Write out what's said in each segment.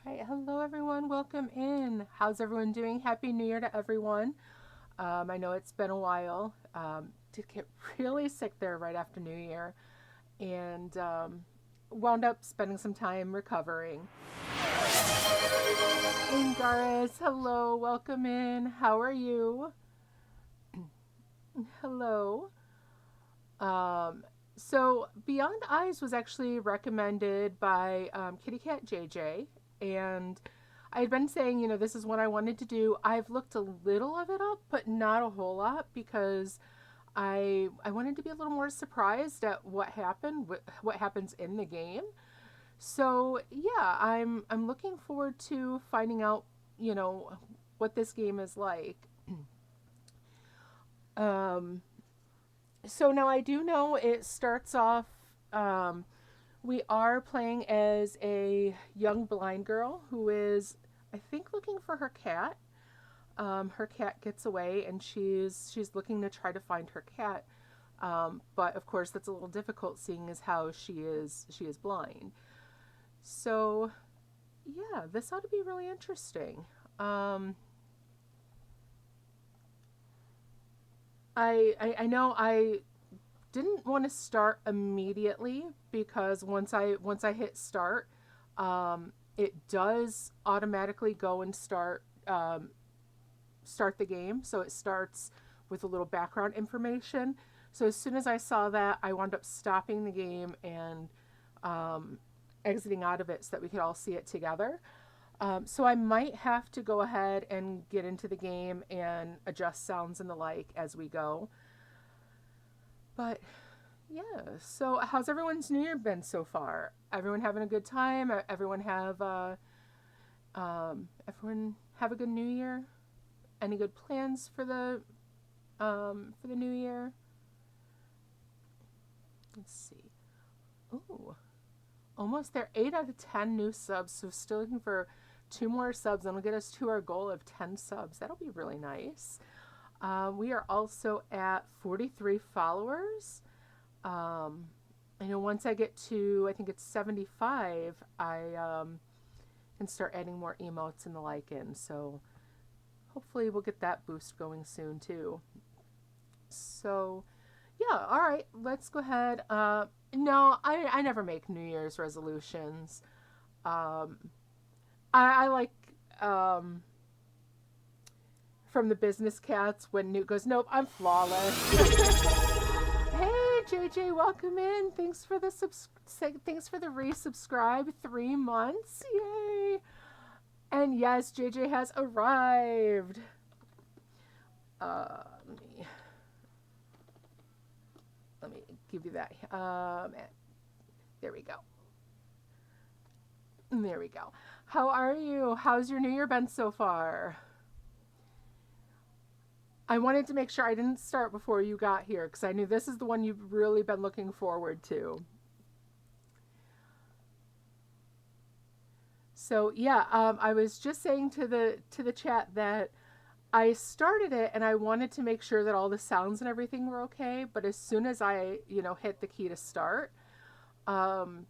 Right, hello everyone. Welcome in. How's everyone doing? Happy New Year to everyone. I know it's been a while. Did get really sick there right after New Year, and wound up spending some time recovering. Angaris, hello. Welcome in. How are you? Hello. Um, so Beyond Eyes was actually recommended by Kitty Cat JJ, and I had been saying, this is what I wanted to do. I've looked a little of it up, but not a whole lot because I wanted to be a little more surprised at what happened, what happens in the game. So yeah, I'm looking forward to finding out, you know, what this game is like. Um, so now I do know it starts off. Um, we are playing as a young blind girl who is, I think, looking for her cat. Her cat gets away, and she's looking to try to find her cat. But of course, that's a little difficult, seeing as how she is blind. So yeah, this ought to be really interesting. Um, I know I didn't want to start immediately because once I hit start, it does automatically go and start the game. So it starts with a little background information. So as soon as I saw that, I wound up stopping the game and um, exiting out of it so that we could all see it together. So I might have to go ahead and get into the game and adjust sounds and the like as we go. But yeah, so how's everyone's New Year been so far? Everyone having a good time? Everyone have a good New Year? Any good plans for the New Year? Let's see. Ooh, almost there. 8 out of 10 new subs. So still looking for two more subs, and it'll get us to our goal of 10 subs. That'll be really nice. We are also at 43 followers. Um, I know once I get to, I think it's 75, I can start adding more emotes and the like in. So hopefully we'll get that boost going soon too. So yeah, all right, let's go ahead. No, I never make New Year's resolutions. Um, I like um, from the business cats when Newt goes, nope, I'm flawless. Hey JJ, welcome in. Thanks for the resubscribe. 3 months, yay! And yes, JJ has arrived. Let me give you that. There we go. There we go. How are you? How's your New Year been so far? I wanted to make sure I didn't start before you got here because I knew this is the one you've really been looking forward to. So yeah, I was just saying to the chat that I started it and I wanted to make sure that all the sounds and everything were okay. But as soon as I hit the key to start, um,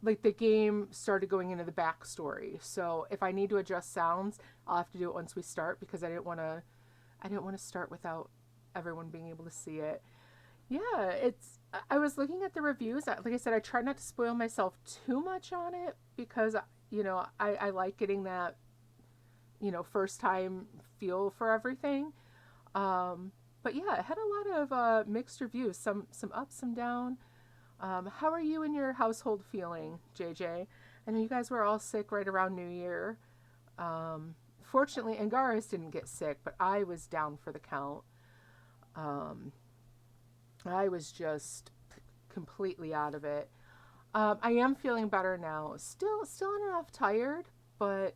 like the game started going into the backstory. So if I need to adjust sounds, I'll have to do it once we start because I didn't want to start without everyone being able to see it. Yeah, it's. I was looking at the reviews. Like I said, I try not to spoil myself too much on it because I like getting that first time feel for everything. But yeah, it had a lot of mixed reviews. Some up, some down. How are you and your household feeling, JJ? I know you guys were all sick right around New Year. Fortunately, Angaris didn't get sick, but I was down for the count. Um, I was just completely out of it. I am feeling better now. Still on and off tired, but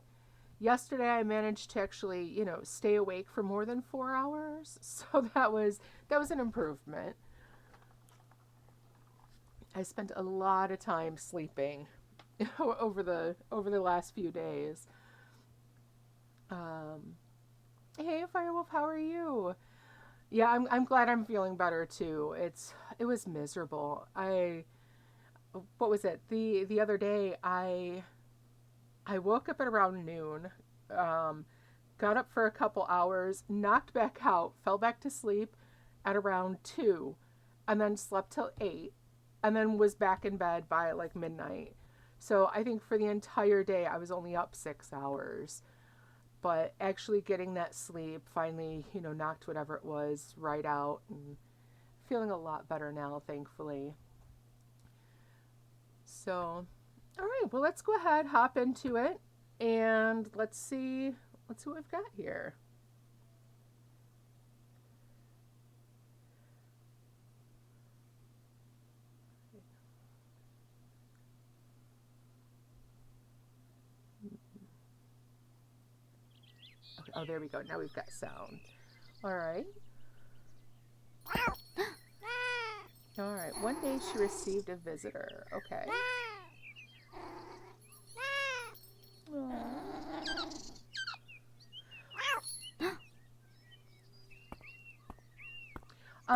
yesterday I managed to actually, stay awake for more than 4 hours. So that was an improvement. I spent a lot of time sleeping over the last few days. Um, hey, Firewolf, how are you? Yeah, I'm glad I'm feeling better too. It was miserable. What was it? The other day I I woke up at around noon, got up for a couple hours, knocked back out, fell back to sleep at around 2, and then slept till 8, and then was back in bed by like midnight. So I think for the entire day I was only up 6 hours. But actually getting that sleep finally, knocked whatever it was right out, and feeling a lot better now, thankfully. So, all right, well, let's go ahead, hop into it, and let's see what we've got here. Okay, oh, there we go. Now we've got sound. All right. All right. One day she received a visitor. Okay.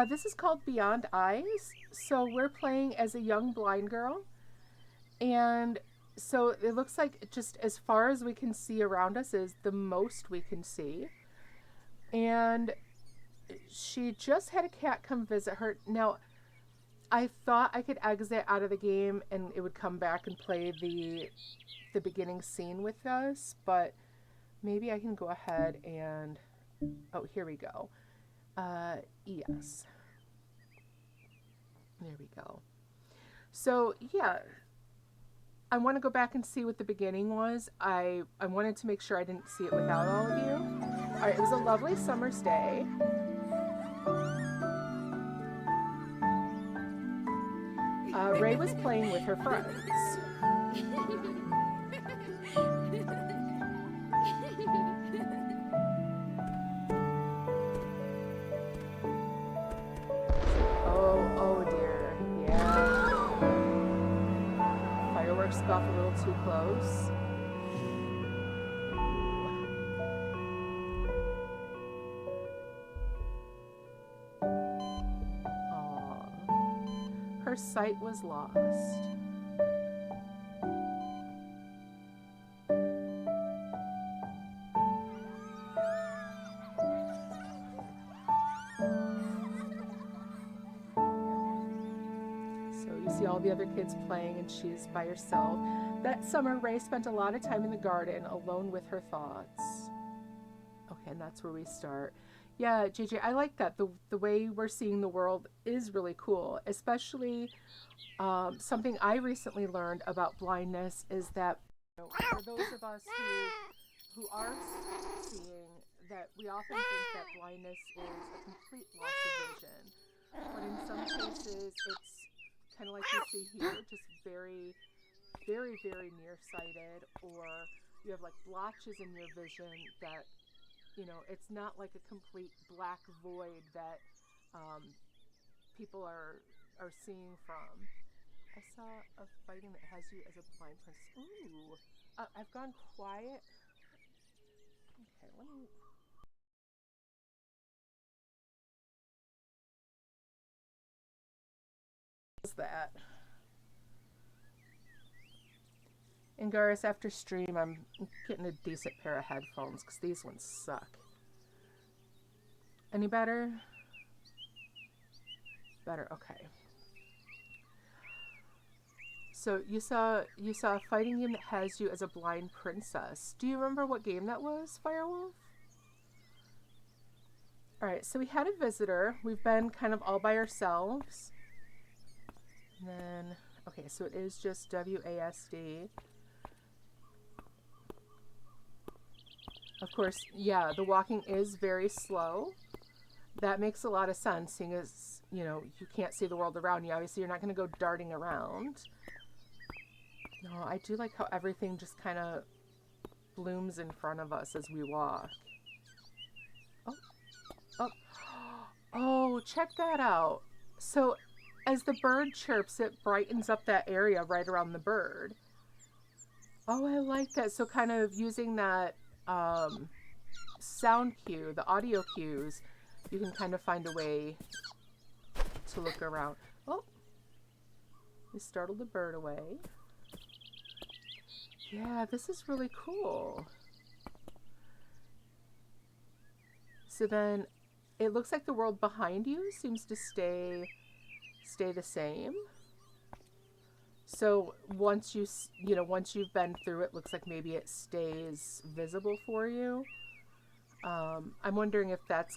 This is called Beyond Eyes. So we're playing as a young blind girl. And so it looks like just as far as we can see around us is the most we can see. And she just had a cat come visit her. Now, I thought I could exit out of the game and it would come back and play the beginning scene with us, but maybe I can go ahead and, oh, here we go. Yes. There we go. So, yeah, I want to go back and see what the beginning was. I wanted to make sure I didn't see it without all of you. All right, it was a lovely summer's day. Ray was playing with her friends. Oh dear. Yeah. Fireworks got a little too close. Her sight was lost. So you see all the other kids playing and she's by herself. That summer, Ray spent a lot of time in the garden alone with her thoughts. Okay, and that's where we start. Yeah, JJ, I like that. The way we're seeing the world is really cool, especially something I recently learned about blindness is that for those of us who are seeing, that we often think that blindness is a complete loss of vision. But in some cases, it's kind of like you see here, just very, very, very nearsighted, or you have like blotches in your vision that, it's not like a complete black void that people are seeing from. I saw a fighting that has you as a blind princess. Ooh, I've gone quiet. Okay, let me. What's that? Angaris, after stream, I'm getting a decent pair of headphones because these ones suck. Any better? Better, okay. So you saw a fighting game that has you as a blind princess. Do you remember what game that was, Firewolf? Alright, so we had a visitor. We've been kind of all by ourselves. And then, okay, so it is just WASD. Of course, yeah, the walking is very slow. That makes a lot of sense, seeing as, you can't see the world around you. Obviously, you're not going to go darting around. No, I do like how everything just kind of blooms in front of us as we walk. Oh, check that out. So, as the bird chirps, it brightens up that area right around the bird. Oh, I like that. So kind of using that sound cue, the audio cues, you can kind of find a way to look around. Oh, we startled the bird away. Yeah, this is really cool. So then it looks like the world behind you seems to stay the same. So once once you've been through it, looks like maybe it stays visible for you. I'm wondering if that's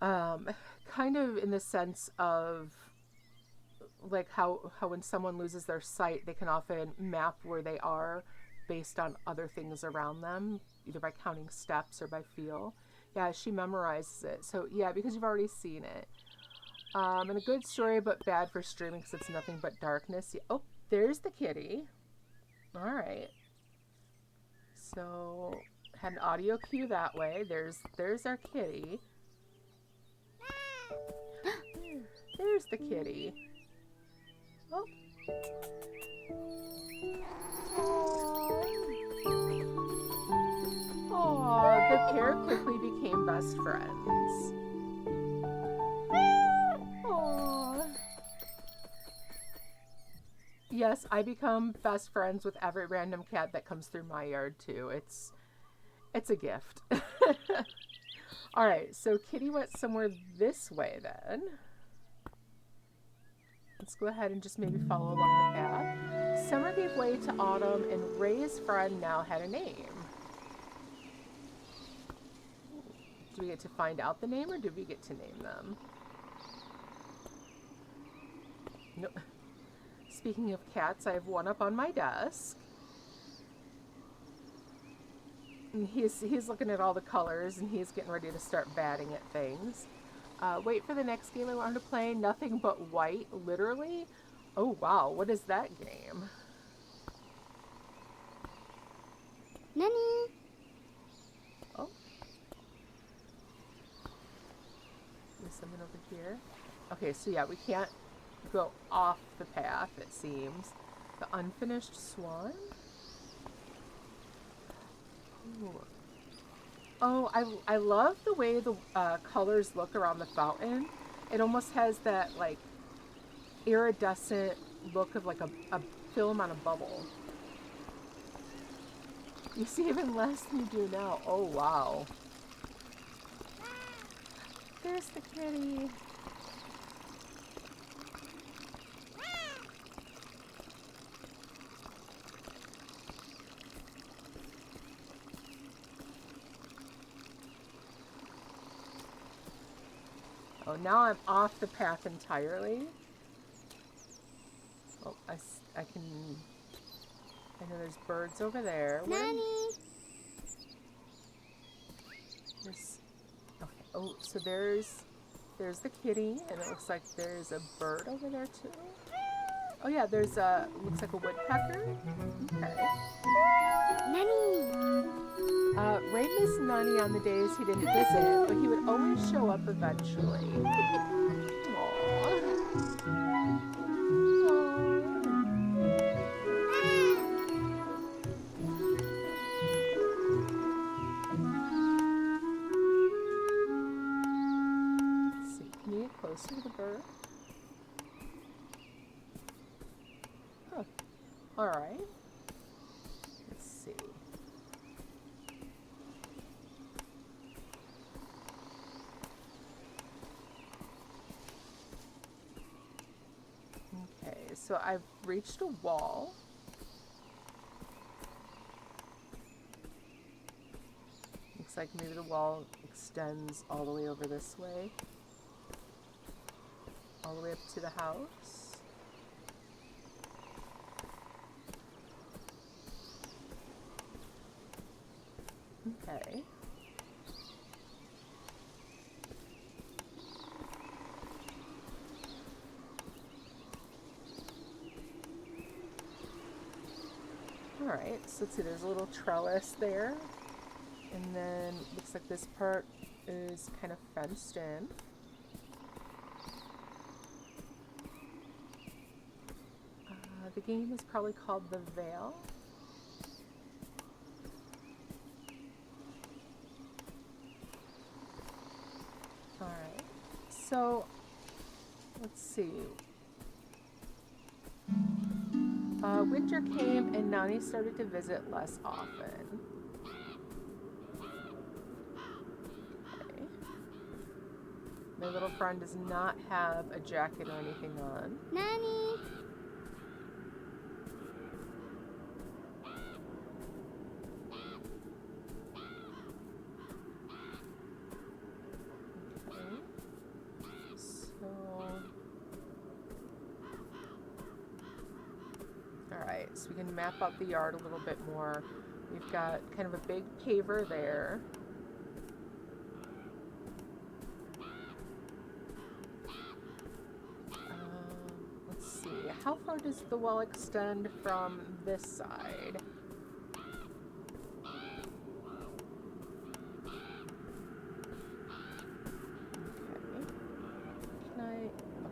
um, kind of in the sense of like how when someone loses their sight, they can often map where they are based on other things around them, either by counting steps or by feel. Yeah, she memorizes it. So yeah, because you've already seen it. And a good story, but bad for streaming because it's nothing but darkness. Yeah, oh, there's the kitty. All right. So had an audio cue that way. There's our kitty. There's the kitty. Oh. Aww, the pair quickly became best friends. Aww. Yes, I become best friends with every random cat that comes through my yard too. It's a gift. All right, so Kitty went somewhere this way then. Let's go ahead and just maybe follow along the path. Summer gave way to autumn, and Ray's friend now had a name. Do we get to find out the name, or do we get to name them? No. Speaking of cats, I have one up on my desk. And he's looking at all the colors, and he's getting ready to start batting at things. Wait for the next game I wanted to play. Nothing but white, literally. Oh wow, what is that game? Nani. Oh, there's someone over here. Okay, so yeah, we can't go off the path. It seems the unfinished swan. Ooh. Oh, I love the way the colors look around the fountain. It almost has that like iridescent look of like a film on a bubble. You see even less than you do now. Oh, wow. There's the kitty. Oh, now I'm off the path entirely. Oh, I know there's birds over there. Nani. Okay. Oh, so there's the kitty, and it looks like there's a bird over there too. Oh yeah, there's looks like a woodpecker. Okay. Nani. Ray missed Nani on the days he didn't visit, but he would always show up eventually. Let's see, can you get closer to the bird? Huh. Alright. Let's see. Okay, so I've reached a wall. Looks like maybe the wall extends all the way over this way. All the way up to the house. Okay. Alright, so let's see, there's a little trellis there. And then looks like this part is kind of fenced in. The game is probably called The Veil. Alright, so let's see. Winter came and Nani started to visit less often. Okay. My little friend does not have a jacket or anything on. Nani. Okay. So... Alright, so we can map out the yard a little bit more. We've got kind of a big paver there. Let's see, how far does the wall extend from this side? Okay,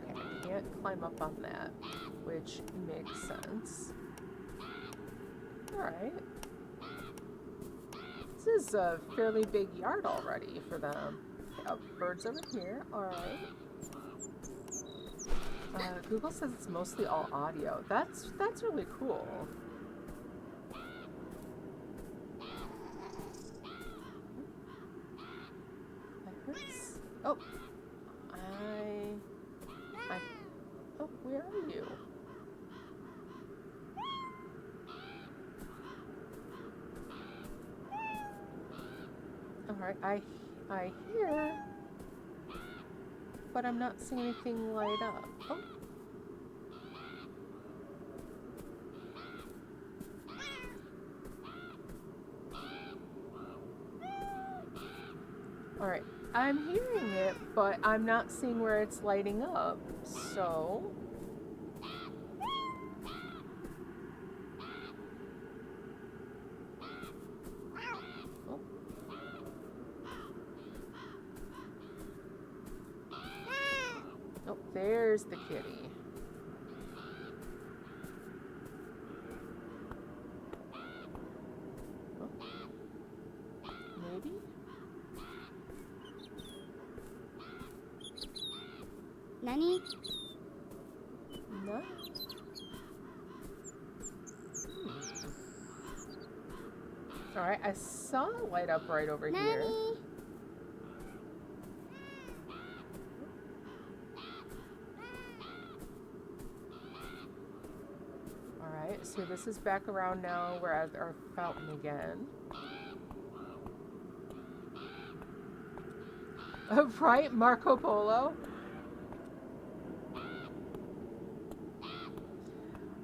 I can't climb up on that, which makes sense. Alright. This is a fairly big yard already for them. Okay, oh, birds over here, alright. Google says it's mostly all audio. That's really cool. Oh, oh, where are you? All right, I hear, but I'm not seeing anything light up. Oh. All right, I'm hearing it, but I'm not seeing where it's lighting up, so... Oh. Oh, there's the kitty. Oh. Maybe? Nani. No. Alright, I saw a light up right over Nani. here. Alright, so this is back around now. We're at our fountain again. Right, Marco Polo?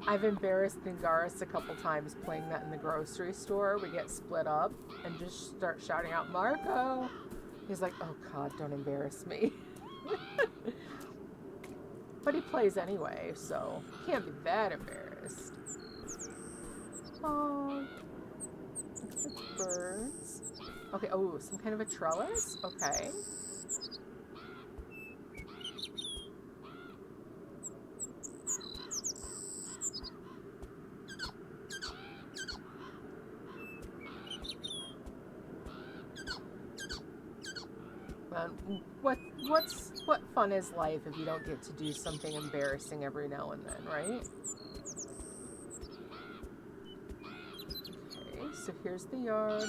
I've embarrassed Ningaris a couple times playing that in the grocery store. We get split up and just start shouting out, Marco! He's like, oh God, don't embarrass me. But he plays anyway, so can't be that embarrassed. Oh, the birds. Okay, oh, some kind of a trellis? Okay. What fun is life if you don't get to do something embarrassing every now and then, right? Okay, so here's the yard.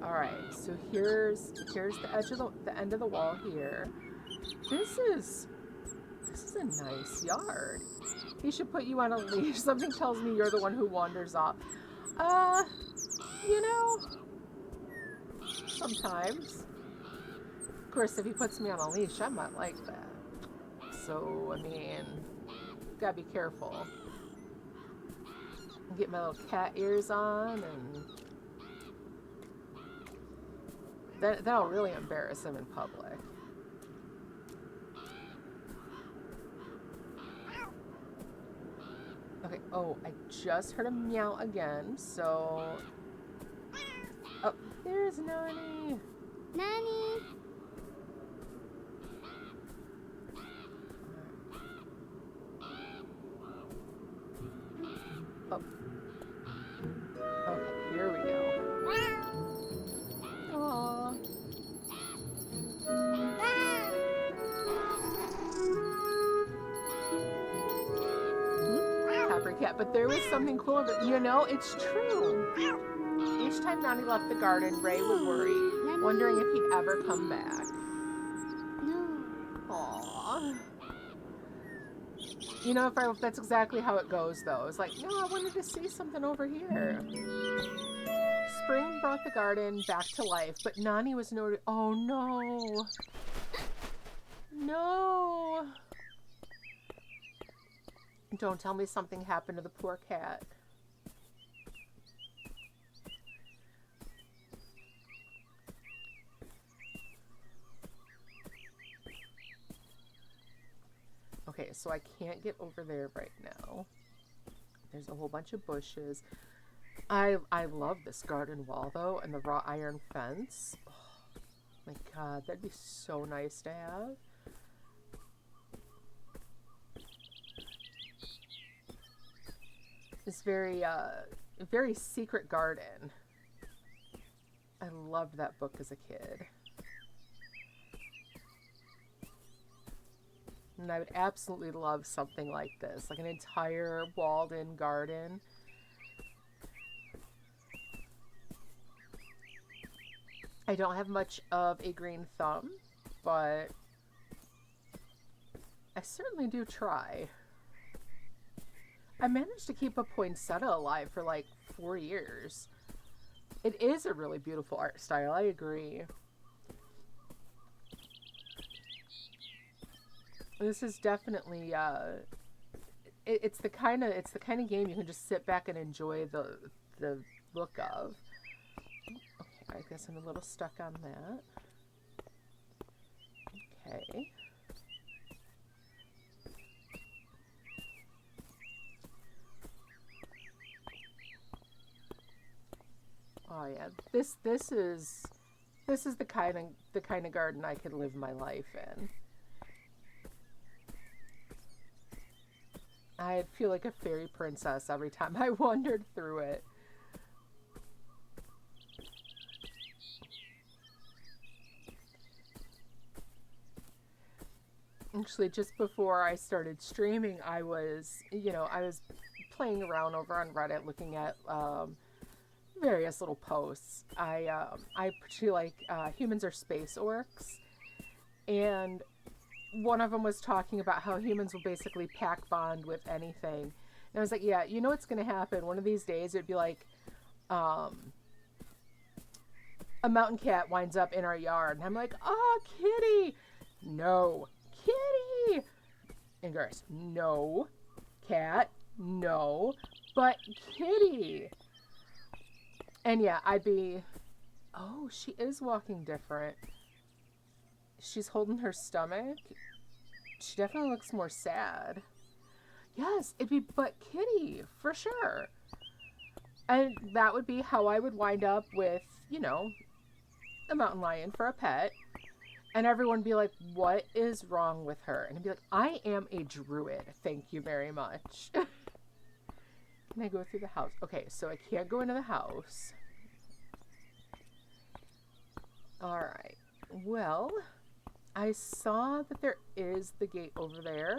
Alright, so here's the edge of the end of the wall here. This is a nice yard. He should put you on a leash. Something tells me you're the one who wanders off. You know, sometimes. Of course, if he puts me on a leash, I'm not like that. So, I mean, gotta be careful. Get my little cat ears on, and that'll really embarrass him in public. Okay, oh, I just heard him meow again, so... Oh, there's Nani! Nani. Oh. Okay, here we go. Aww. Yeah, but there was something cool. You know, it's true. Each time Nani left the garden, Ray would worry, wondering if Nani? he'd ever come back. No. Aww. You know, if that's exactly how it goes, though. It's like, no, I wanted to see something over here. Spring brought the garden back to life, but Nani was no. Oh no. No. Don't tell me something happened to the poor cat. Okay, so I can't get over there right now. There's a whole bunch of bushes. I love this garden wall, though, and the wrought iron fence. Oh, my God, that'd be so nice to have. This very secret garden. I loved that book as a kid. And I would absolutely love something like this, like an entire walled-in garden. I don't have much of a green thumb, but I certainly do try. I managed to keep a poinsettia alive for like 4 years. It is a really beautiful art style, I agree. This is definitely it's the kind of game you can just sit back and enjoy the look of. Okay, I guess I'm a little stuck on that. Okay. Oh yeah, this is the kind of garden I could live my life in. I feel like a fairy princess every time I wandered through it. Actually, just before I started streaming, I was playing around over on Reddit looking at various little posts. I particularly like humans are space orcs, and one of them was talking about how humans will basically pack bond with anything. And I was like, yeah, you know what's going to happen? One of these days it'd be like a mountain cat winds up in our yard. And I'm like, oh, kitty. No, kitty. And Grace, no, cat, no, but kitty. And yeah, I'd be, oh, she is walking different. She's holding her stomach. She definitely looks more sad. Yes, it'd be but kitty, for sure. And that would be how I would wind up with, a mountain lion for a pet. And everyone would be like, what is wrong with her? And I'd be like, I am a druid. Thank you very much. Can I go through the house? Okay, so I can't go into the house. Alright. Well, I saw that there is the gate over there.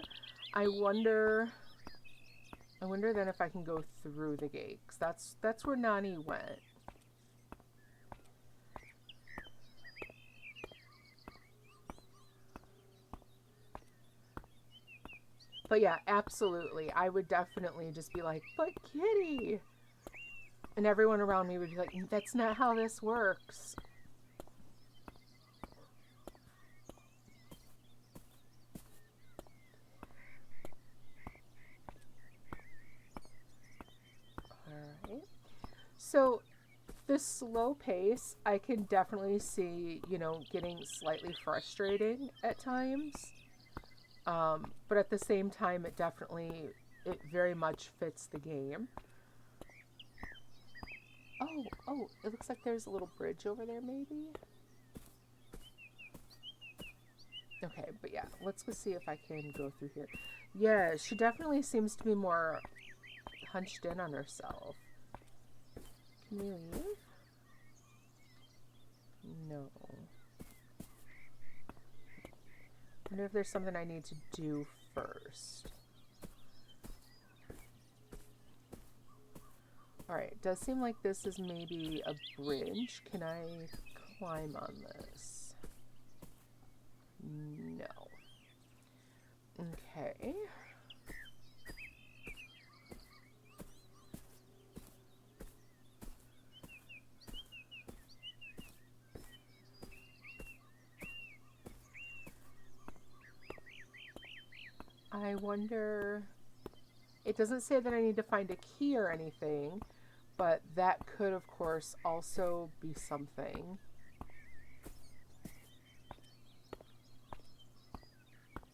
I wonder then if I can go through the gate. 'Cause that's where Nani went. But yeah, absolutely. I would definitely just be like, but kitty. And everyone around me would be like, that's not how this works. Alright. So the slow pace, I can definitely see, getting slightly frustrating at times. But at the same time, it very much fits the game. Oh, it looks like there's a little bridge over there, maybe? Okay, but yeah, let's go see if I can go through here. Yeah, she definitely seems to be more hunched in on herself. Can we leave? No. I wonder if there's something I need to do first. Alright, it does seem like this is maybe a bridge. Can I climb on this? No. Okay. I wonder... It doesn't say that I need to find a key or anything, but that could, of course, also be something.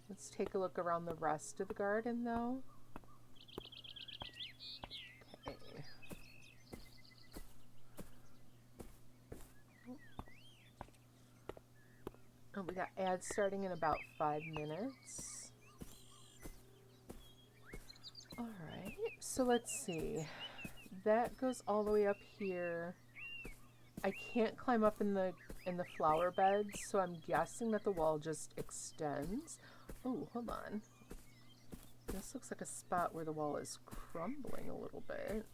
Let's take a look around the rest of the garden, though. Okay. Oh, we got ads starting in about 5 minutes. Alright, so let's see. That goes all the way up here. I can't climb up in the flower beds, so I'm guessing that the wall just extends. Oh, hold on. This looks like a spot where the wall is crumbling a little bit.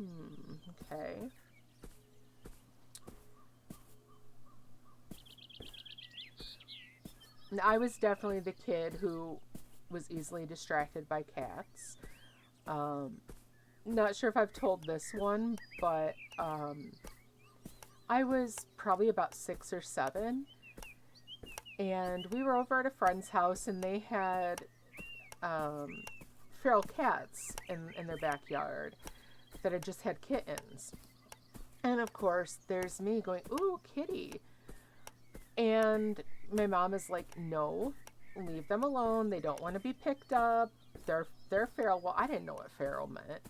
Okay. Now, I was definitely the kid who was easily distracted by cats. Not sure if I've told this one, but I was probably about 6 or 7, and we were over at a friend's house, and they had feral cats in their backyard that had just had kittens. And of course, there's me going, "Ooh, kitty." And my mom is like, "No, leave them alone. They don't want to be picked up. They're feral." Well, I didn't know what feral meant.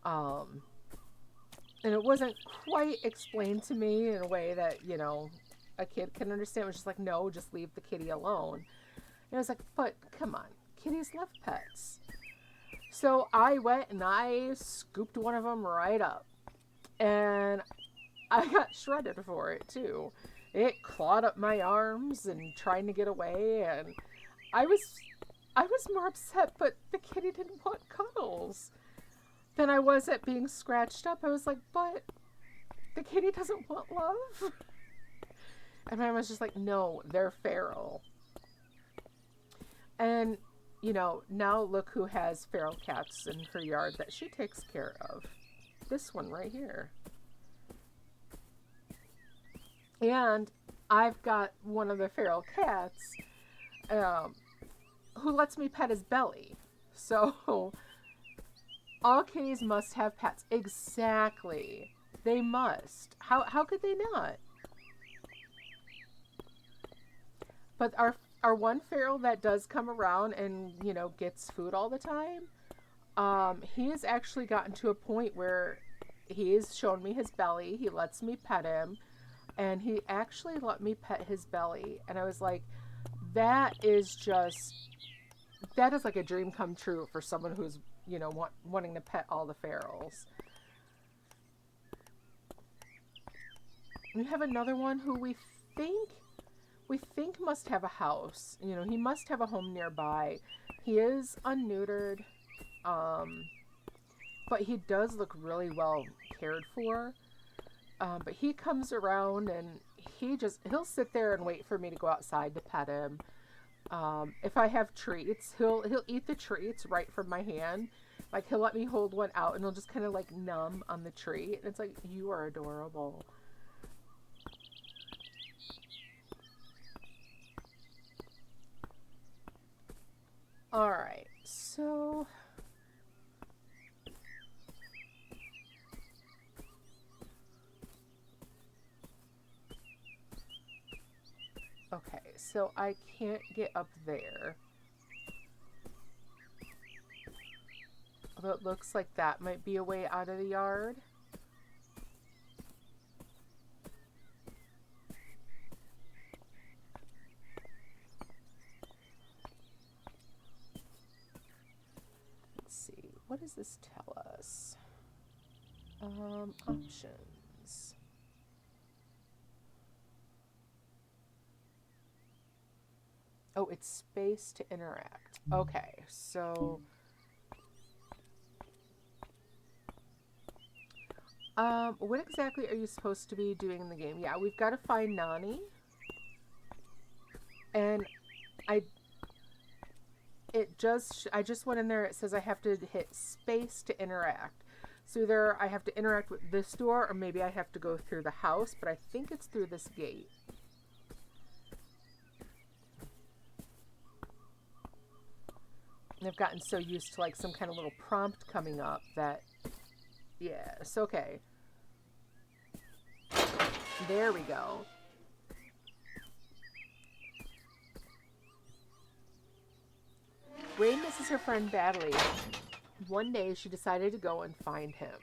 And it wasn't quite explained to me in a way that, you know, a kid can understand. It was just like, "No, just leave the kitty alone." And I was like, "But come on, kitties love pets." So I went and I scooped one of them right up. And I got shredded for it too. It clawed up my arms and trying to get away, and I was I was more upset, but the kitty didn't want cuddles, than I was at being scratched up. I was like, "But the kitty doesn't want love." And my mom was just like, "No, they're feral." And, you know, now look who has feral cats in her yard that she takes care of. This one right here. And I've got one of the feral cats um, who lets me pet his belly. So all kitties must have pets. Exactly. They must. How could they not? But our one feral that does come around and, you know, gets food all the time, he has actually gotten to a point where he has shown me his belly. He lets me pet him, and he actually let me pet his belly. And I was like, that is just, that is like a dream come true for someone who's, you know, wanting to pet all the ferals. We have another one who we think must have a house. You know, he must have a home nearby. He is unneutered, um, but he does look really well cared for. But he comes around and he'll sit there and wait for me to go outside to pet him. If I have treats, he'll eat the treats right from my hand. Like, he'll let me hold one out and he'll just kind of like numb on the treat. And it's like, you are adorable. All right, so okay, so I can't get up there. Although it looks like that might be a way out of the yard. Let's see, what does this tell us? Options. Oh, it's space to interact. Okay, so What exactly are you supposed to be doing in the game? Yeah, we've got to find Nani, and I I just went in there. It says I have to hit space to interact. So either I have to interact with this door, or maybe I have to go through the house. But I think it's through this gate. And I've gotten so used to like some kind of little prompt coming up that yeah, it's okay. There we go. Ray misses her friend badly. One day she decided to go and find him.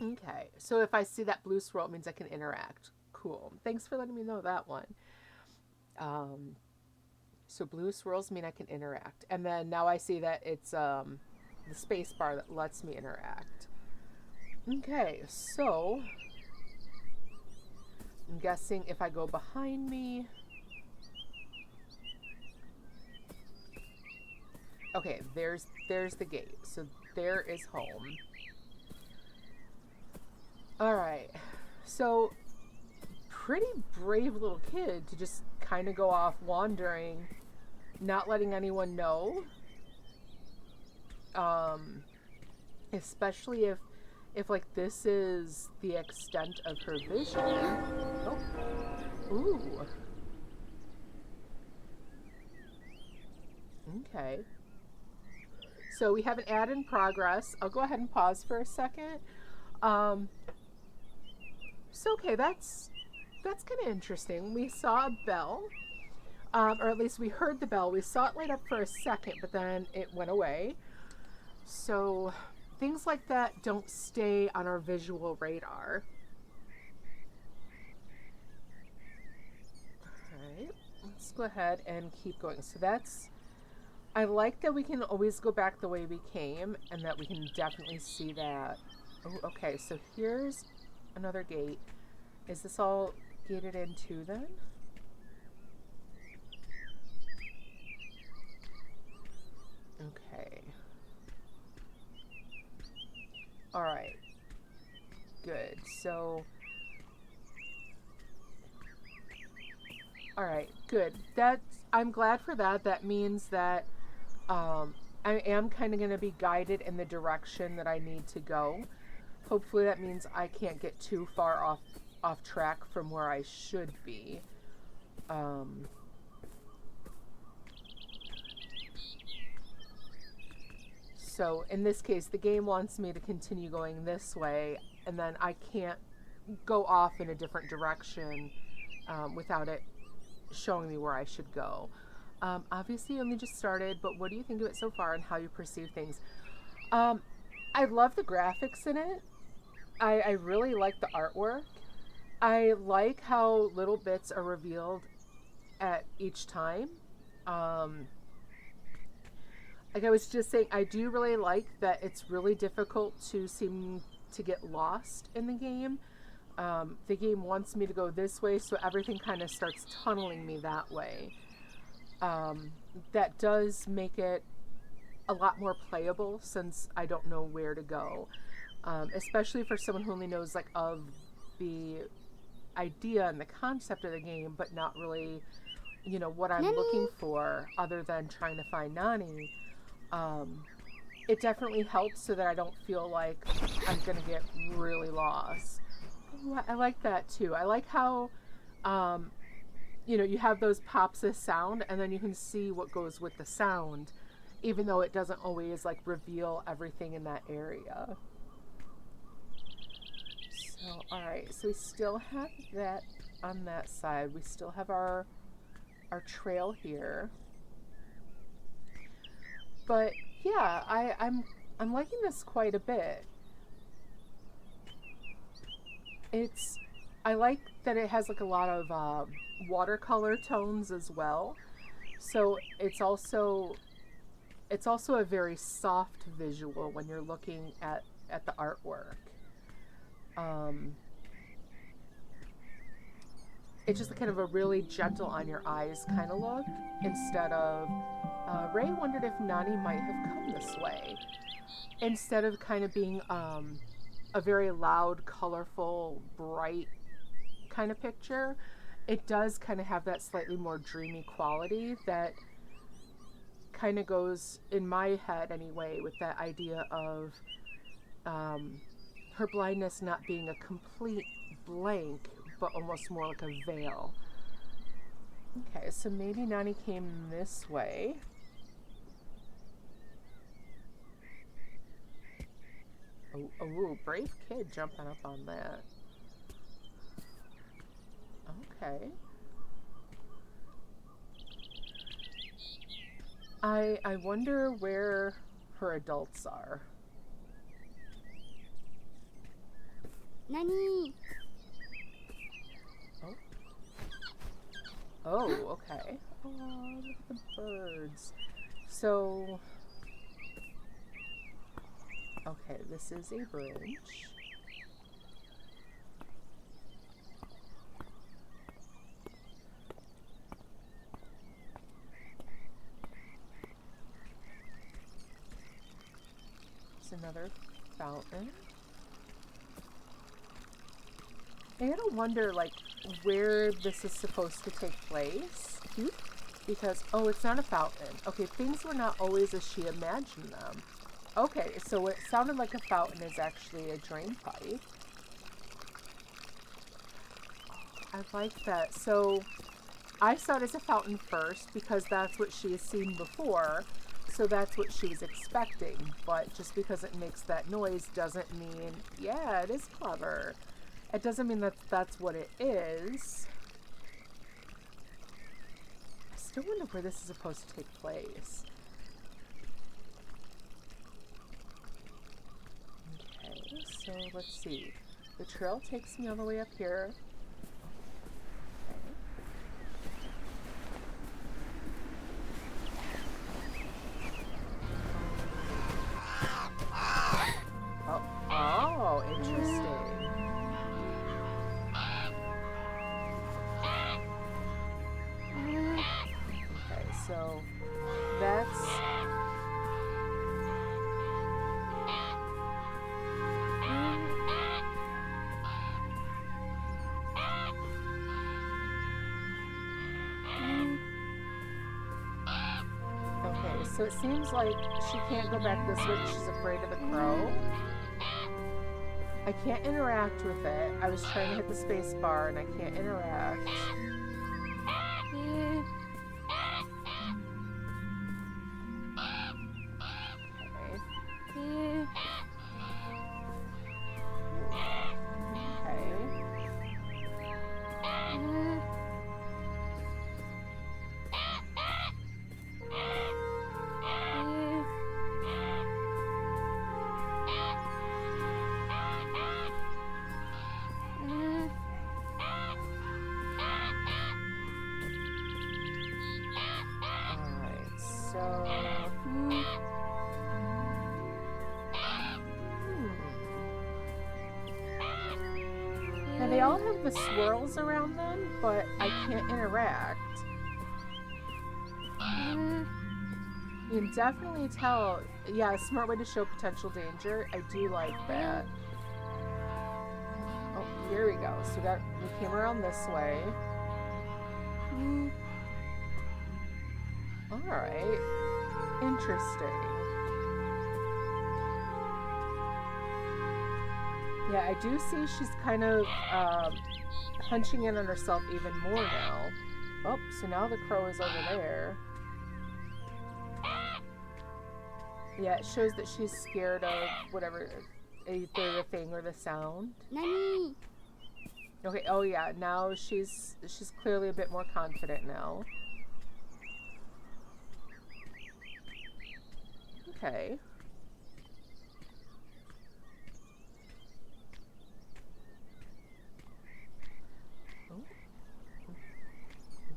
Okay, so if I see that blue swirl, it means I can interact. Cool. Thanks for letting me know that one. Um, so blue swirls mean I can interact, and then now I see that it's the space bar that lets me interact. Okay, so I'm guessing if I go behind me. Okay, there's the gate. So there is home. All right. So pretty brave little kid to just kind of go off wandering, not letting anyone know. Um, especially if like this is the extent of her vision. Oh, ooh. Okay. So we have an ad in progress. I'll go ahead and pause for a second. Um, so okay, that's kind of interesting. We saw a bell, or at least we heard the bell. We saw it light up for a second, but then it went away. So things like that don't stay on our visual radar. All right, let's go ahead and keep going. So that's I like that we can always go back the way we came and that we can definitely see that. Oh, okay, so here's another gate. Is this all gated in too then? Okay. All right. Good. So, all right. Good. I'm glad for that. That means that I am kind of going to be guided in the direction that I need to go. Hopefully that means I can't get too far off track from where I should be. Um, so in this case, the game wants me to continue going this way, and then I can't go off in a different direction without it showing me where I should go. Obviously, you only just started, but what do you think of it so far and how you perceive things? Um, I love the graphics in it. I really like the artwork. I like how little bits are revealed at each time. Um, like I was just saying, I do really like that it's really difficult to seem to get lost in the game. The game wants me to go this way, so everything kind of starts tunneling me that way. Um, that does make it a lot more playable since I don't know where to go. Especially for someone who only knows like of the idea and the concept of the game, but not really, what I'm Nani? looking for other than trying to find Nani. Um, it definitely helps so that I don't feel like I'm gonna get really lost. Ooh, I like that too. I like how, um, you have those pops of sound, and then you can see what goes with the sound, even though it doesn't always like reveal everything in that area. So, all right. So we still have that on that side. We still have our trail here. But yeah, I'm liking this quite a bit. It's I like that it has like a lot of watercolor tones as well. So it's also a very soft visual when you're looking at the artwork. Um, it's just kind of a really gentle on your eyes kind of look instead of Ray wondered if Nani might have come this way instead of kind of being a very loud, colorful, bright kind of picture, it does kind of have that slightly more dreamy quality that kind of goes in my head anyway with that idea of her blindness not being a complete blank, but almost more like a veil. Okay, so maybe Nani came this way. Oh, brave kid jumping up on that. Okay. I wonder where her adults are. Nani? Oh. Oh, okay. Oh, look at the birds. So, okay, this is a bridge. It's another fountain. I gotta wonder, like, where this is supposed to take place. Because, oh, it's not a fountain. Okay, things were not always as she imagined them. Okay, so what sounded like a fountain is actually a drain pipe. I like that. So I saw it as a fountain first because that's what she has seen before. So that's what she was expecting. But just because it makes that noise doesn't mean, yeah, it is clever. It doesn't mean that that's what it is. I still wonder where this is supposed to take place. Okay, so let's see. The trail takes me all the way up here. Oh, interesting. Okay, so that's... Okay, so it seems like she can't go back this way because she's afraid of the crow. I can't interact with it. I was trying to hit the space bar and I can't interact. Now they all have the swirls around them, but I can't interact. You can definitely tell, yeah, a smart way to show potential danger. I do like that. Oh, here we go. So we came around this way. Alright. Interesting. Yeah, I do see she's kind of hunching in on herself even more now. Oh, so now the crow is over there. Yeah, it shows that she's scared of whatever, either the thing or the sound. Nani? Okay, oh yeah, now she's clearly a bit more confident now. Okay.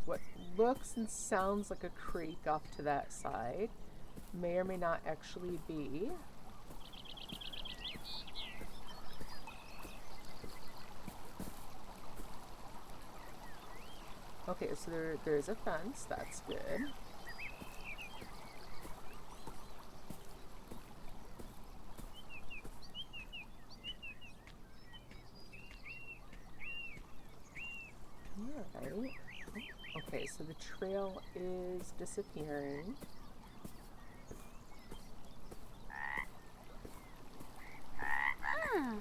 What looks and sounds like a creek off to that side may or may not actually be. Okay, so there's a fence. That's good. Alright. Okay, so the trail is disappearing. Ah.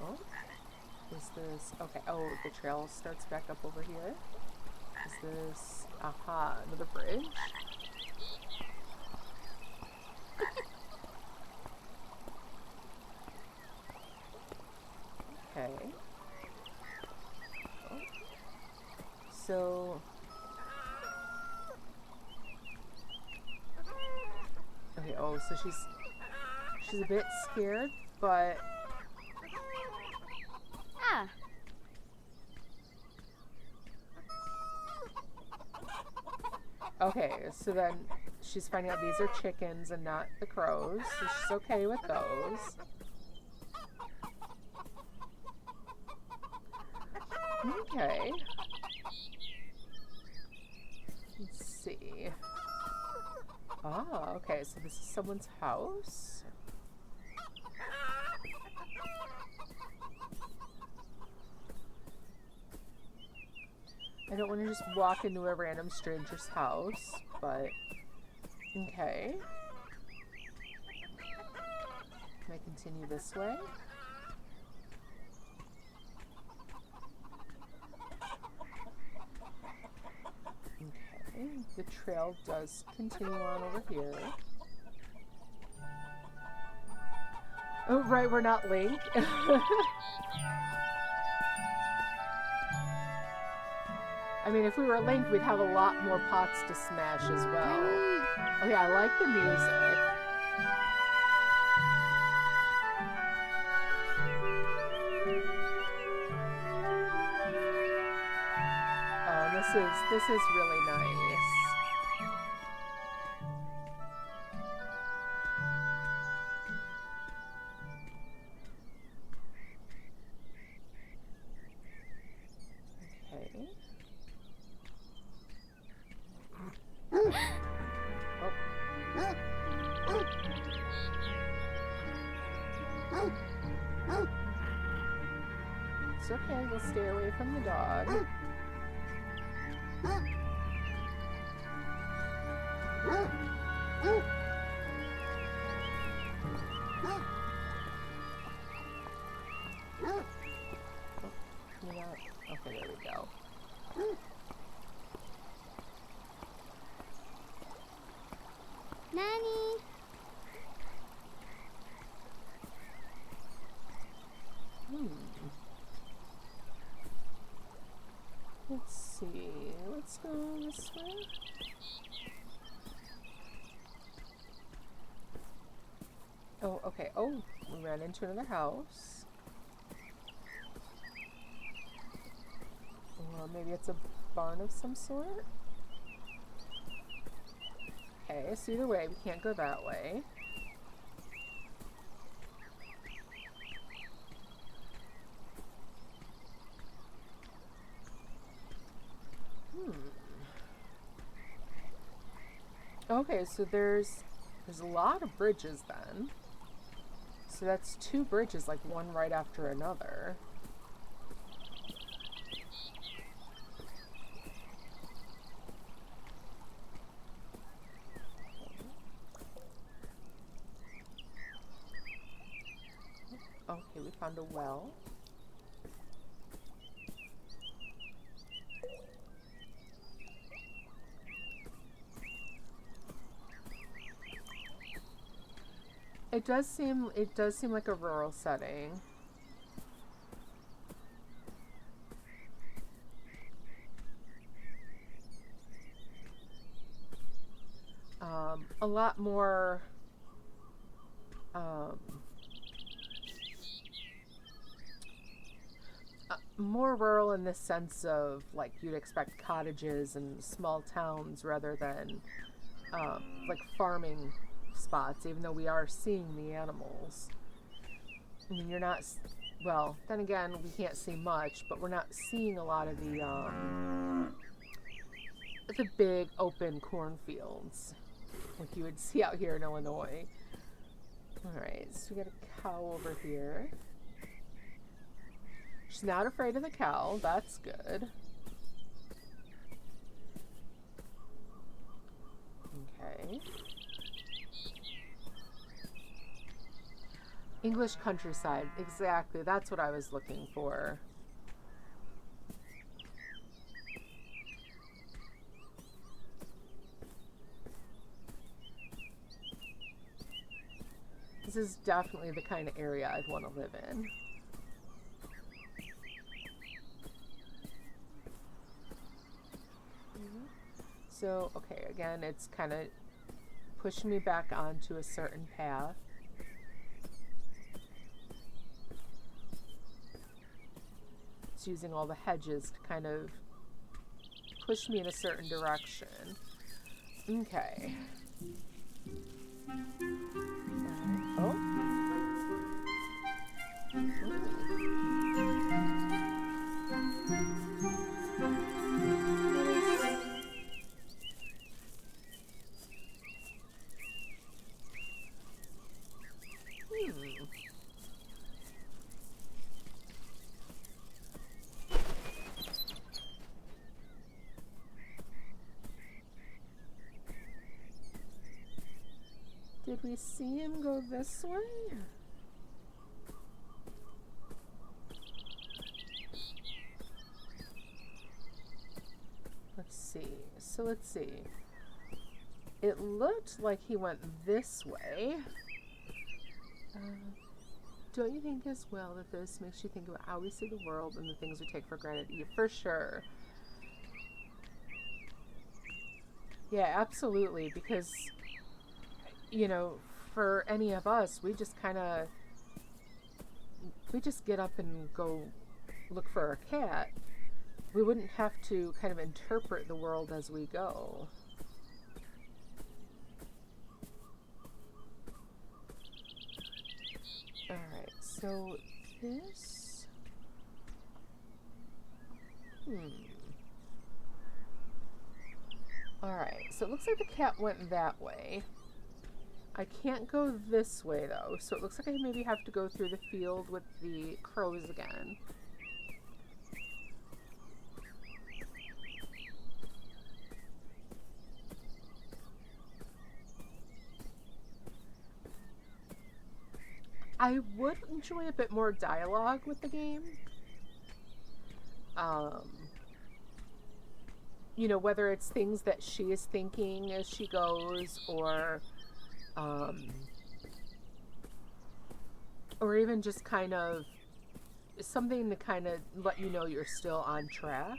Oh, is this... Okay, oh, the trail starts back up over here. Is this... Aha, another bridge? Okay. Oh. So... Okay, oh, so she's a bit scared, but... Ah. Okay, so then she's finding out these are chickens and not the crows, so she's okay with those. Okay. Let's see. Ah, okay, so this is someone's house. I don't want to just walk into a random stranger's house, but okay. Can I continue this way? Okay, the trail does continue on over here. Oh, right, we're not Link. I mean, if we were Link, we'd have a lot more pots to smash as well. Okay, I like the music. Oh, this is really nice. Okay. It's okay, we'll stay away from the dog. Okay, there we go. Nani. Let's see. Let's go this way. Oh, okay. Oh, we ran into another house. Or maybe it's a barn of some sort. Okay, so either way, we can't go that way. Okay, so there's a lot of bridges then. So that's 2 bridges, like one right after another. Okay, we found a well. It does seem like a rural setting. A lot more more rural in the sense of like you'd expect cottages and small towns rather than like farming spots, even though we are seeing the animals. I mean, you're not, well, then again, we can't see much, but we're not seeing a lot of the big open cornfields like you would see out here in Illinois. Alright, so we got a cow over here. She's not afraid of the cow. That's good. Okay. English countryside. Exactly. That's what I was looking for. This is definitely the kind of area I'd want to live in. So, okay, again, it's kind of pushing me back onto a certain path. It's using all the hedges to kind of push me in a certain direction. Okay. Oh. Did we see him go this way? Let's see. So let's see. It looked like he went this way. Don't you think as well that this makes you think about how we see the world and the things we take for granted? Yeah, for sure. Yeah, absolutely. Because, you know, for any of us, we just get up and go look for our cat. We wouldn't have to kind of interpret the world as we go. Alright, so this... Alright, so it looks like the cat went that way. I can't go this way though, so it looks like I maybe have to go through the field with the crows again. I would enjoy a bit more dialogue with the game. You know, whether it's things that she is thinking as she goes, or even just kind of something to kind of let you know you're still on track.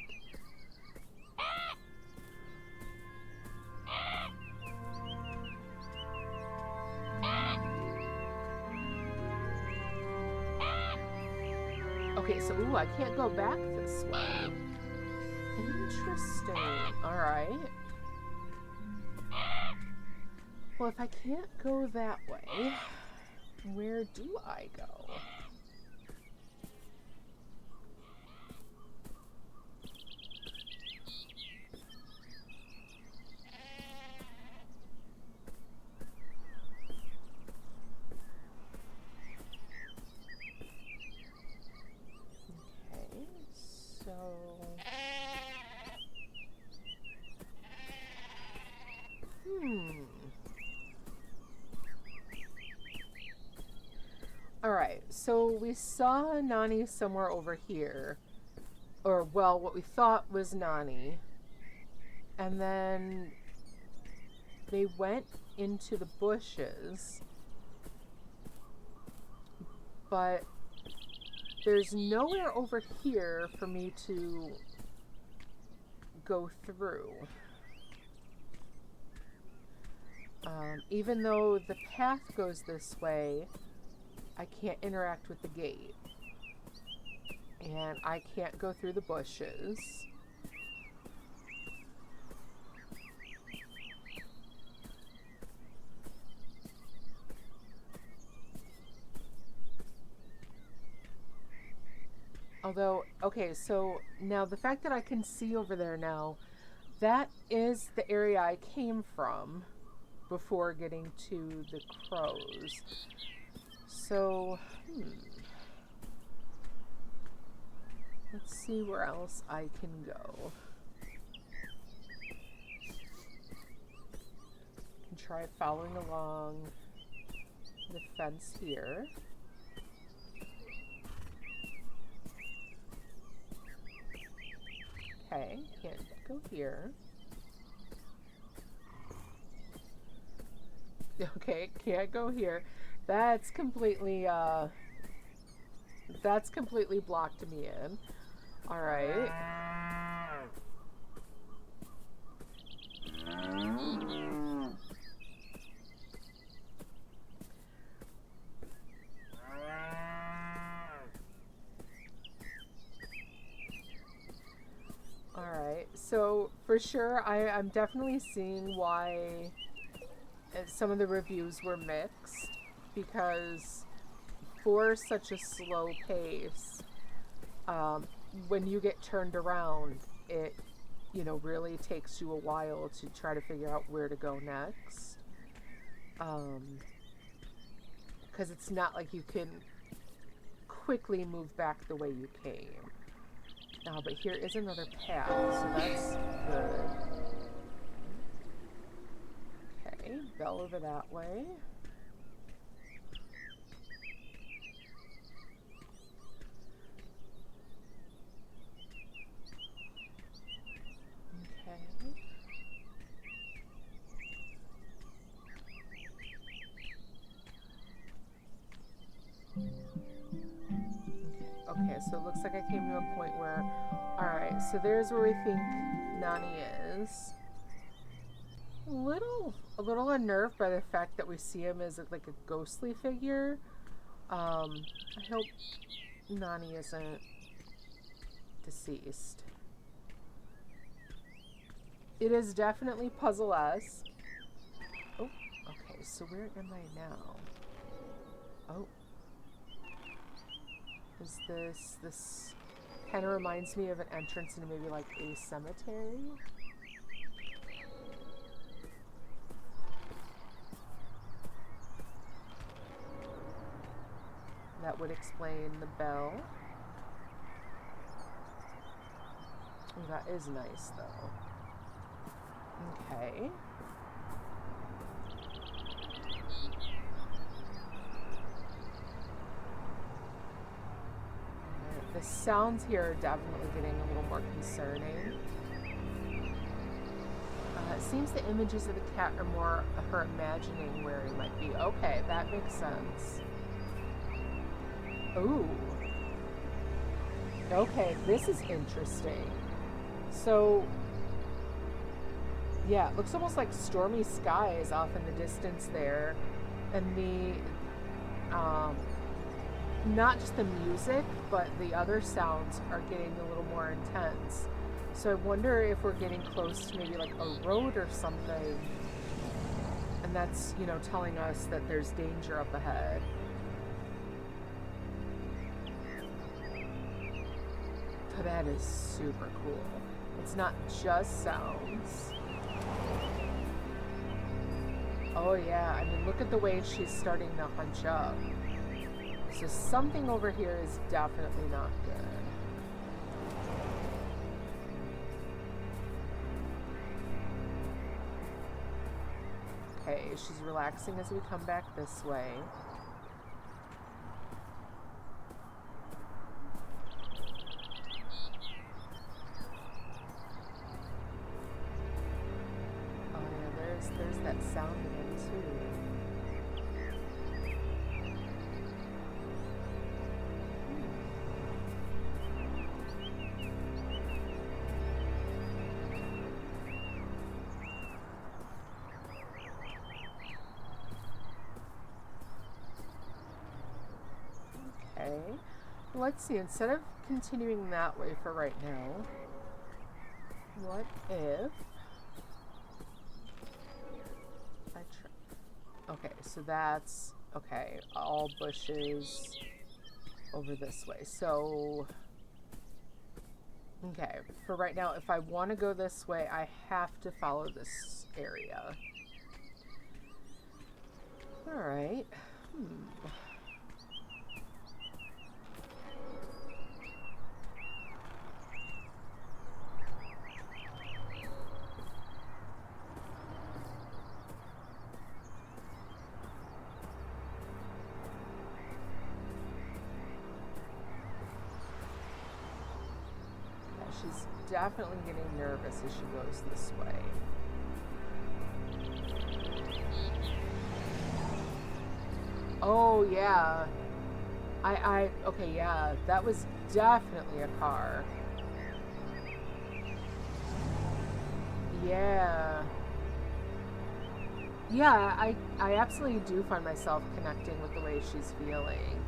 Okay, so ooh, I can't go back this way. Interesting. Alright. Well, if I can't go that way, where do I go? Okay, so... Alright, so we saw Nani somewhere over here. Or, well, what we thought was Nani. And then they went into the bushes. But there's nowhere over here for me to go through. Even though the path goes this way, I can't interact with the gate. And I can't go through the bushes. Although, okay, so now the fact that I can see over there now, that is the area I came from before getting to the crows. So, Let's see where else I can go. I can try following along the fence here. Okay, can't go here. Okay, can't go here. That's completely blocked me in. All right. All right. So for sure, I'm definitely seeing why some of the reviews were mixed, because for such a slow pace, um, when you get turned around, it, you know, really takes you a while to try to figure out where to go next. Because it's not like you can quickly move back the way you came. But here is another path, so that's good. Okay, bell over that way. Okay. Okay, so it looks like I came to a point where, alright, so there's where we think Nani is. A little unnerved by the fact that we see him as like a ghostly figure. I hope Nani isn't deceased. It is definitely puzzle-esque. Oh, okay, so where am I now? Oh. Is this kind of reminds me of an entrance into maybe like a cemetery? That would explain the bell. Oh, that is nice though. Okay. The sounds here are definitely getting a little more concerning. It seems the images of the cat are more her imagining where he might be. Okay, that makes sense. Ooh. Okay, this is interesting. So, yeah, it looks almost like stormy skies off in the distance there. And not just the music, but the other sounds are getting a little more intense. So I wonder if we're getting close to maybe like a road or something. And that's, you know, telling us that there's danger up ahead. Oh, that is super cool. It's not just sounds. Oh yeah, I mean, look at the way she's starting to hunch up. So something over here is definitely not good. Okay, she's relaxing as we come back this way. Oh yeah, there's that sound again too. Okay, let's see, instead of continuing that way for right now, what if I try? Okay, so that's, okay, all bushes over this way. So, okay, for right now, if I want to go this way, I have to follow this area. Alright. definitely getting nervous as she goes this way. Oh, yeah. Okay, yeah, that was definitely a car. Yeah. Yeah, I absolutely do find myself connecting with the way she's feeling.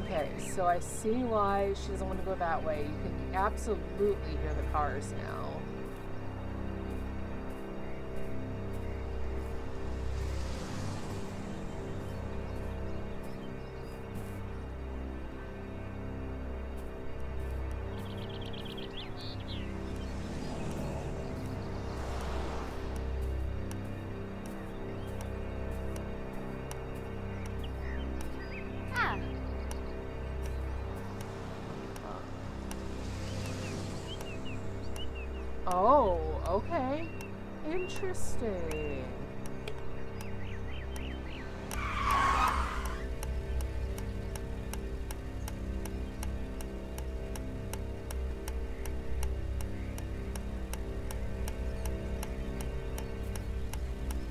Okay, so I see why she doesn't want to go that way. You can absolutely hear the cars now. Ah. Oh, okay. Interesting.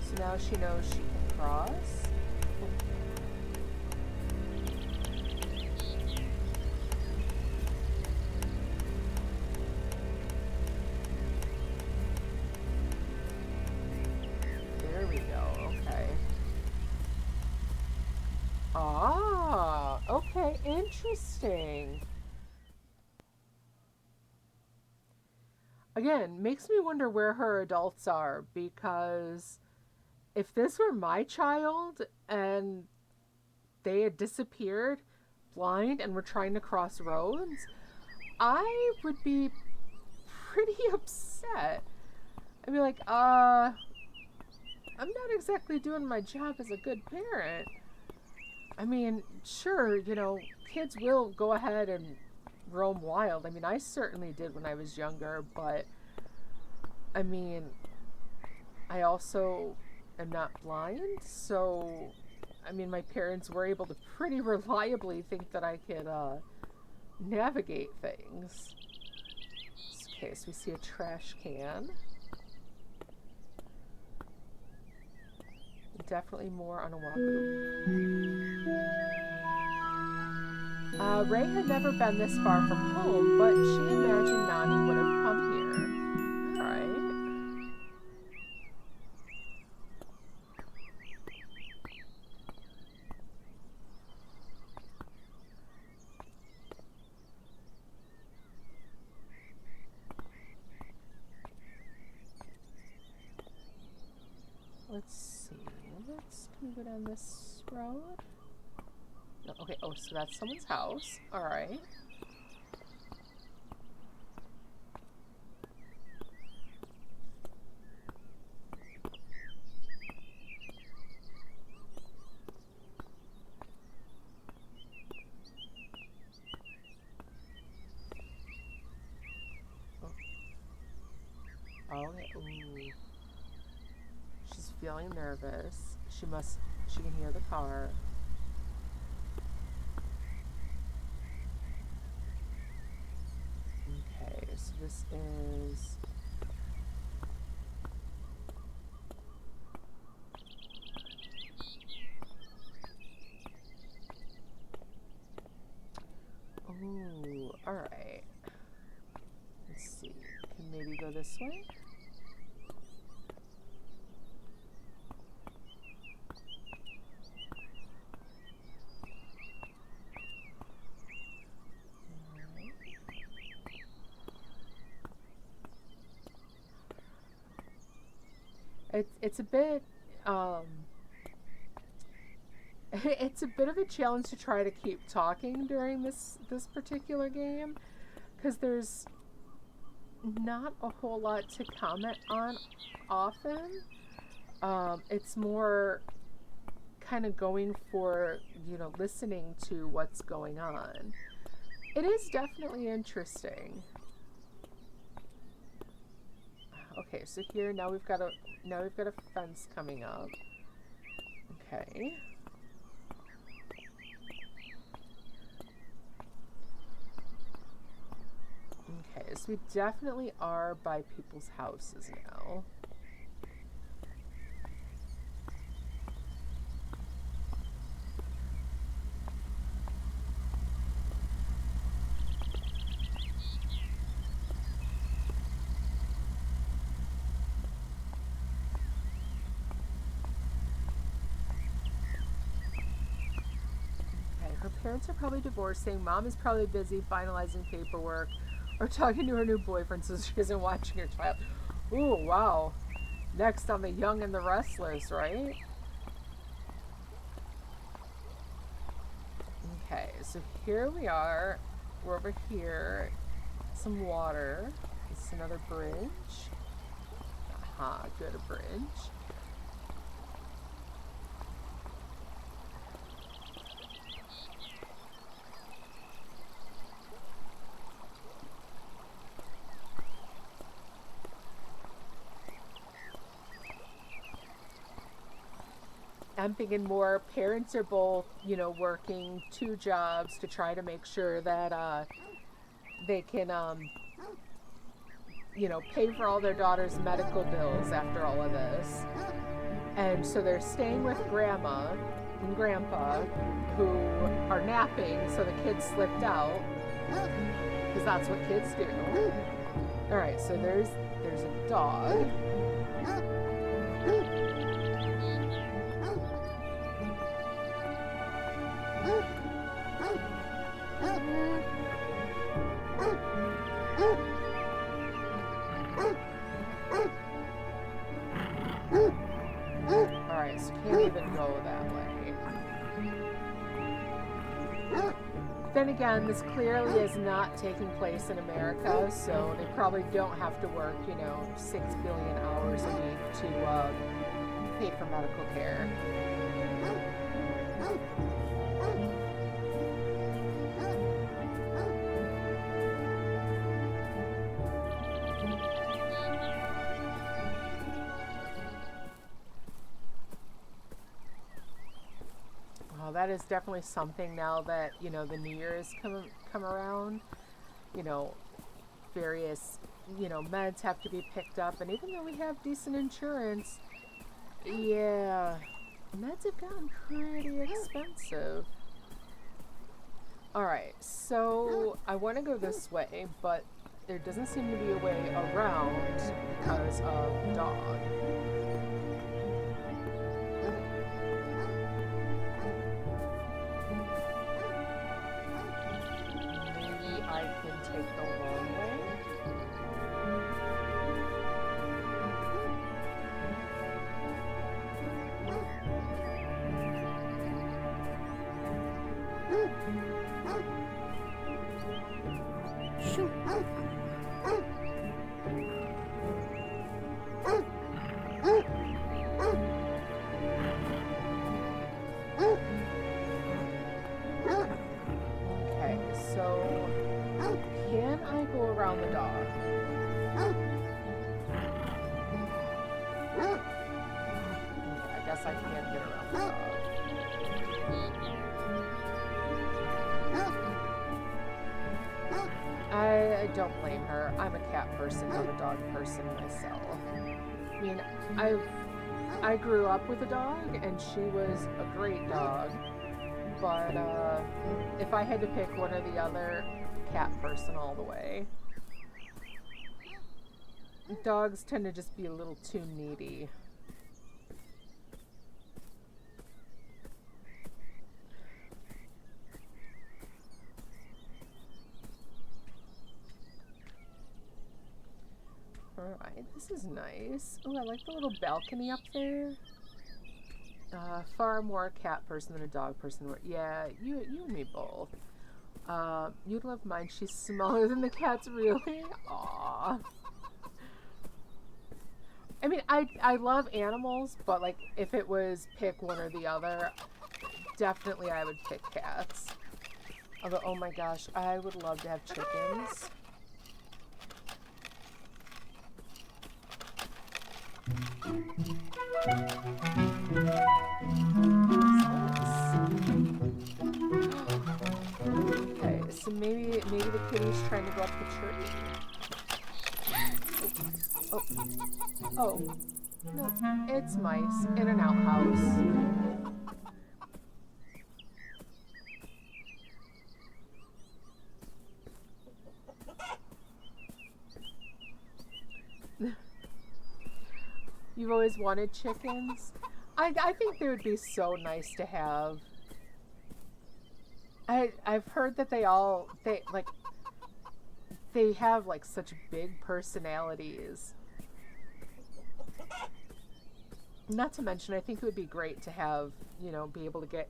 So now she knows she can cross. There we go. Okay. Ah, okay, interesting. Again, makes me wonder where her adults are, because if this were my child and they had disappeared blind and were trying to cross roads, I would be pretty upset. I'd be like, I'm not exactly doing my job as a good parent. I mean, sure, kids will go ahead and roam wild. I mean, I certainly did when I was younger, but I mean, I also am not blind, so I mean, my parents were able to pretty reliably think that I could navigate things. Okay, so we see a trash can. Definitely more on a walkthrough. Ray had never been this far from home, but she imagined Nani would have come here. Alright. Let's see. Can we go down this road? No, okay, oh, so that's someone's house. Alright. Oh, okay. Ooh. She's feeling nervous. She can hear the car. Okay, so this is... Ooh, alright. Let's see. Can maybe go this way? It's a bit it's a bit of a challenge to try to keep talking during this particular game, because there's not a whole lot to comment on often. It's more kind of going for, listening to what's going on. It is definitely interesting. Okay, so here now we've got a fence coming up. Okay. so we definitely are by people's houses now. Her parents are probably divorcing. Mom is probably busy finalizing paperwork or talking to her new boyfriend so she isn't watching her child. Ooh, wow. Next on the Young and the Restless, right? Okay, so here we are. We're over here. Some water. This is another bridge. Aha, good, a bridge. I'm thinking more parents are both, working 2 jobs to try to make sure that they can, pay for all their daughter's medical bills after all of this. And so they're staying with grandma and grandpa who are napping, so the kids slipped out because that's what kids do. All right, so there's a dog. Alright, so can't even go that way. Then again, this clearly is not taking place in America, so they probably don't have to work, 6 billion hours a week to pay for medical care. Well, that is definitely something now that, the New Year has come around. Various, meds have to be picked up. And even though we have decent insurance, yeah, meds have gotten pretty expensive. Alright, so I want to go this way, but there doesn't seem to be a way around because of the dog. I can take the long way. Shoot. Okay, so can I go around the dog? I guess I can't get around the dog. I don't blame her. I'm a cat person, not a dog person myself. I mean, I grew up with a dog, and she was a great dog. But if I had to pick one or the other, cat person all the way. Dogs tend to just be a little too needy. Alright, this is nice. Oh, I like the little balcony up there. Far more a cat person than a dog person. Yeah, you and me both. You'd love mine. She's smaller than the cat's, really? Aww. I mean, I love animals, but like if it was pick one or the other, definitely I would pick cats. Although, oh my gosh, I would love to have chickens. Okay, so maybe the kitty's trying to go up the tree. Oh, oh, no, it's mice in an outhouse. You've always wanted chickens? I think they would be so nice to have. I've heard that they have like such big personalities. Not to mention, I think it would be great to have, be able to get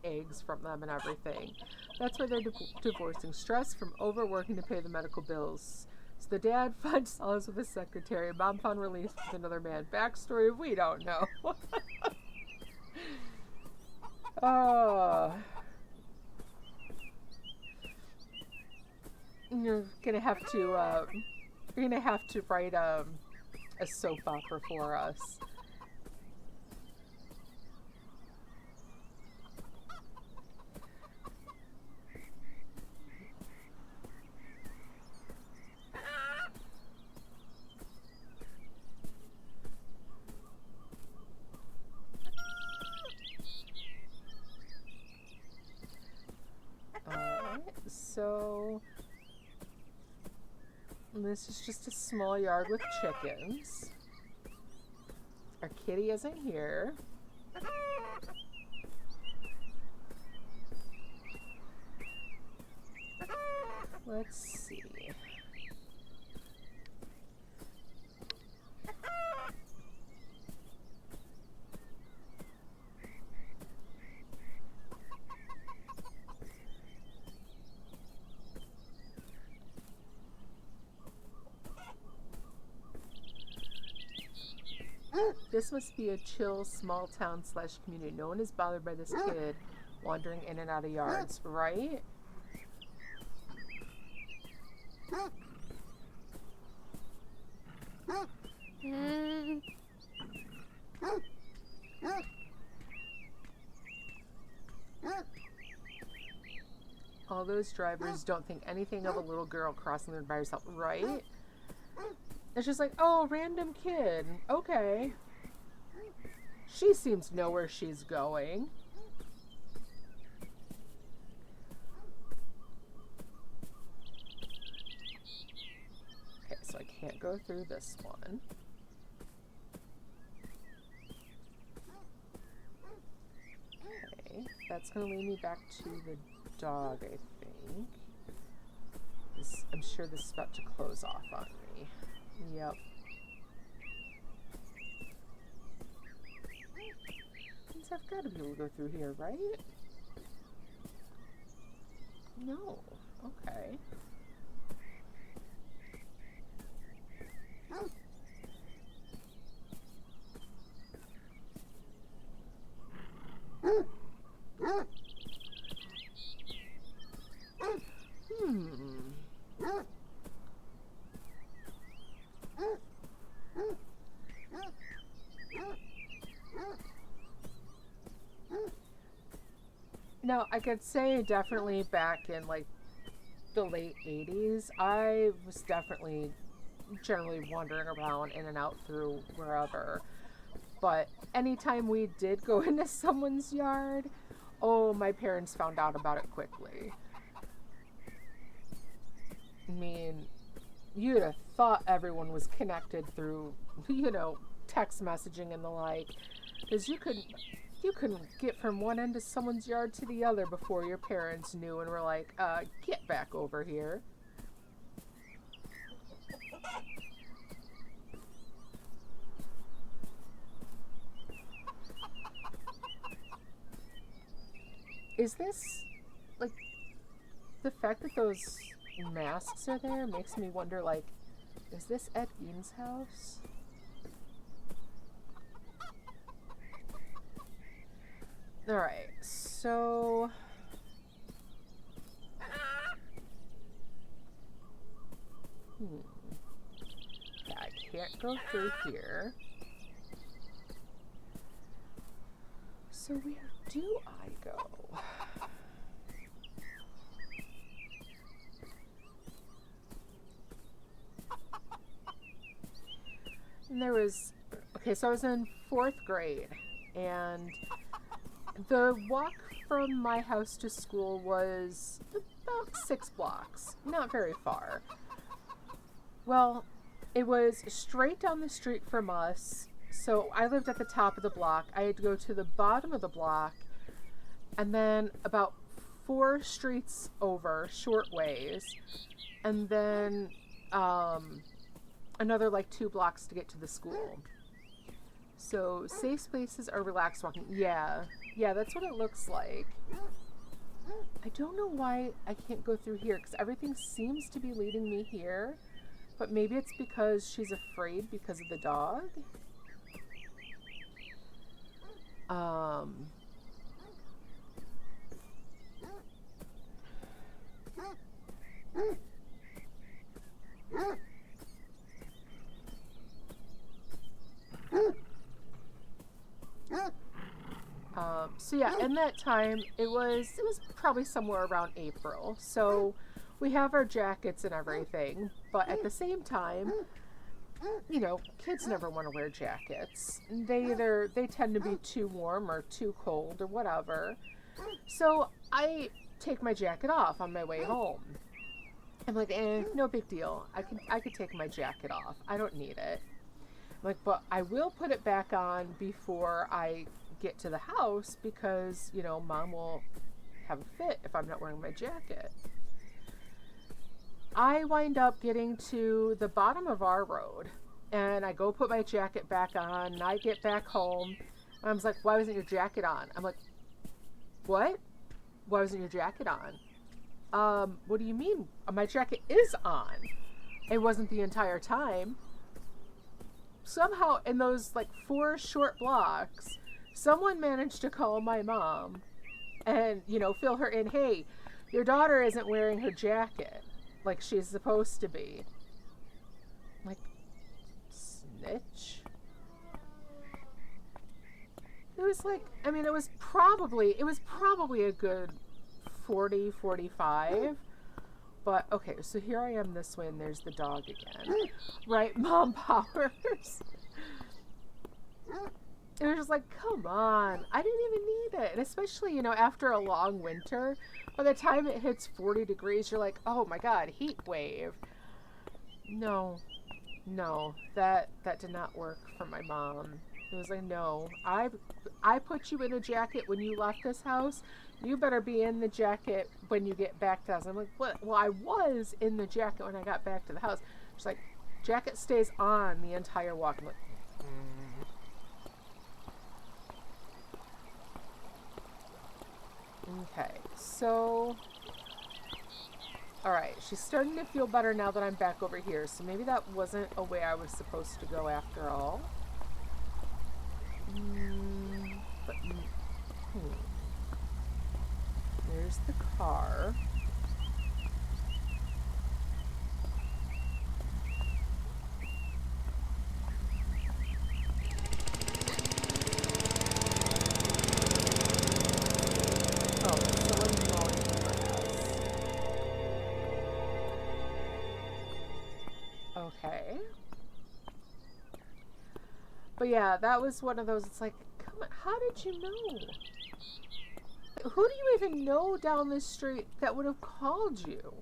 eggs from them and everything. That's why they're divorcing. Stress from overworking to pay the medical bills. So the dad finds solace with his secretary. Mom found release with another man. Backstory, we don't know. Oh. You're gonna have to write a soap opera for us. Alright, so this is just a small yard with chickens. Our kitty isn't here. Let's see. This must be a chill small town / community. No one is bothered by this kid wandering in and out of yards, right? All those drivers don't think anything of a little girl crossing the road by herself, right? It's just like, oh, random kid. Okay. She seems to know where she's going. Okay, so I can't go through this one. Okay, that's going to lead me back to the dog, I think. I'm sure this is about to close off on me. Yep. Means I've got to be able to go through here, right? No. Okay. Now, I could say definitely back in like the late 80s, I was definitely generally wandering around in and out through wherever. But anytime we did go into someone's yard, oh, my parents found out about it quickly. I mean, you'd have thought everyone was connected through, text messaging and the like. Because you couldn't get from one end of someone's yard to the other before your parents knew and were like, get back over here. Is this, like, the fact that those masks are there makes me wonder, like, is this Ed Gein's house? Alright, so... Yeah, I can't go through here. So where do I go? there was, okay, so I was in fourth grade, and the walk from my house to school was about 6 blocks, not very far. Well, it was straight down the street from us. So I lived at the top of the block. I had to go to the bottom of the block, and then about 4 streets over, short ways, and then another like 2 blocks to get to the school. So safe spaces are relaxed walking. Yeah, yeah, that's what it looks like. I don't know why I can't go through here because everything seems to be leading me here. But maybe it's because she's afraid because of the dog. Um, so yeah, in that time, it was probably somewhere around April. So we have our jackets and everything, but at the same time, kids never want to wear jackets. They tend to be too warm or too cold or whatever. So I take my jacket off on my way home. I'm like, no big deal. I could take my jacket off. I don't need it. I'm like, but I will put it back on before I get to the house because, mom will have a fit if I'm not wearing my jacket. I wind up getting to the bottom of our road and I go put my jacket back on and I get back home and I was like, why wasn't your jacket on? I'm like, what? Why wasn't your jacket on? What do you mean? My jacket is on. It wasn't the entire time. Somehow in those like 4 short blocks, someone managed to call my mom and, fill her in, hey, your daughter isn't wearing her jacket like she's supposed to be. Like, snitch? It was like, it was probably a good 40, 45. But, okay, so here I am this way and there's the dog again. Right, Mom Powers? It was just like, come on. I didn't even need it. And especially, after a long winter, by the time it hits 40 degrees, you're like, oh my God, heat wave. No, that did not work for my mom. It was like, no, I put you in a jacket when you left this house. You better be in the jacket when you get back to the house. I'm like, what? Well, I was in the jacket when I got back to the house. She's like, jacket stays on the entire walk. I'm like, okay, so, all right, she's starting to feel better now that I'm back over here. So maybe that wasn't a way I was supposed to go after all. But, there's the car. Oh, someone's mowing the grass. Okay. But yeah, that was one of those, it's like, come on, how did you know? Who do you even know down the street that would have called you?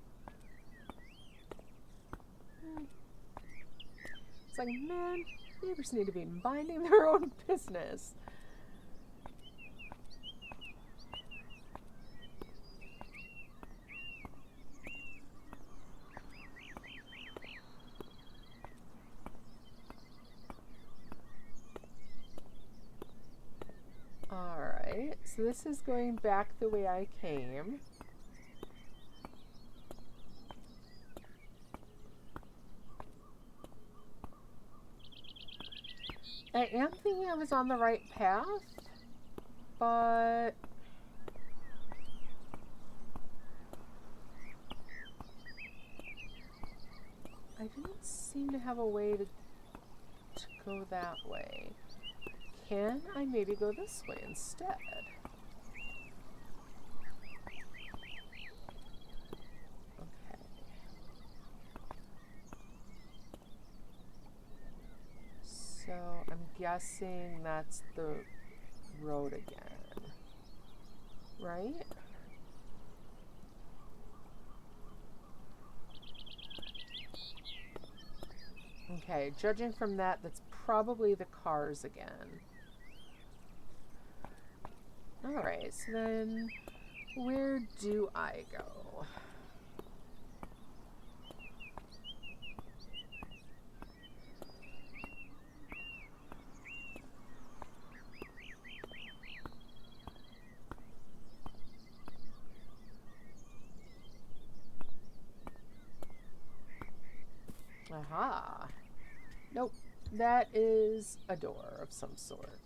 It's like, man, neighbors need to be minding their own business. Alright, so this is going back the way I came. I am thinking I was on the right path, but I didn't seem to have a way to go that way. Can I maybe go this way instead? Okay. So I'm guessing that's the road again, right? Okay, judging from that, that's probably the cars again. Alright, so then where do I go? Aha. Nope. That is a door of some sort.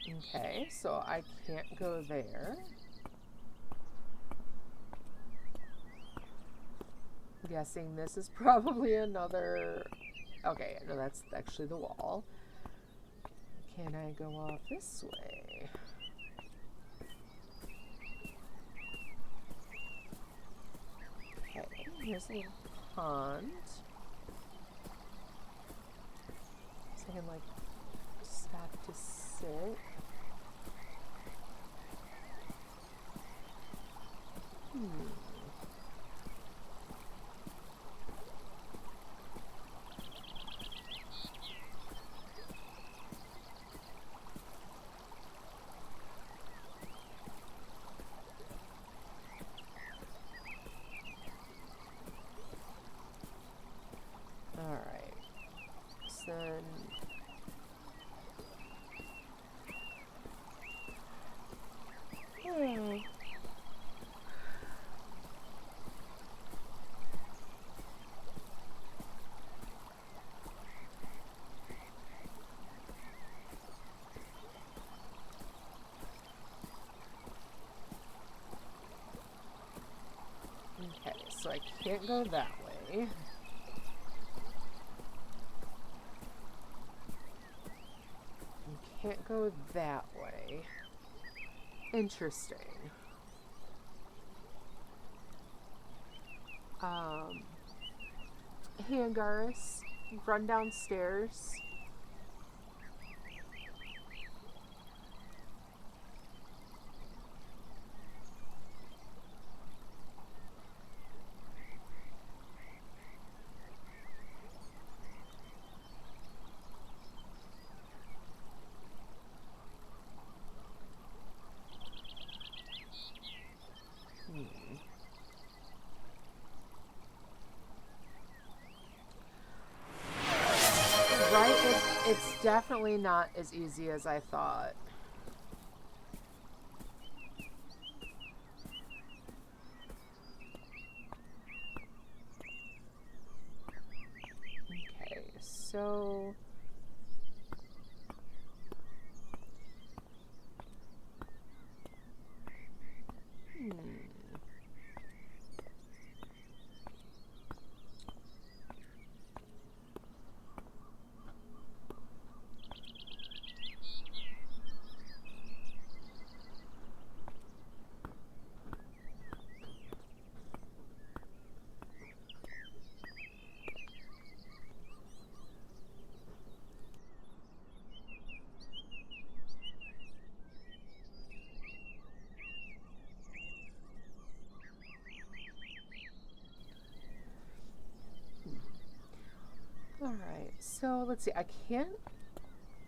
Okay, so I can't go there. I'm guessing this is probably another... Okay, no, that's actually the wall. Can I go off this way? Okay, here's a little pond. So I can, like, stop to sit. Alright. So then... Okay, so I can't go that way. Can't go that way. Interesting. Hey, Angaris, run downstairs. Right? It's definitely not as easy as I thought. Okay, so... Alright, so let's see. I can't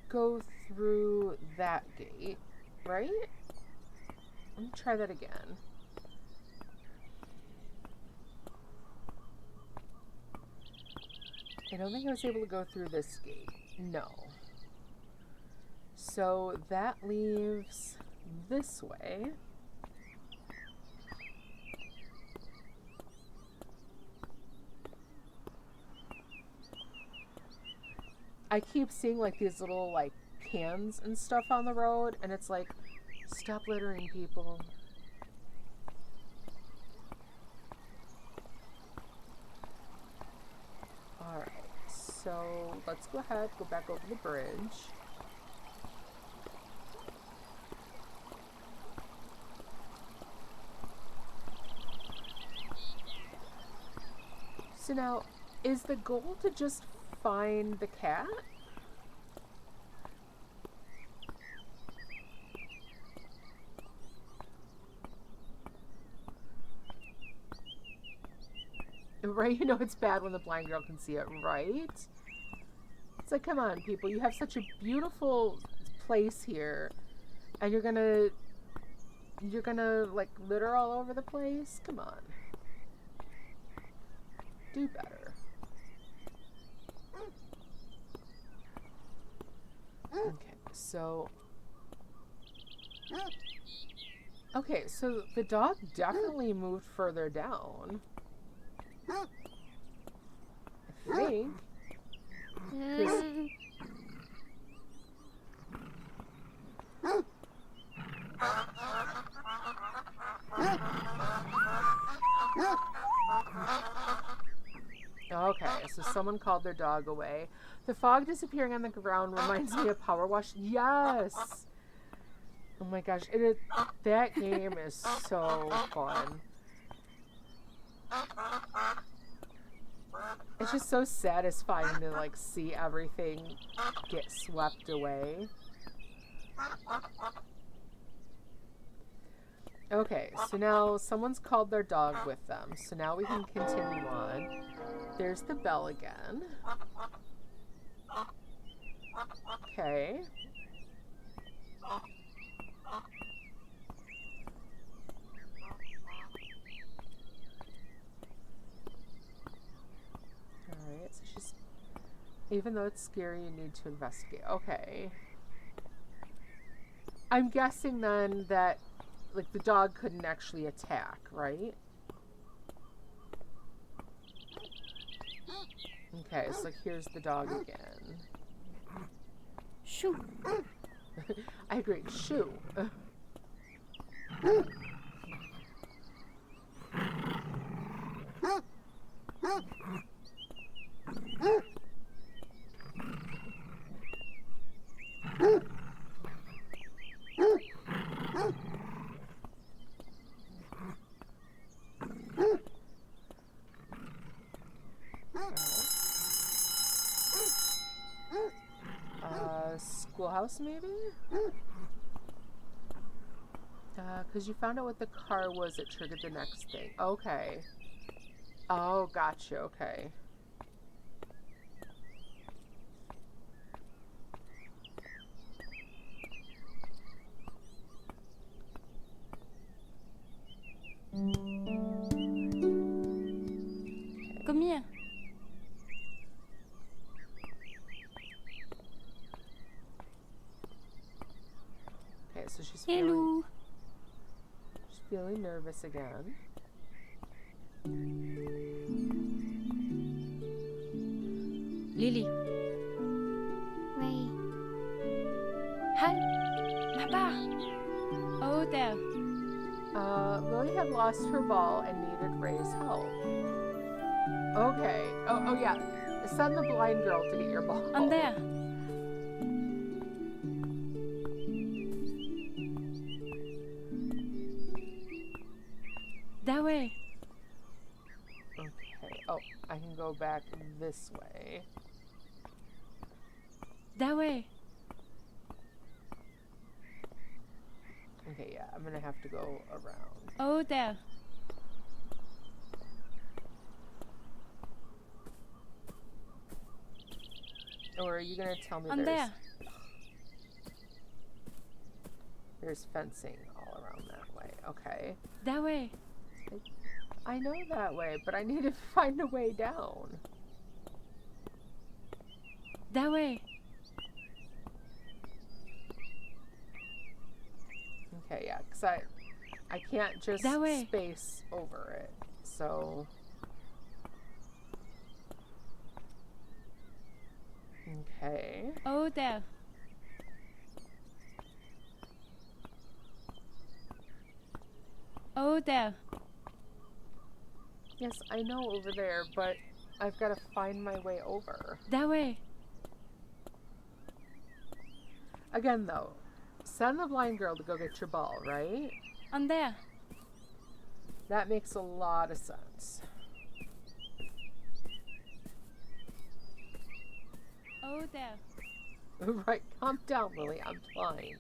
go through that gate, right? Let me try that again. I don't think I was able to go through this gate. No. So that leaves this way. I keep seeing like these little like cans and stuff on the road, and it's like, stop littering, people. Alright, so let's go ahead, go back over the bridge. So now, is the goal to just find the cat? Right? You know it's bad when the blind girl can see it, right? It's like, come on, people. You have such a beautiful place here. And you're gonna, like, litter all over the place? Come on. Do better. Okay, so... Okay, so the dog definitely moved further down. I think. Okay, so someone called their dog away. The fog disappearing on the ground reminds me of Power Wash. Yes! Oh my gosh, that game is so fun. It's just so satisfying to, like, see everything get swept away. Okay, so now someone's called their dog with them. So now we can continue on. There's the bell again. Okay. Alright, so she's... Even though it's scary, you need to investigate. Okay. I'm guessing then that, like, the dog couldn't actually attack, right? Okay, so here's the dog again. Shoo. I agree. Shoo. Schoolhouse, maybe? Because you found out what the car was that triggered the next thing. Okay. Oh, gotcha. Okay. Come here. Okay, so she's Hello. feeling nervous again. Lily. Ray. Hi. Papa. Oh, there. Lily had lost her ball and needed Ray's help. Okay. Oh yeah. Send the blind girl to get your ball. On there. That way. Okay. Oh, I can go back this way. That way. Okay, yeah. I'm gonna have to go around. Oh, there. Or are you gonna tell me On there. there's fencing all around that way? Okay. That way. I know that way, but I need to find a way down. That way. Okay, yeah, because I can't just That way. space over it. So okay. Oh, there. Oh, there. Yes, I know over there, but I've got to find my way over. That way. Again, though, send the blind girl to go get your ball, right? On there. That makes a lot of sense. Oh there. Right, calm down, Lily. I'm blind.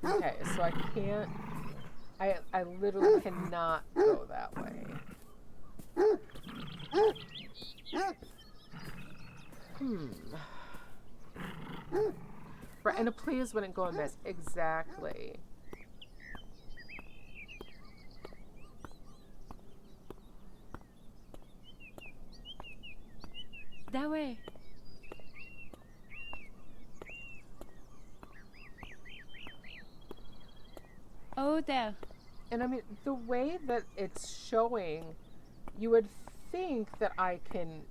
Okay, so I can't. I literally cannot go that way. Right, and a please wouldn't go amiss. Exactly. That way. Oh there. And I mean, the way that it's showing, you would think that I can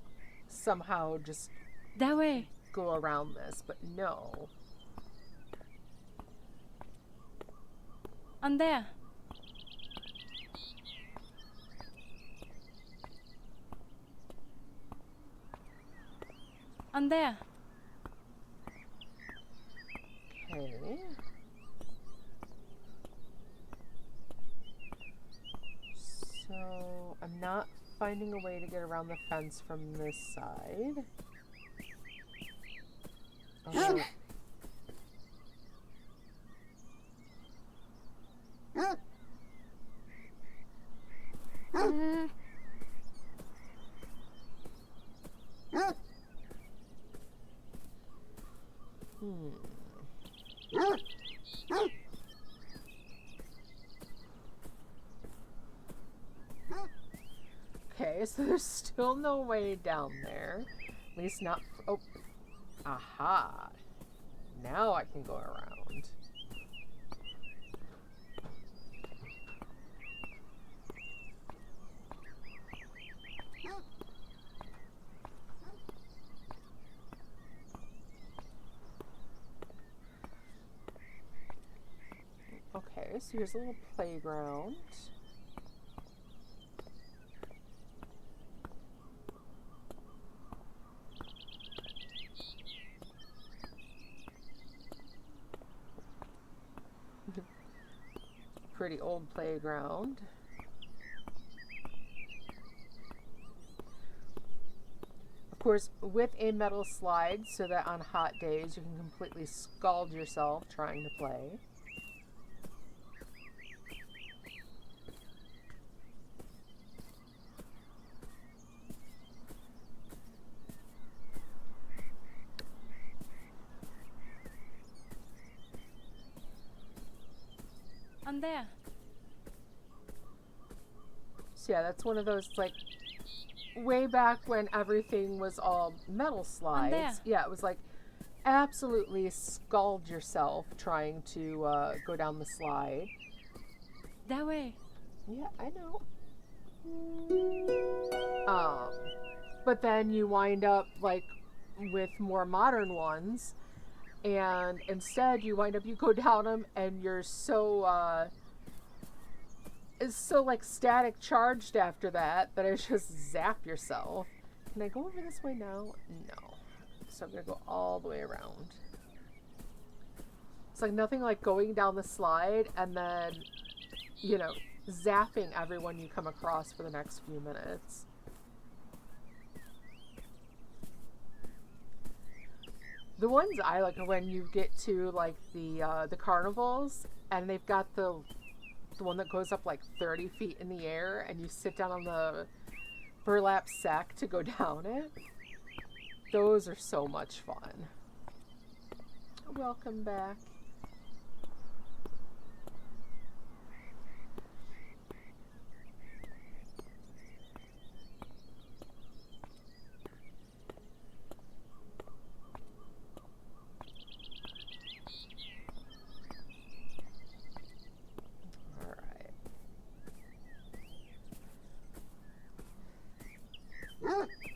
somehow just That way. go around this, but no. On there. On there. Okay. So I'm not finding a way to get around the fence from this side. Oh. Okay, so there's still no way down there. At least not. Oh. Aha. Now I can go around. Okay, so here's a little playground. Pretty old playground. Of course, with a metal slide so that on hot days you can completely scald yourself trying to play. On there. So yeah, that's one of those, like, way back when everything was all metal slides. there. Yeah, it was like absolutely scald yourself trying to go down the slide. That way. Yeah, I know. But then you wind up like with more modern ones, and instead you wind up you go down them and you're so it's so like static charged after that it just zap yourself. Can I go over this way now? No. So I'm gonna go all the way around. It's like nothing like going down the slide and then, you know, zapping everyone you come across for the next few minutes. The ones I like are when you get to like the carnivals and they've got the one that goes up like 30 feet in the air and you sit down on the burlap sack to go down it. Those are so much fun. Welcome back.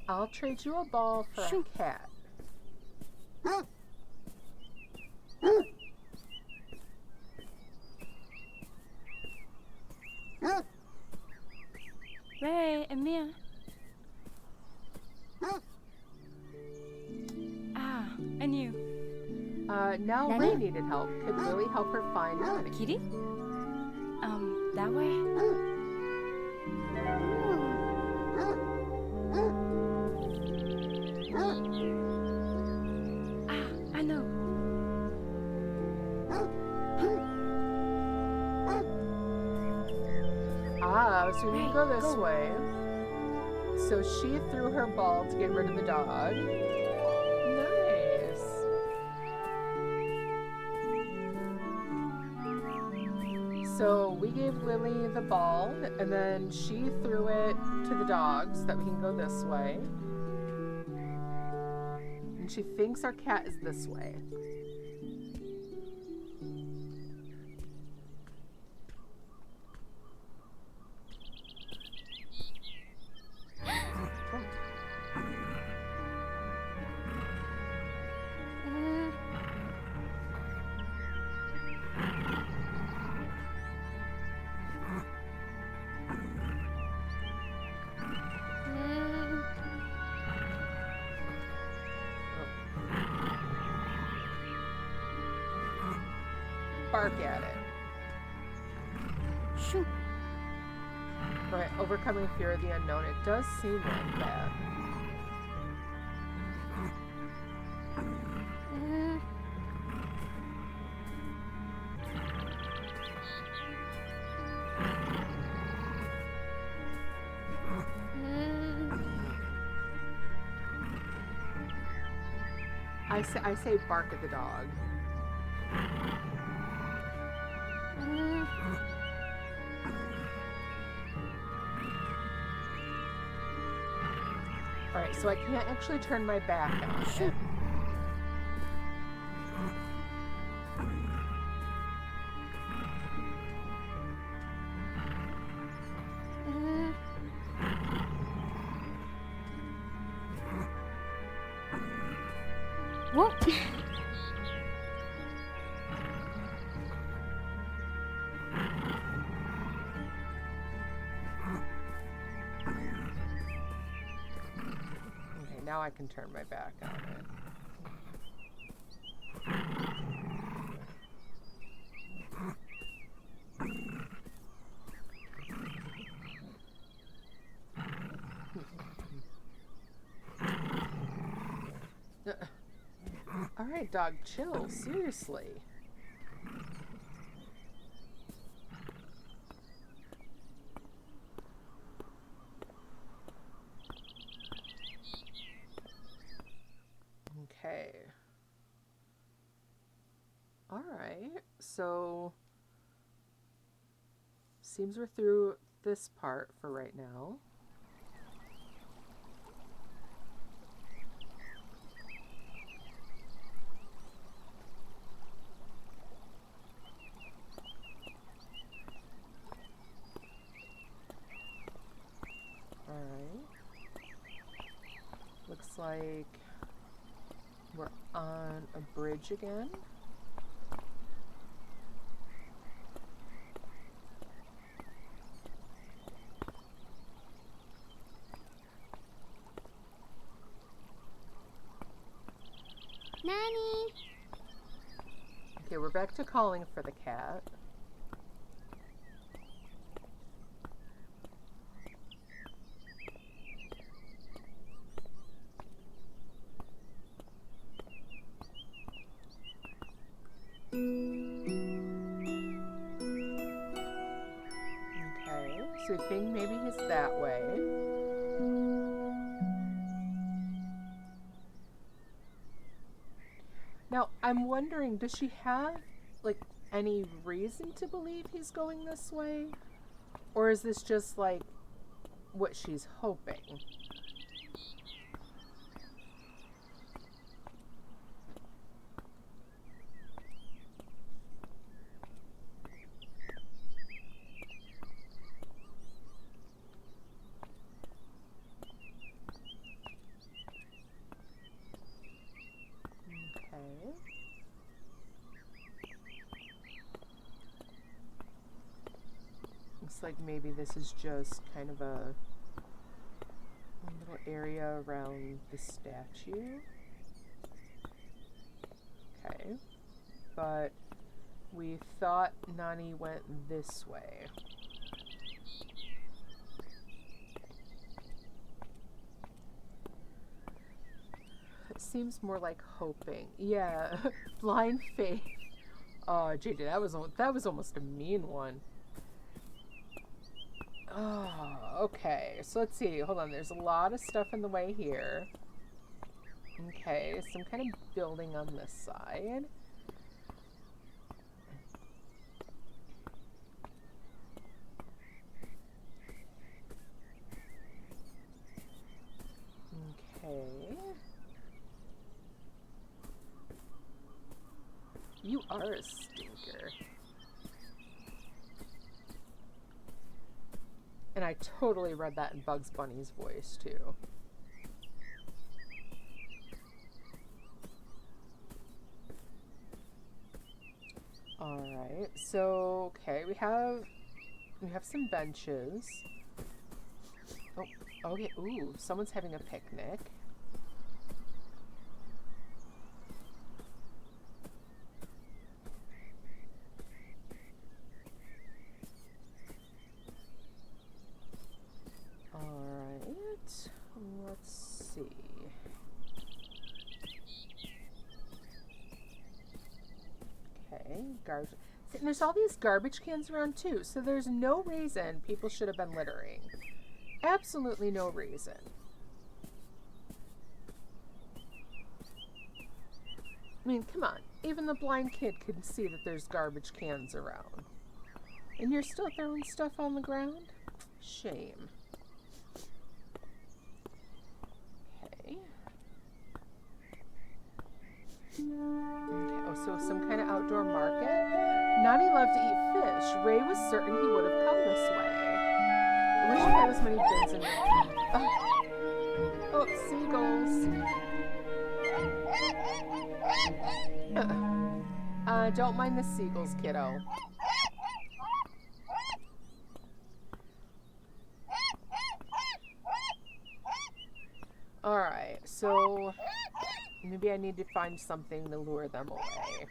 I'll trade you a ball for a cat. Ray, Amir. Ah, and you. No, Nani? Ray needed help. Could Lily help her find Nani? Kitty? That way? I know. Ah, so we need to go this Go. way. So she threw her ball to get rid of the dog. Nice. So we gave Lily the ball, and then she threw it to the dog so that we can go this way. And she thinks our cat is this way. Bark at it. Shoot. Right, overcoming fear of the unknown. It does seem like that. I say bark at the dog. Alright, so I can't actually turn my back on it. Whoop. Okay, now I can turn my back on it. Alright, dog, chill. Seriously. Okay. Alright, so seems we're through this part for right now. Alright. Looks like we're on a bridge again. Nani? Okay, we're back to calling for the cat. Okay, so we think maybe he's that way. Now, I'm wondering, does she have, like, any reason to believe he's going this way? Or is this just, like, what she's hoping? Okay. Looks like maybe this is just kind of a little area around the statue. Okay. Okay. But we thought Nani went this way. It seems more like hoping. Yeah, blind faith. Oh, JJ, that was almost a mean one. Oh, okay. So let's see. Hold on. There's a lot of stuff in the way here. Okay, some kind of building on this side. Okay. You are a stinker. And I totally read that in Bugs Bunny's voice, too. Alright, so, okay, we have some benches. Oh, okay, ooh, someone's having a picnic. Alright, let's see. Okay, garbage. And there's all these garbage cans around too, so there's no reason people should have been littering. Absolutely no reason. I mean, come on. Even the blind kid can see that there's garbage cans around. And you're still throwing stuff on the ground? Shame. Okay. Oh, so some kind of outdoor market? Nani loved to eat fish. Ray was certain he would have come this way. I wish I had as many bins in there. Oh, seagulls. Don't mind the seagulls, kiddo. Alright, so maybe I need to find something to lure them away.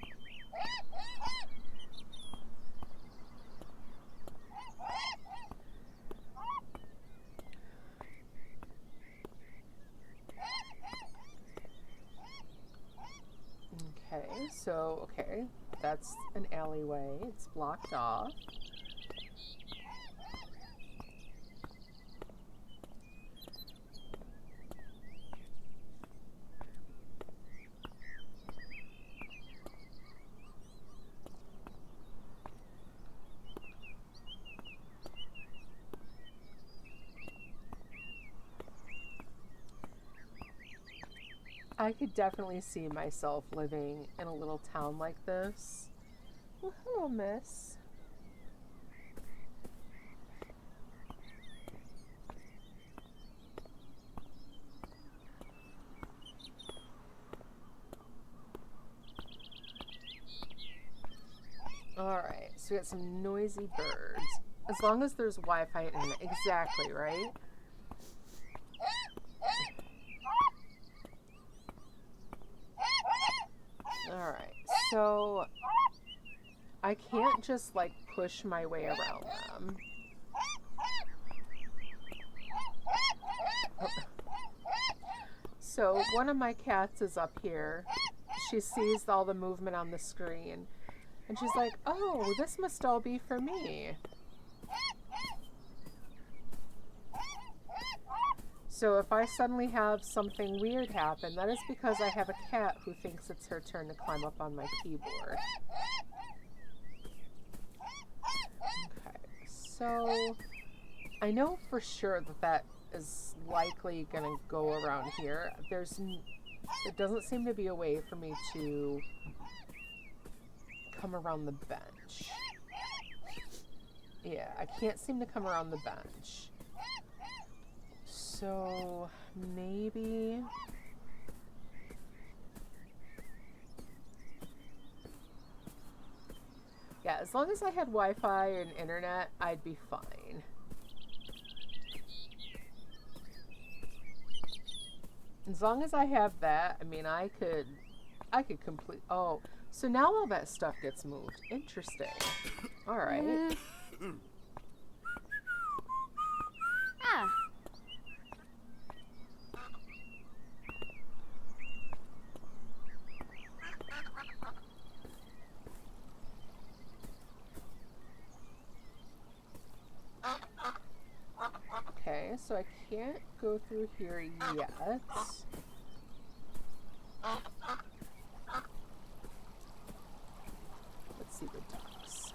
Okay, that's an alleyway. It's blocked off. I could definitely see myself living in a little town like this. Well, hello, miss. Alright, so we got some noisy birds. As long as there's Wi-Fi and internet. Exactly, right? Alright, so I can't just like push my way around them. So one of my cats is up here. She sees all the movement on the screen. And she's like, oh, this must all be for me. So if I suddenly have something weird happen, that is because I have a cat who thinks it's her turn to climb up on my keyboard. Okay, so I know for sure that that is likely going to go around here. It doesn't seem to be a way for me to come around the bench. Yeah, I can't seem to come around the bench. So maybe yeah, as long as I had Wi-Fi and internet, I'd be fine. As long as I have that, I mean, I I could complete. Oh, so now all that stuff gets moved. Interesting. All right. Ah. Okay, so I can't go through here yet. Let's see the ducks.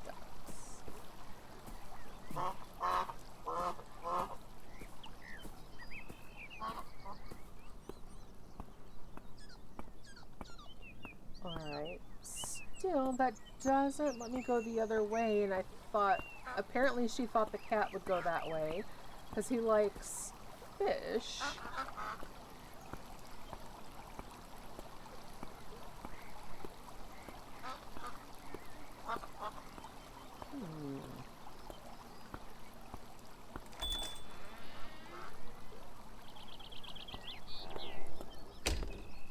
Ducks. Alright. Still, that doesn't let me go the other way, and I thought... Apparently she thought the cat would go that way, because he likes fish.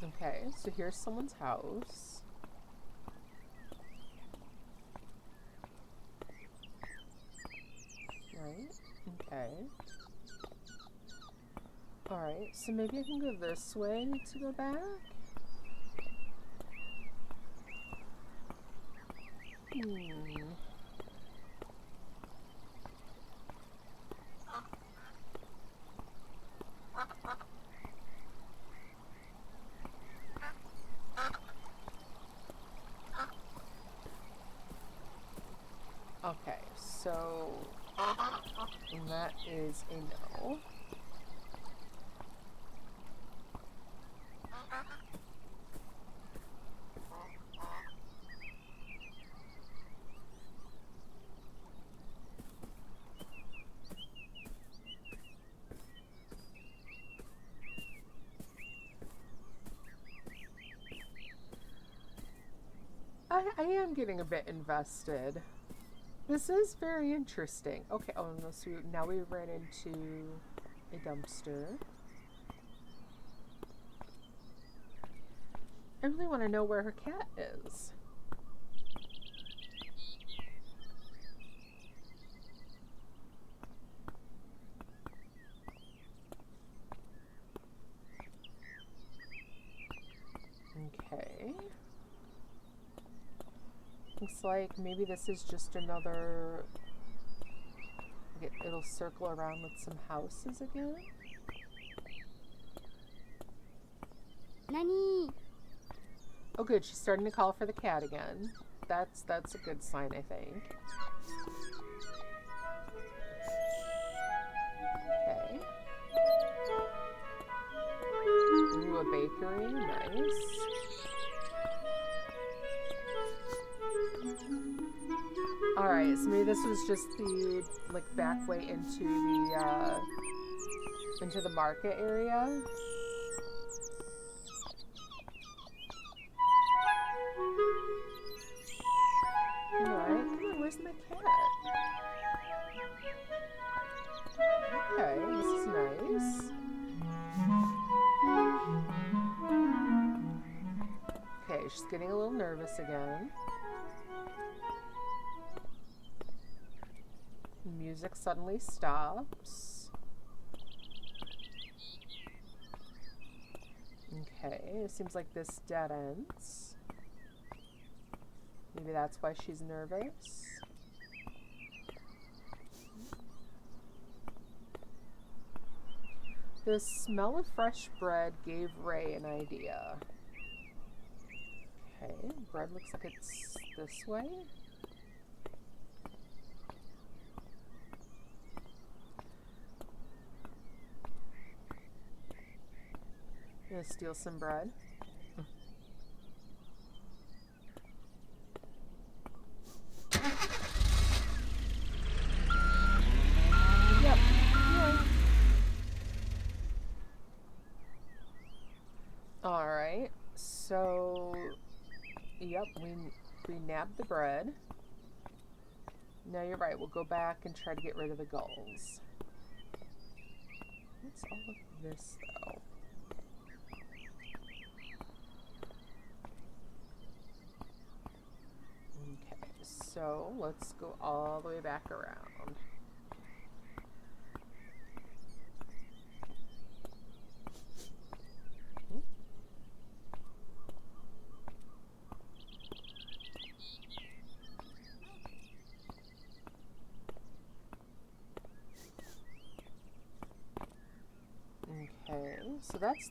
Okay, so here's someone's house. Right, okay. Alright, so maybe I can go this way to go back? Okay, so that is a no. I am getting a bit invested. This is very interesting. Okay, oh no, so now we ran into a dumpster. I really want to know where her cat is. Okay. Looks like maybe this is just another... It'll circle around with some houses again. Nani. Oh good, she's starting to call for the cat again. That's a good sign, I think. Okay. Ooh, a bakery, nice. Alright, so maybe this was just the back way into the market area. Alright, come on, where's my cat? Okay, this is nice. Okay, she's getting a little nervous again. Music suddenly stops. Okay, it seems like this dead ends. Maybe that's why she's nervous. The smell of fresh bread gave Ray an idea. Okay, bread looks like it's this way. I'm gonna steal some bread. Yep. Yeah. Alright, so yep, we nabbed the bread. No, you're right, we'll go back and try to get rid of the gulls. What's all of this, though? Okay, so let's go all the way back around. Okay, so that's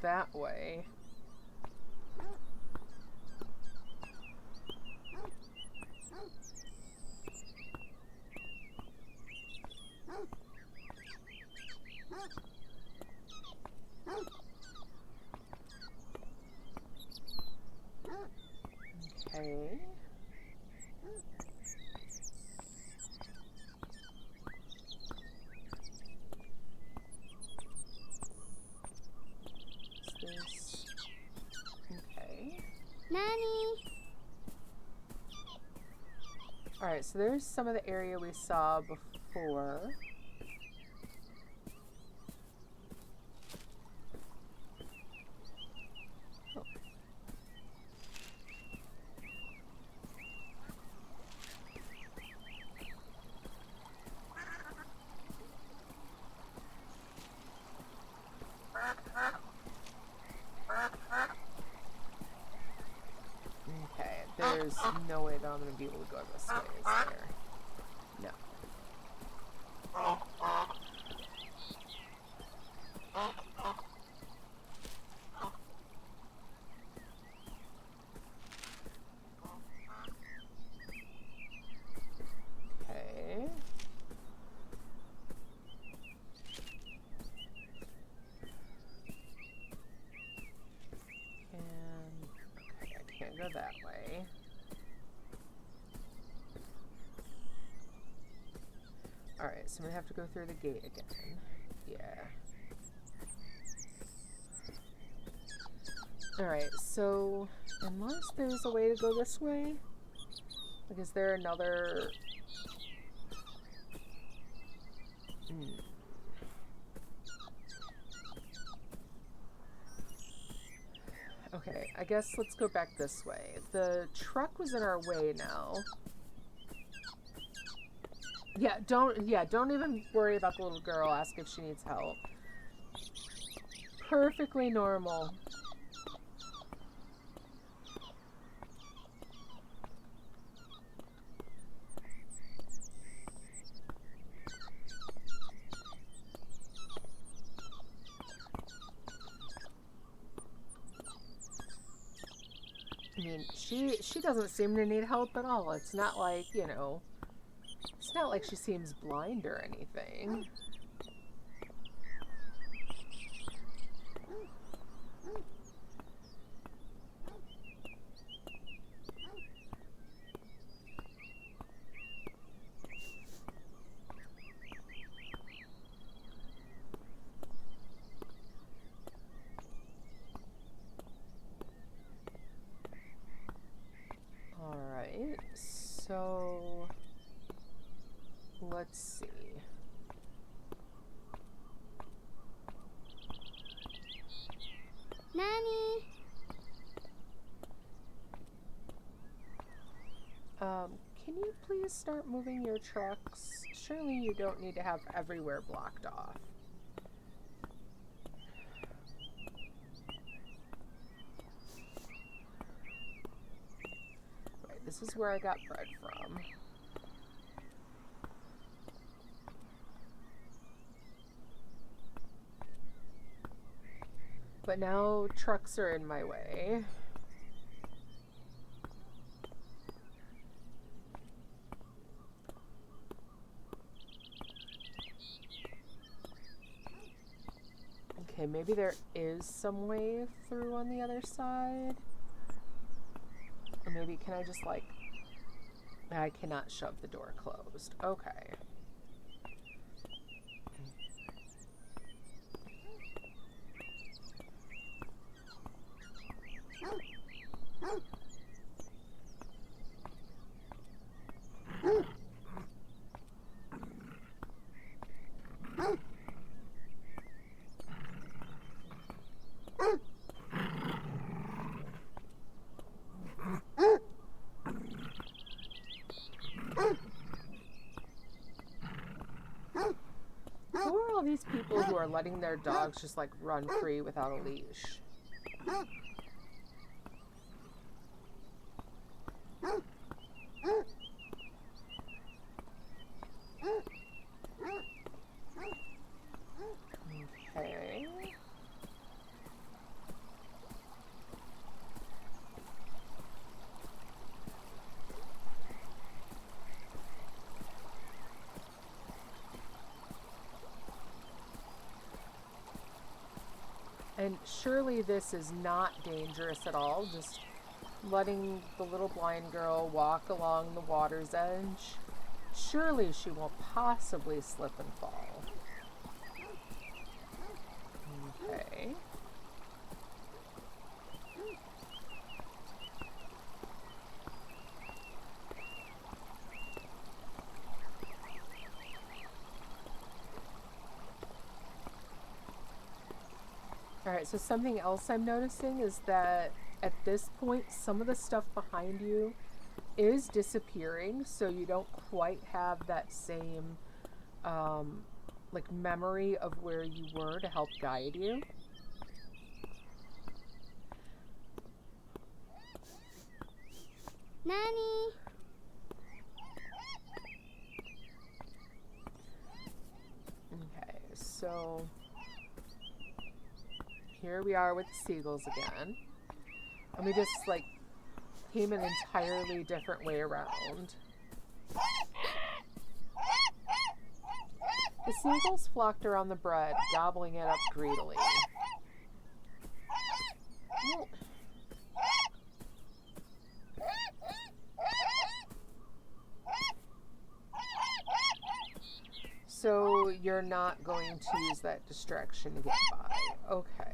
that way. Okay. What's this? Okay. Nani. Alright, so there's some of the area we saw before. Oh. Okay, there's no way that I'm going to be able to go this way, is there? No. Okay. And okay, I can't go that way. Alright, so I'm gonna have to go through the gate again. Yeah. Alright, so unless there's a way to go this way, like, is there another... Okay, I guess let's go back this way. The truck was in our way now. Yeah, don't even worry about the little girl. Ask if she needs help. Perfectly normal. I mean, she doesn't seem to need help at all. It's not like, you know, it's not like she seems blind or anything. Alright, so let's see. Nani. Can you please start moving your trucks? Surely you don't need to have everywhere blocked off. Right, this is where I got bread from. But now trucks are in my way. Okay, maybe there is some way through on the other side. Or maybe, can I just, like... I cannot shove the door closed. Okay. letting their dogs just like run free without a leash. Okay. And surely this is not dangerous at all, just letting the little blind girl walk along the water's edge. Surely she won't possibly slip and fall. Okay. Alright, so something else I'm noticing is that at this point, some of the stuff behind you is disappearing, so you don't quite have that same like memory of where you were to help guide you. Nani. Okay, so here we are with the seagulls again. And we just like came an entirely different way around. The seagulls flocked around the bread, gobbling it up greedily. Well, so you're not going to use that distraction to get by. Okay.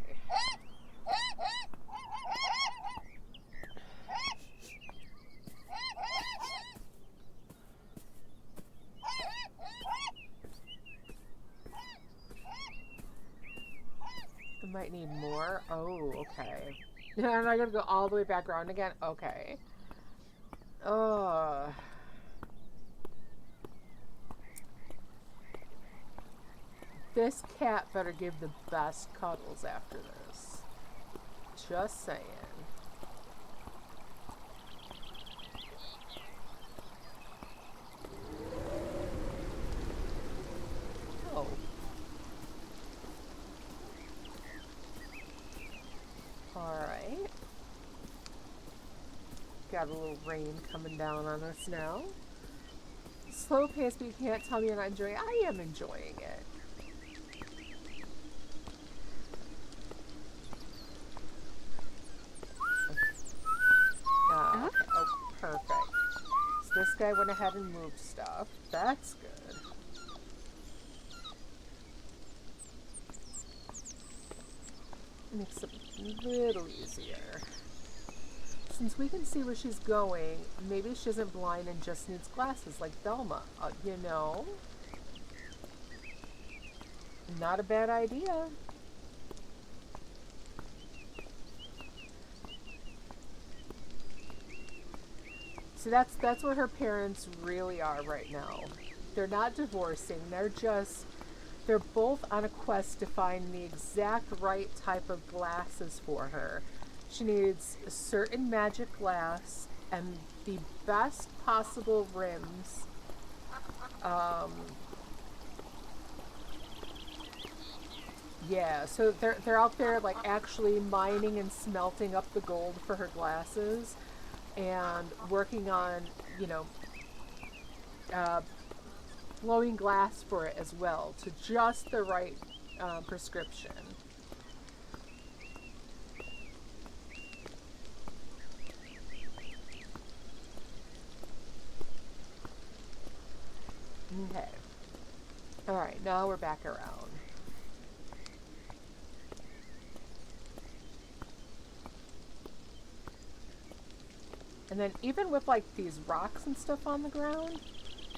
I might need more. Oh, okay. And I gotta go all the way back around again? Okay. Ugh. This cat better give the best cuddles after this. Just saying. Oh. Alright. Got a little rain coming down on us now. Slow pace, but you can't tell me you're not enjoying it. I am enjoying it. Okay. Oh, perfect. So this guy went ahead and moved stuff. That's good. Makes it a little easier. Since we can see where she's going, maybe she isn't blind and just needs glasses like Velma. You know? Not a bad idea. So that's where her parents really are right now. They're not divorcing. They're both on a quest to find the exact right type of glasses for her. She needs a certain magic glass and the best possible rims. Yeah, so they're out there like actually mining and smelting up the gold for her glasses and working on, you know, blowing glass for it as well to just the right prescription. Okay. Alright, now we're back around. And then even with like these rocks and stuff on the ground,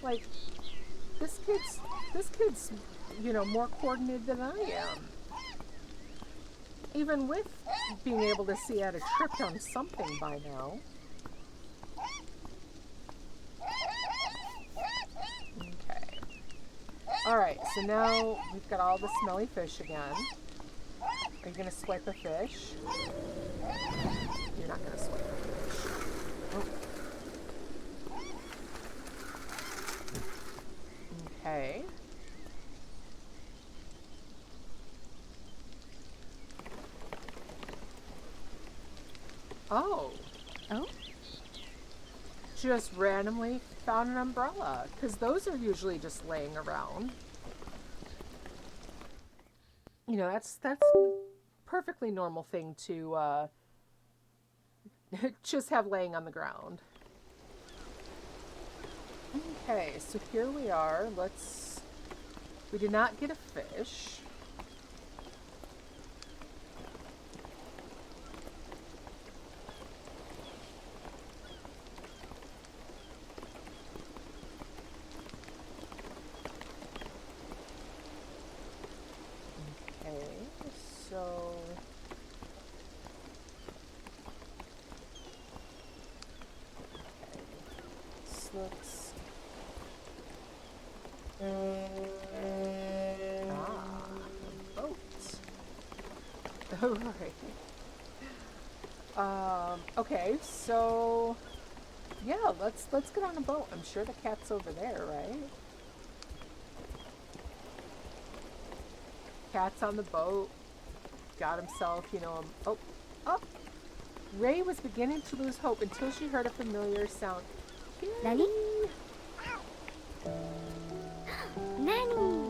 like this kid's, you know, more coordinated than I am. Even with being able to see I had a tripped on something by now. Okay. Alright, so now we've got all the smelly fish again. Are you going to swipe a fish? You're not going to swipe a fish. Oh. Okay. Oh. Oh? Just randomly found an umbrella, because those are usually just laying around. You know, that's a perfectly normal thing to just have laying on the ground. Okay, so here we are. We did not get a fish. Okay, so this looks a boat. All right. Okay, so yeah, let's get on a boat. I'm sure the cat's over there, right? Cat's on the boat. Got himself, oh, oh. Ray was beginning to lose hope until she heard a familiar sound. Nani? Nani!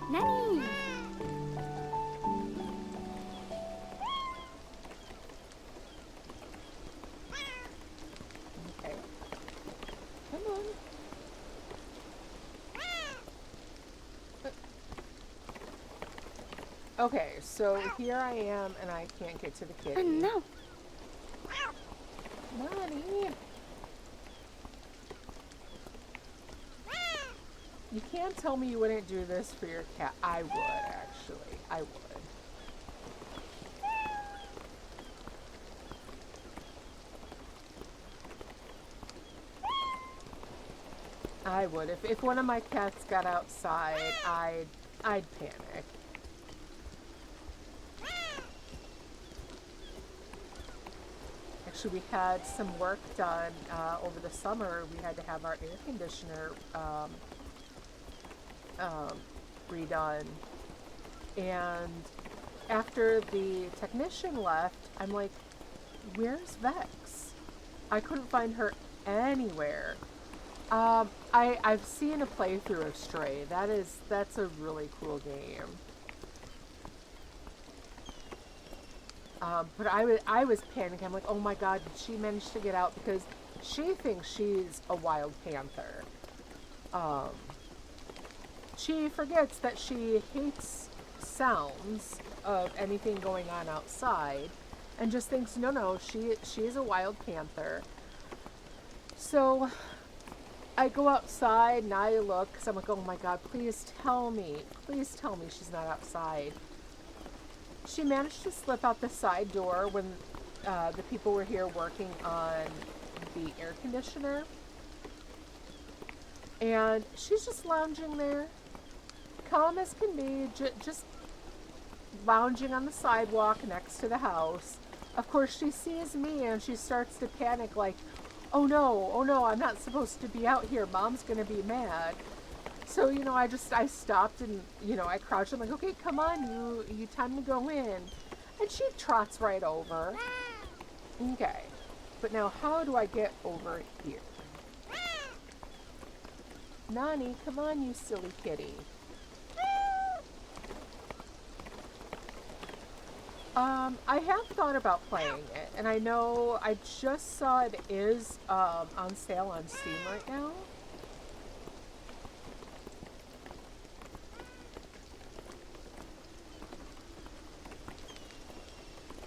Nani! Okay. Come on. Okay, so here I am and I can't get to the kitty. No. Nani! You can't tell me you wouldn't do this for your cat. I would, actually. I would. I would. If one of my cats got outside, I'd panic. Actually, we had some work done over the summer. We had to have our air conditioner redone. And after the technician left, I'm like, where's Vex? I couldn't find her anywhere. I've seen a playthrough of Stray. That's a really cool game. But I was panicking. I'm like, oh my god, did she manage to get out? Because she thinks she's a wild panther. She forgets that she hates sounds of anything going on outside, and just thinks, no, she is a wild panther. So I go outside and I look, because I'm like, oh my god, please tell me she's not outside. She managed to slip out the side door when the people were here working on the air conditioner. And she's just lounging there, calm as can be, just lounging on the sidewalk next to the house. Of course, she sees me and she starts to panic like, oh no, I'm not supposed to be out here. Mom's gonna be mad. So, I stopped and, I crouched. I'm like, okay, come on, you time to go in. And she trots right over. Okay. But now, how do I get over here? Nani, come on, you silly kitty. I have thought about playing it, and I know I just saw it is on sale on Steam right now.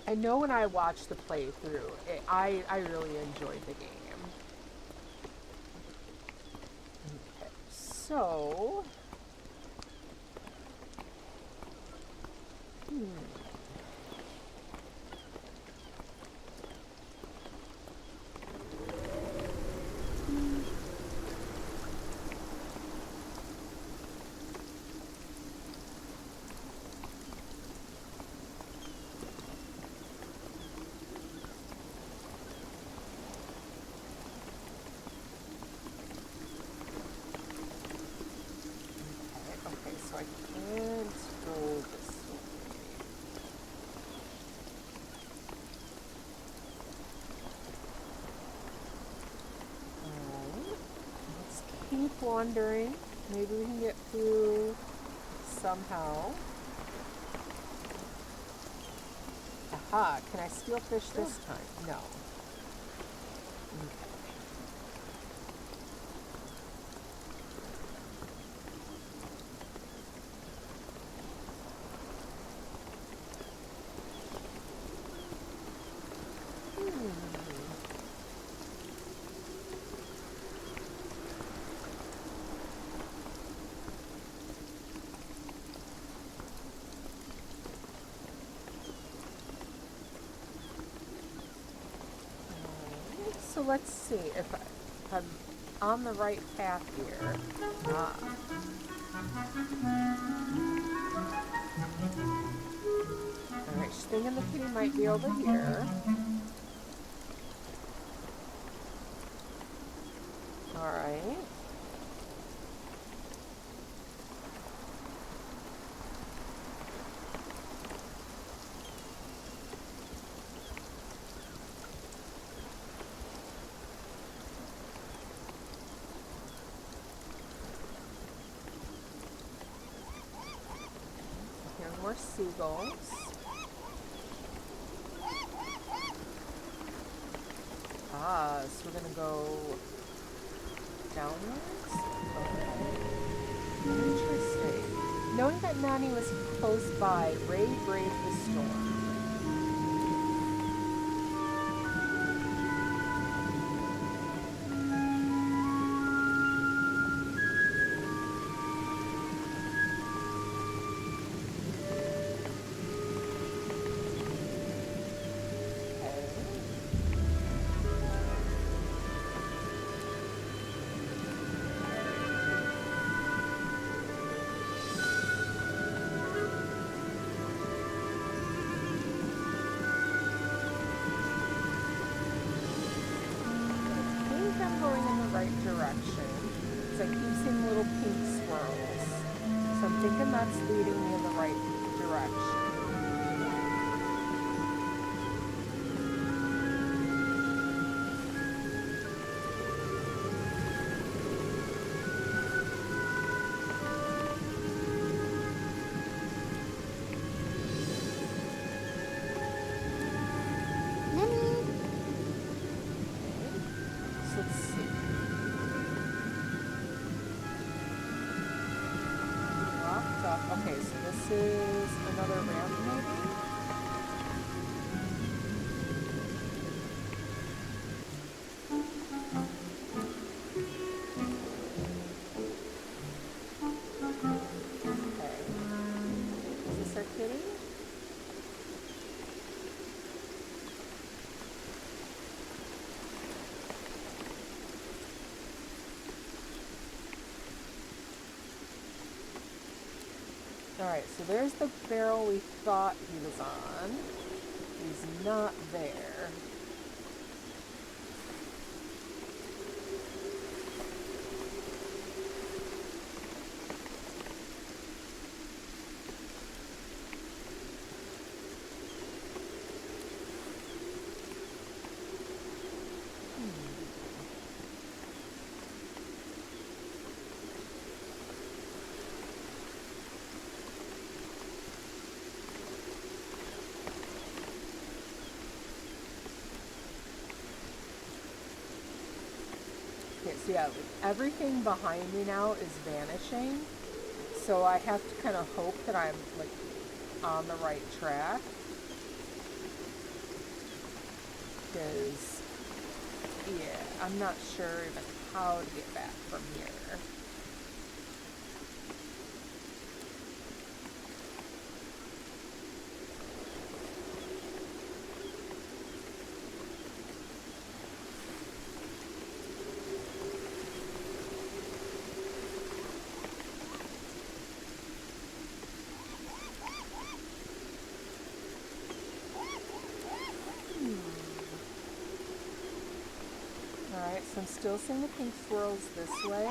I know when I watched the playthrough, I really enjoyed the game. Okay, so... so I can't go this way. Alright, let's keep wandering. Maybe we can get through somehow. Aha, can I steal fish this time? No. Okay. So let's see if I'm on the right path here. Ah. Alright, she's thinking the kitty might be over here. Alright. Here are more seagulls. Ah, so we're gonna go downwards? Okay. Interesting. Knowing that Nani was close by, Ray braved the storm. Direction. So I keep seeing little pink swirls. So I'm thinking that's leading me in the right direction. Nani? So let's see. Okay, so this is another ramp, maybe? Okay. Is this our kitty? Alright, so there's the barrel we thought he was on. He's not there. So yeah, everything behind me now is vanishing. So I have to kind of hope that I'm like on the right track. Because, yeah, I'm not sure even how to get back from here. Alright, so I'm still seeing the pink swirls this way.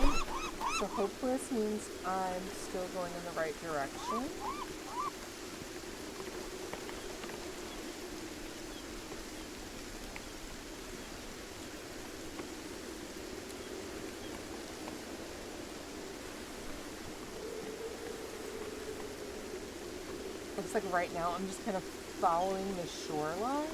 So hopefully this means I'm still going in the right direction. Looks like right now I'm just kind of following the shoreline.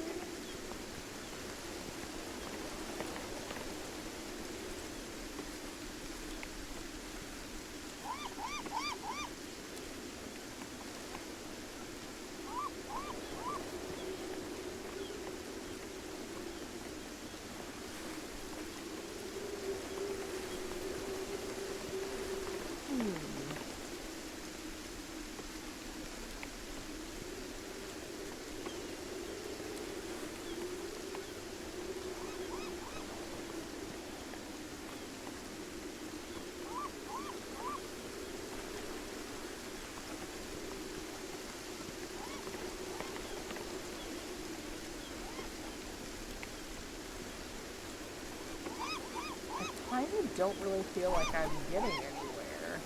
I kind of don't really feel like I'm getting anywhere.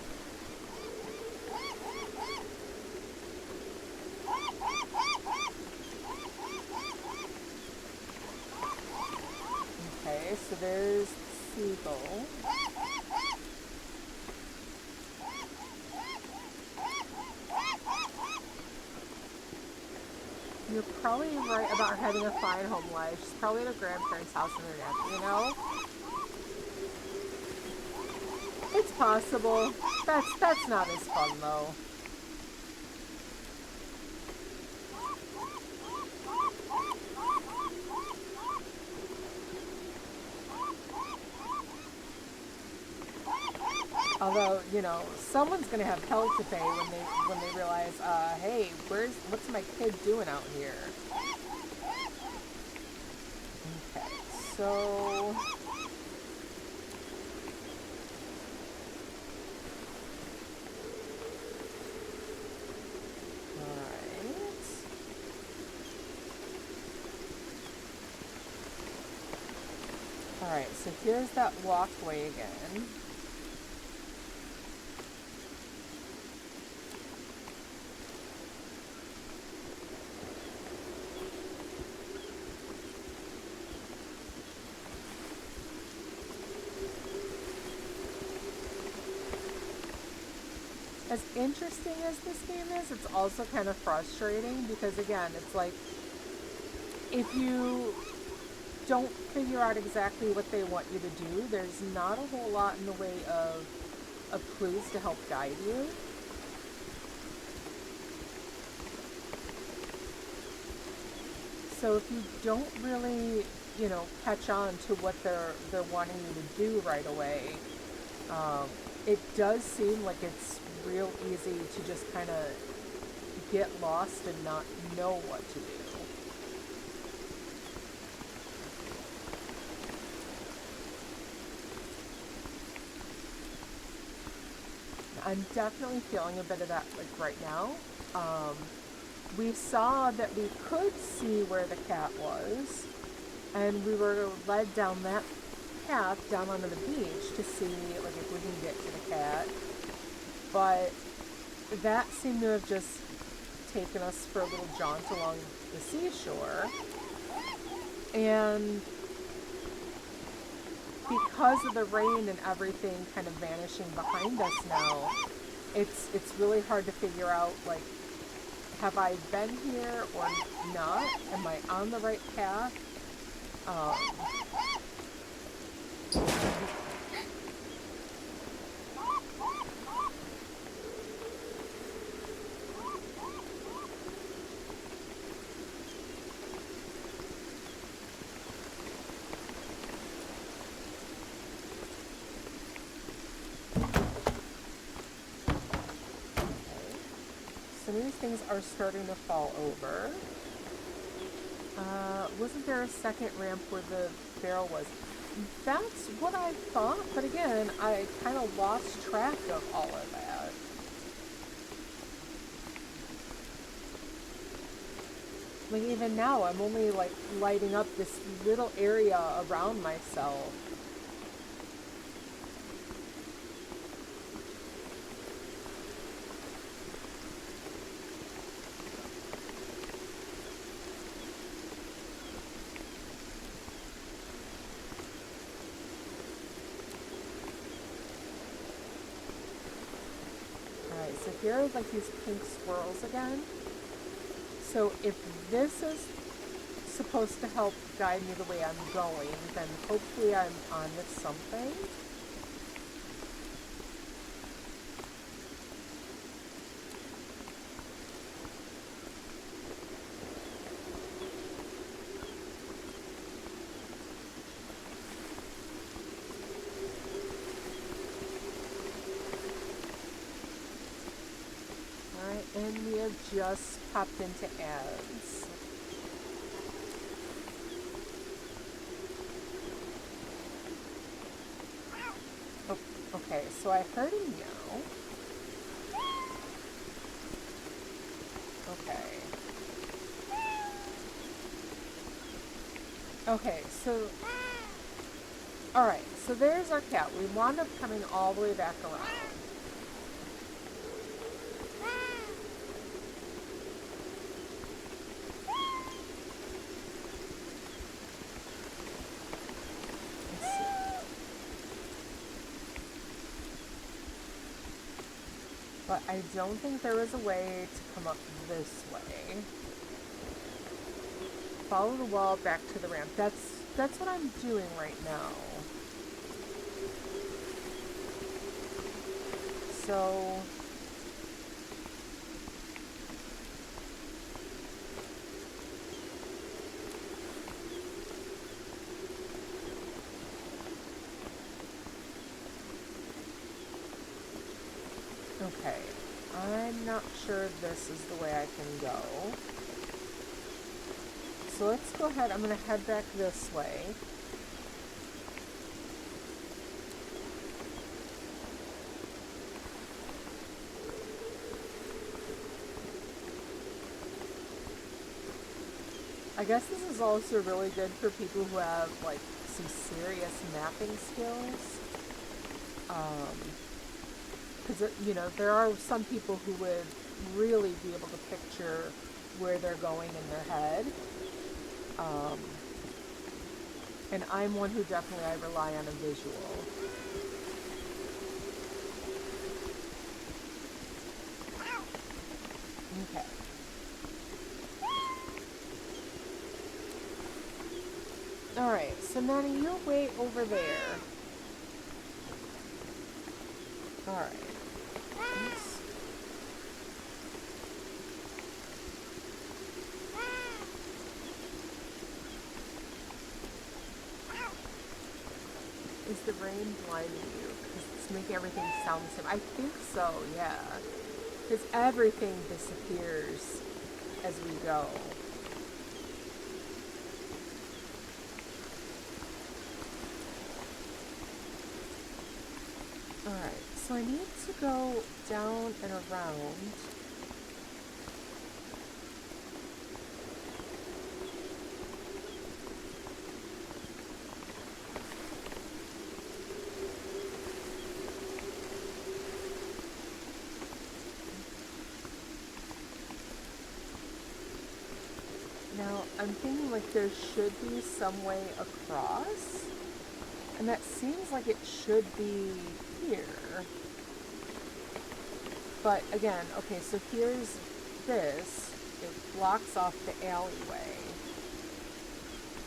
Okay, so there's the seagull. You're probably right about her having a fine home life. She's probably at her grandparents' house in her neck, you know? It's possible. That's not as fun though. Although, you know, someone's gonna have hell to pay when they realize, hey, what's my kid doing out here? Okay, so Alright, so here's that walkway again. As interesting as this game is, it's also kind of frustrating because, again, it's like if you don't figure out exactly what they want you to do, there's not a whole lot in the way of clues to help guide you. So if you don't really, you know, catch on to what they're wanting you to do right away, it does seem like it's real easy to just kind of get lost and not know what to do. I'm definitely feeling a bit of that like right now. We saw that we could see where the cat was, and we were led down that path down onto the beach to see like if we can get to the cat. But that seemed to have just taken us for a little jaunt along the seashore. And because of the rain and everything kind of vanishing behind us now, it's really hard to figure out, like, have I been here or not? Am I on the right path? Some of these things are starting to fall over. Wasn't there a second ramp where the barrel was? That's what I thought, but again, I kind of lost track of all of that. Like, even now, I'm only, like, lighting up this little area around myself. Alright, so here are like these pink swirls again. So if this is supposed to help guide me the way I'm going, then hopefully I'm on with something. Alright, and we have just popped into ads. Oh, okay, so I heard a meow. Okay. Okay, so... Alright, so there's our cat. We wound up coming all the way back around. Let's see. But I don't think there was a way to come up this way. Follow the wall back to the ramp. That's what I'm doing right now. So... Okay, I'm not sure this is the way I can go. So let's go ahead, I'm going to head back this way. I guess this is also really good for people who have, like, some serious mapping skills. Because, you know, there are some people who would really be able to picture where they're going in their head. And I'm one who definitely, I rely on a visual. Okay. Alright, so Nani, you're way over there. Alright. Oops. Is the rain blinding you? Because it's making everything sound the same. I think so, yeah. Because everything disappears as we go. Alright, so I need to go down and around. Now, I'm thinking like there should be some way across. And that seems like it should be here. But again, okay, so here's this. It blocks off the alleyway.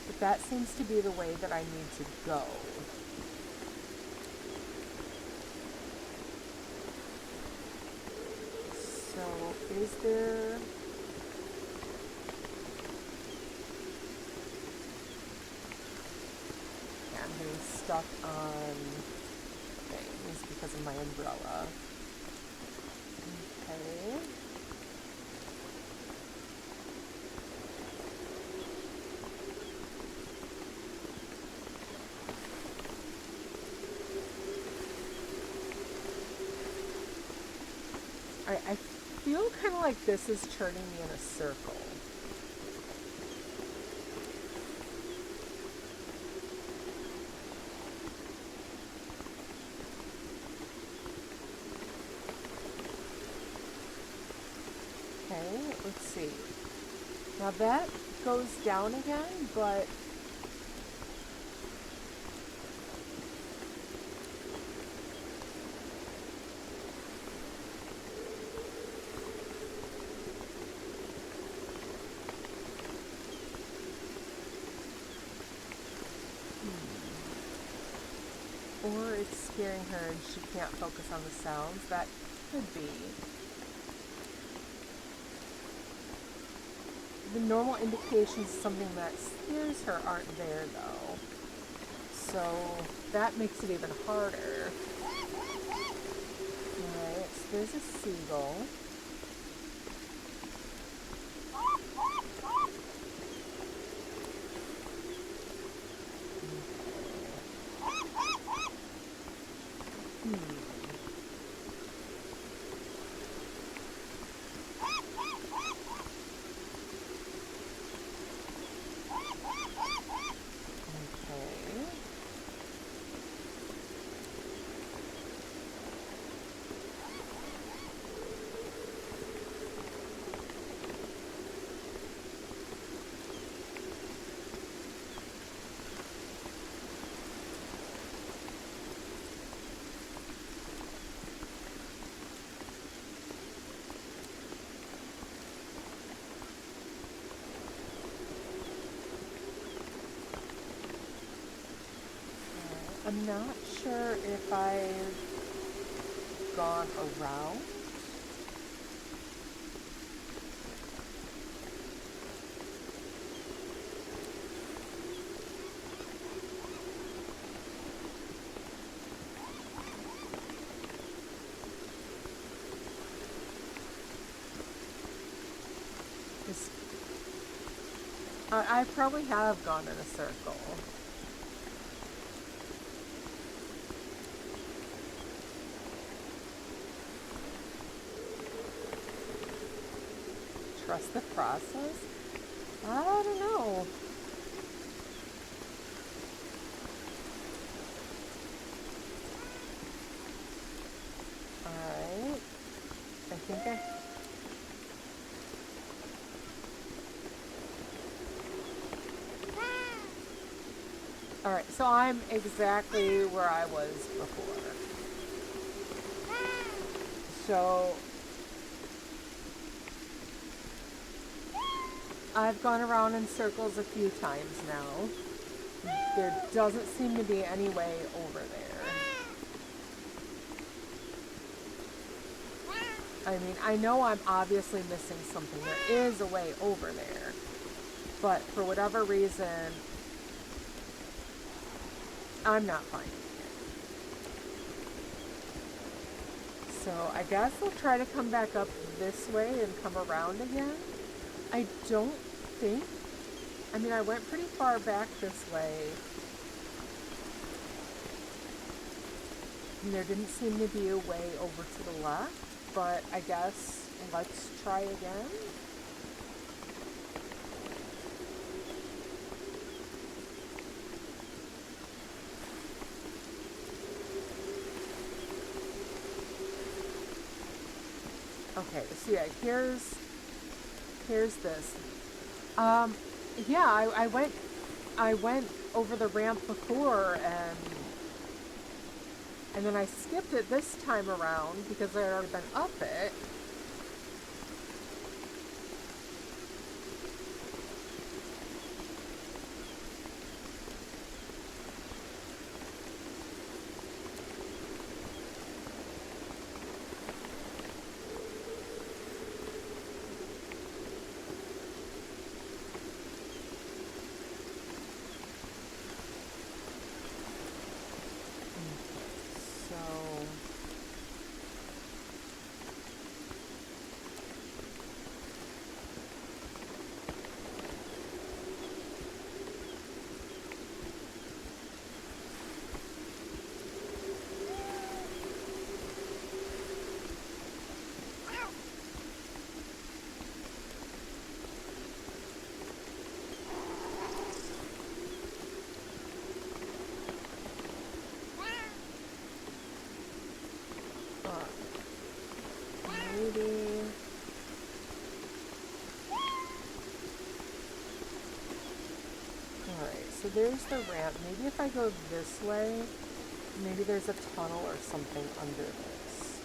But that seems to be the way that I need to go. So, is there... Getting stuck on things because of my umbrella. Okay. Alright, I feel kind of like this is turning me in a circle. Let's see. Now that goes down again, but scaring her and she can't focus on the sounds. That could be. The normal indications of something that scares her aren't there though. So that makes it even harder. Alright, so there's a seagull. I'm not sure if I've gone around. I probably have gone in a circle. Trust the process? I don't know. Alright. I think I... Alright, so I'm exactly where I was before. So... I've gone around in circles a few times now. There doesn't seem to be any way over there. I mean, I know I'm obviously missing something. There is a way over there. But for whatever reason, I'm not finding it. So I guess I'll try to come back up this way and come around again. I don't think... I mean, I went pretty far back this way. And there didn't seem to be a way over to the left, but I guess let's try again. Okay, so yeah, here's this. Yeah, I went over the ramp before and then I skipped it this time around because I had already been up it. So there's the ramp. Maybe if I go this way, maybe there's a tunnel or something under this.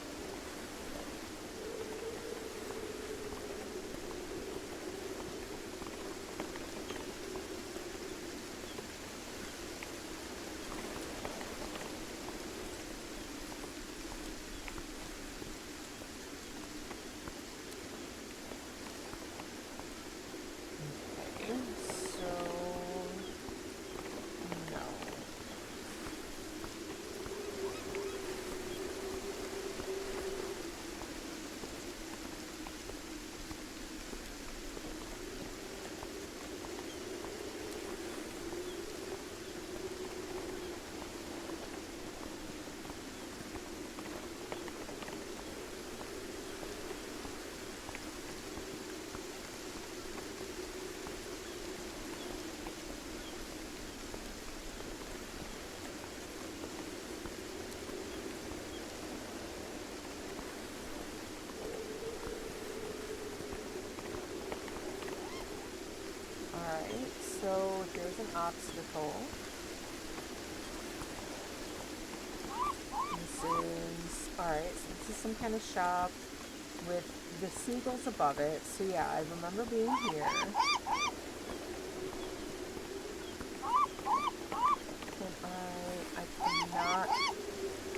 Alright, so here's an obstacle. This is, alright, so this is some kind of shop with the seagulls above it. So yeah, I remember being here. I cannot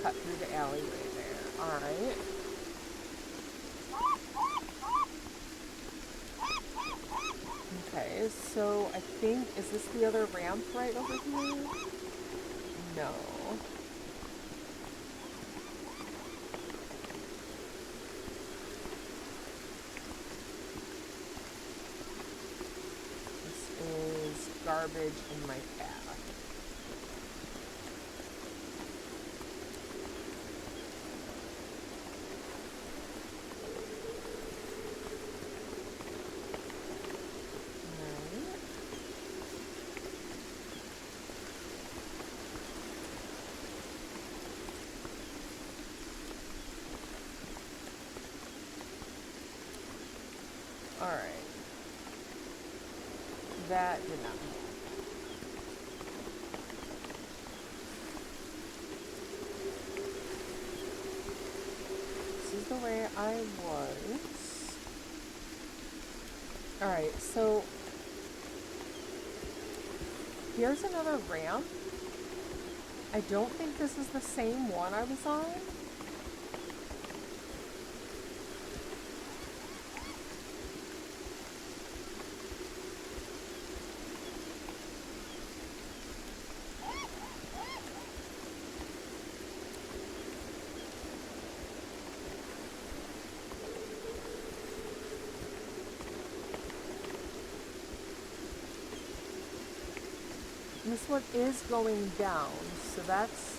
cut through the alleyway there. Alright. Okay, so I think, is this the other ramp right over here? No. This is garbage in my path. Alright. That did not help. This is the way I was. Alright, so here's another ramp. I don't think this is the same one I was on. This one is going down, so that's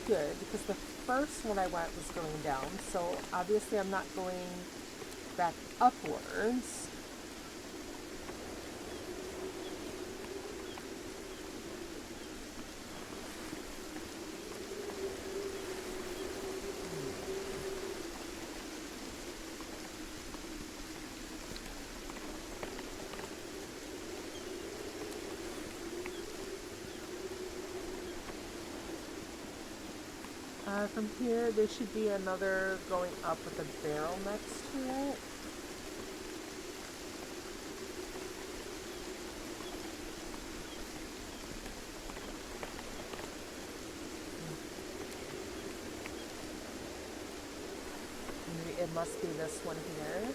good, because the first one I went was going down, so obviously I'm not going back upwards. From here, there should be another going up with a barrel next to it. Maybe it must be this one here.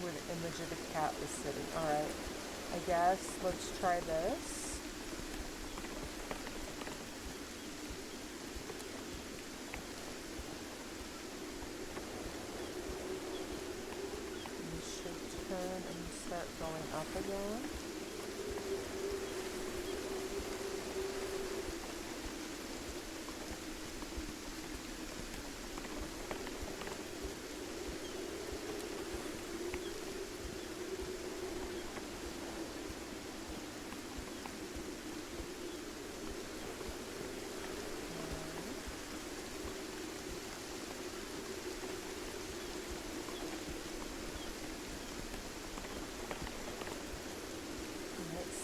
Where the image of the cat was sitting. Alright. I guess let's try this. You should turn and start going up again.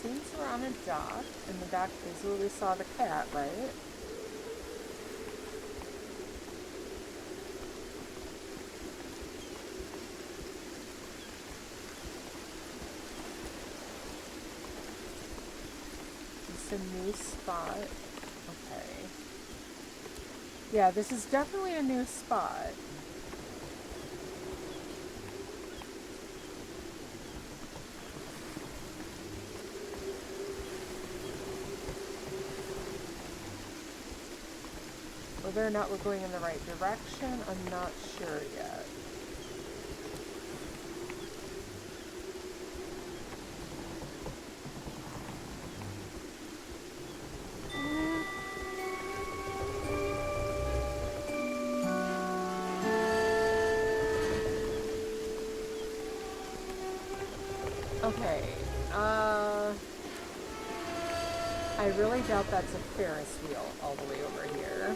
Since we're on a dock, and the dock is where we saw the cat, right? It's a new spot. Okay. Yeah, this is definitely a new spot. Whether or not we're going in the right direction, I'm not sure yet. Okay, I really doubt that's a Ferris wheel all the way over here.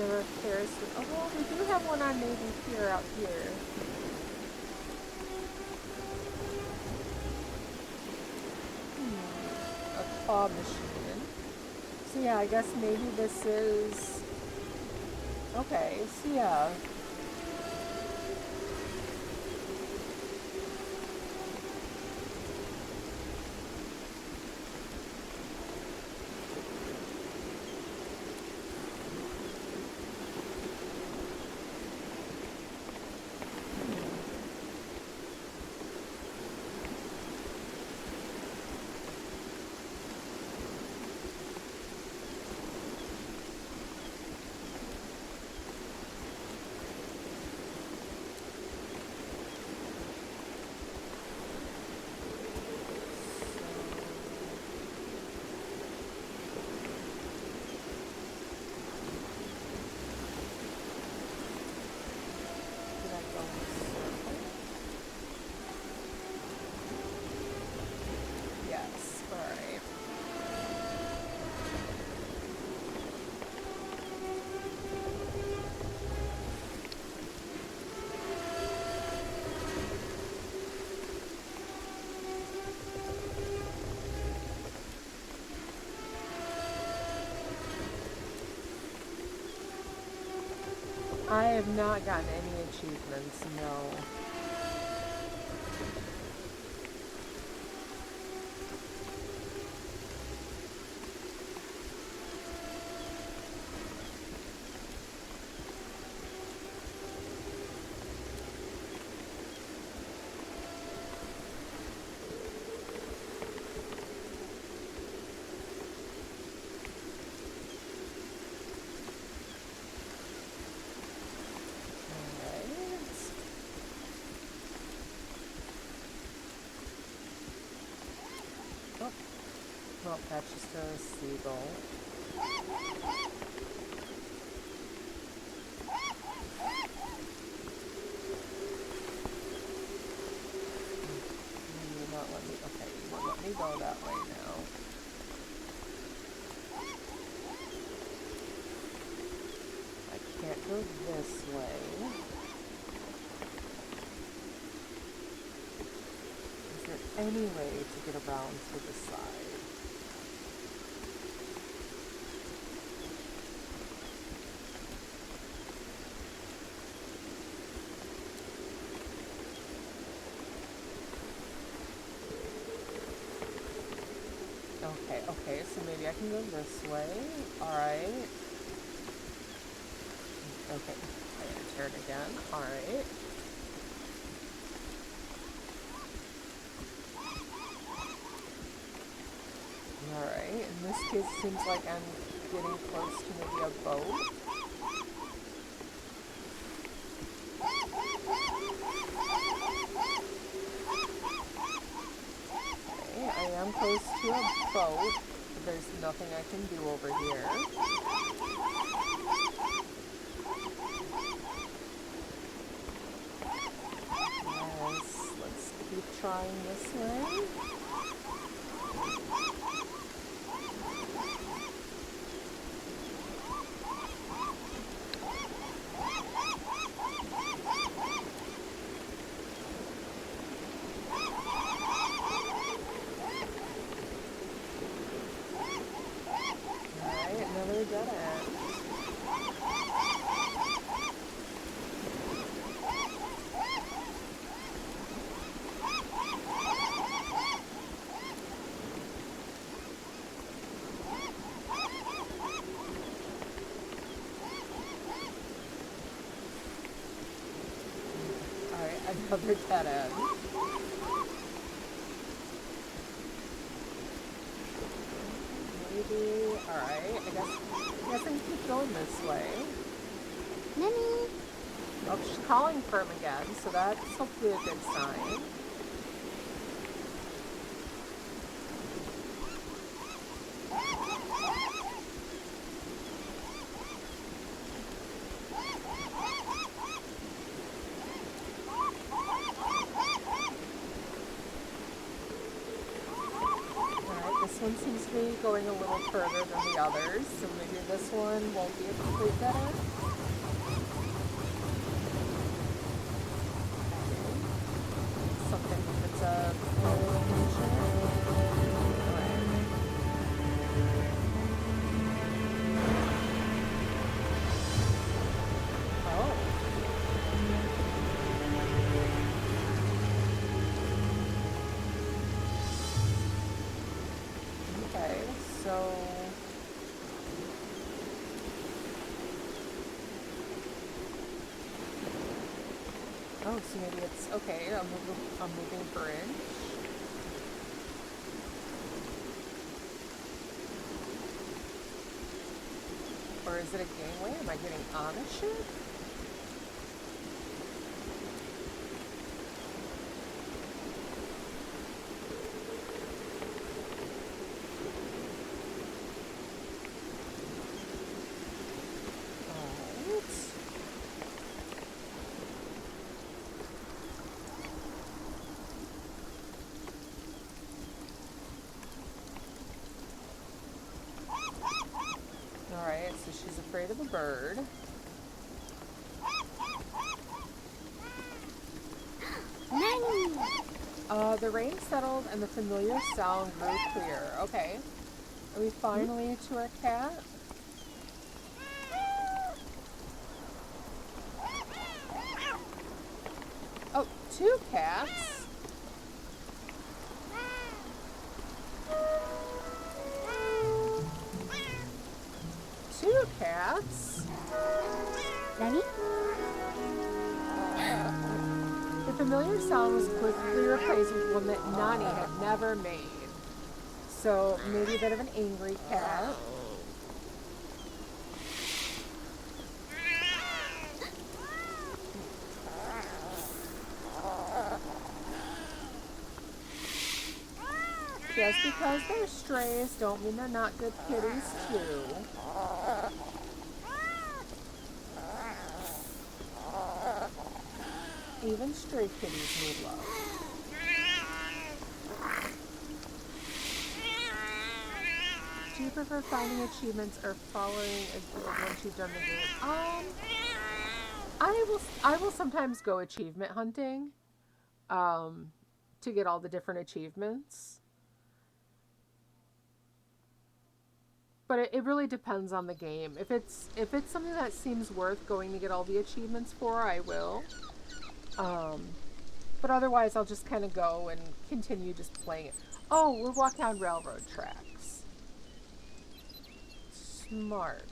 The Ferris wheel. Oh, well, we do have one on Navy Pier out here. A claw machine. So yeah, I guess maybe this is... Okay, so yeah. Did I go in a circle? Yes, alright. I have not gotten any achievements, no. Alright. Oh, well, that's just a seagull. You will not let me, okay, you won't let me go that way now. I can't go this way. Is there any way to get around to the side? Okay, so maybe I can go this way. Alright. Okay, I gotta turn again. Alright. Alright, in this case it seems like I'm getting close to maybe a boat. Okay, I am close to a boat, but there's nothing I can do over here. Yes, let's keep trying this way. Alright, another dead end. Another dead end. Maybe, alright, I guess I can keep going this way. Nani? Oh, she's calling for him again, so that's hopefully a good sign. one seems to be going a little further than the others, so maybe this one won't be a complete dead end. Something that's a oh, so maybe it's okay. I'm moving for inch. Or is it a gangway? Am I getting on a ship? Alright, so she's afraid of a bird. Nani! The rain settled and the familiar sound grew clear. Okay. Are we finally to our cat? Oh, 2 cats? Two cats? Nani? The familiar sound was quickly replaced with one that Nani had never made. So, maybe a bit of an angry cat. Just because they're strays don't mean they're not good kitties, too. Even stray kitties need love. Do you prefer finding achievements or following a guild once you've done the game? I will sometimes go achievement hunting, to get all the different achievements. But it really depends on the game. If it's something that seems worth going to get all the achievements for, I will. But otherwise, I'll just kind of go and continue just playing it. Oh, we're walking on railroad tracks. Smart.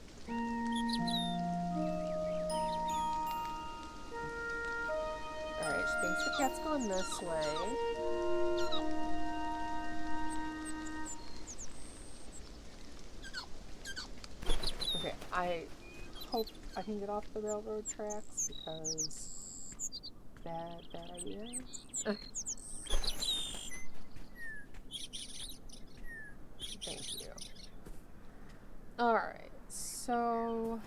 Alright, she thinks the cat's going this way. Okay, I hope I can get off the railroad tracks because bad idea. Thank you. Alright, so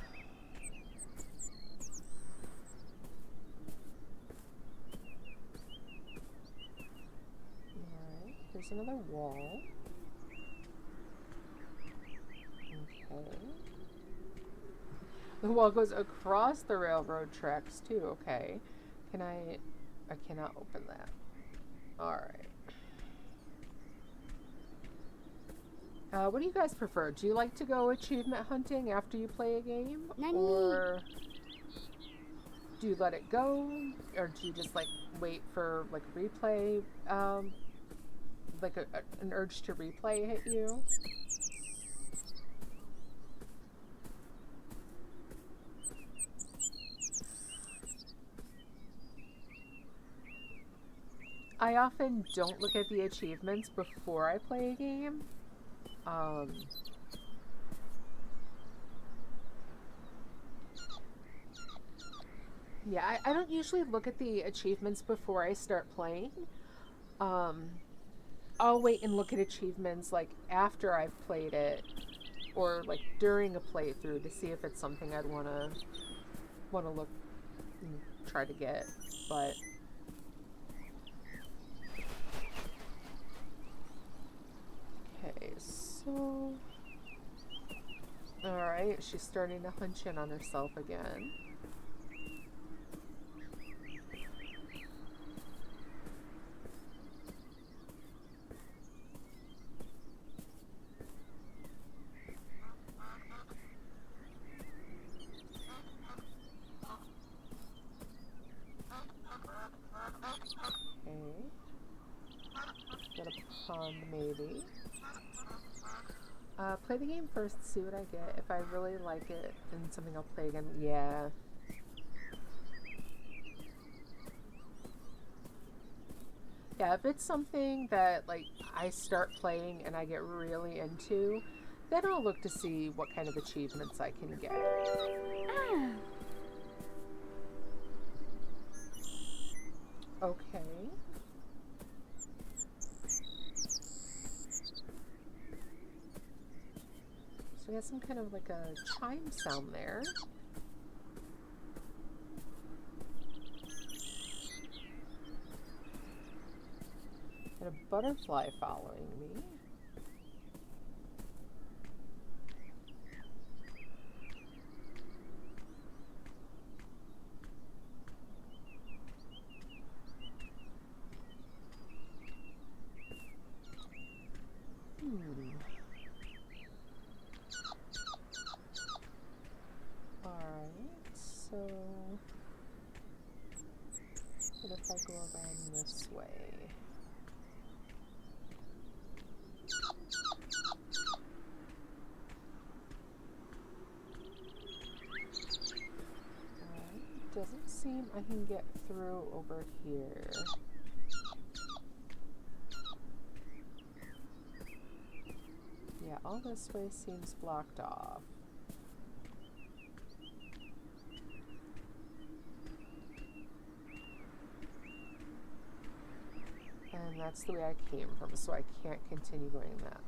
alright, there's another wall. Okay. The wall goes across the railroad tracks too, okay. I cannot open that. Alright. What do you guys prefer? Do you like to go achievement hunting after you play a game? Nani? Or do you let it go? Or do you just like wait for like replay, like an urge to replay hit you? I often don't look at the achievements before I play a game. Yeah, I don't usually look at the achievements before I start playing. I'll wait and look at achievements like after I've played it, or like during a playthrough to see if it's something I'd wanna look and try to get. But okay, So, alright, she's starting to hunch in on herself again. Okay. Get a pond, maybe. Play the game first, see what I get. If I really like it, then something I'll play again. Yeah. Yeah, if it's something that, like, I start playing and I get really into, then I'll look to see what kind of achievements I can get. Ah. Okay. So we have some kind of like a chime sound there. And a butterfly following me. Alright, so what if I go around this way? Doesn't seem I can get through over here. Yeah, all this way seems blocked off. And that's the way I came from, so I can't continue going that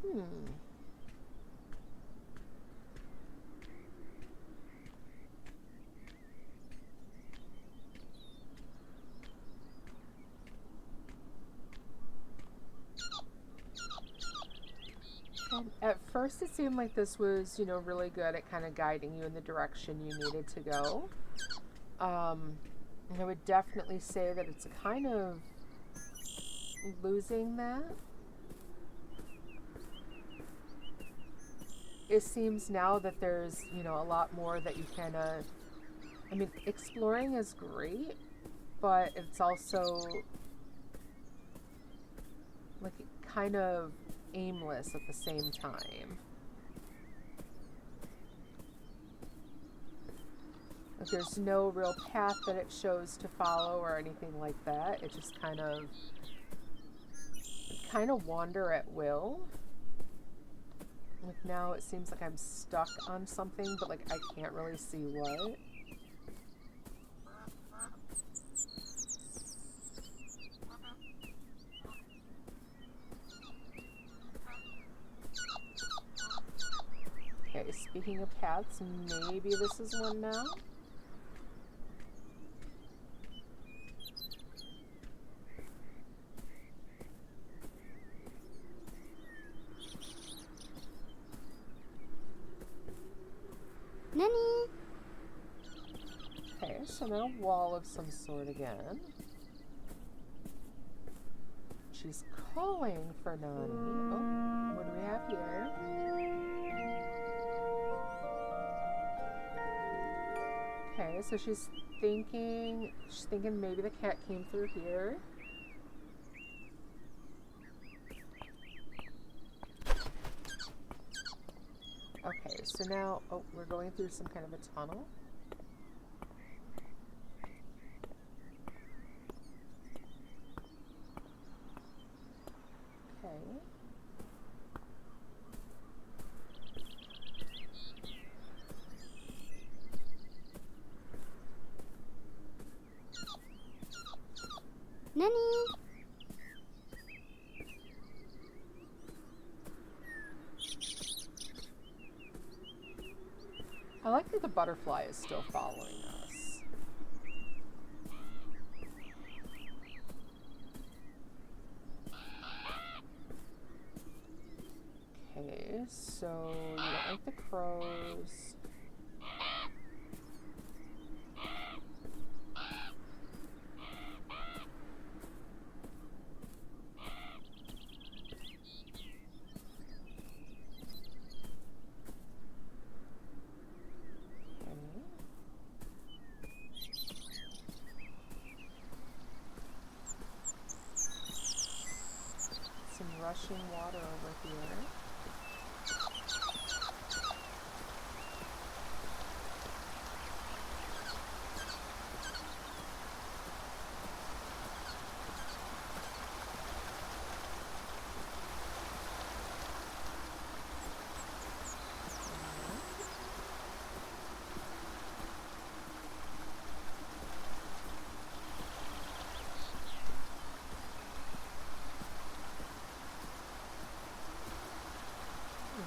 way. And at first it seemed like this was, you know, really good at kind of guiding you in the direction you needed to go. I would definitely say that it's kind of losing that. It seems now that there's, you know, a lot more that you kind of, I mean, exploring is great, but it's also like kind of aimless at the same time. Like there's no real path that it shows to follow or anything like that. It just kind of wander at will. Like now it seems like I'm stuck on something, but like I can't really see what. Okay, speaking of paths, maybe this is one now. Nani? Okay, so now a wall of some sort again. She's calling for Nani. Oh, what do we have here? Okay, so she's thinking maybe the cat came through here. Okay, so now, oh, we're going through some kind of a tunnel. Okay. Nani? I like that the butterfly is still following us. so you don't like the crows. Some rushing water over here.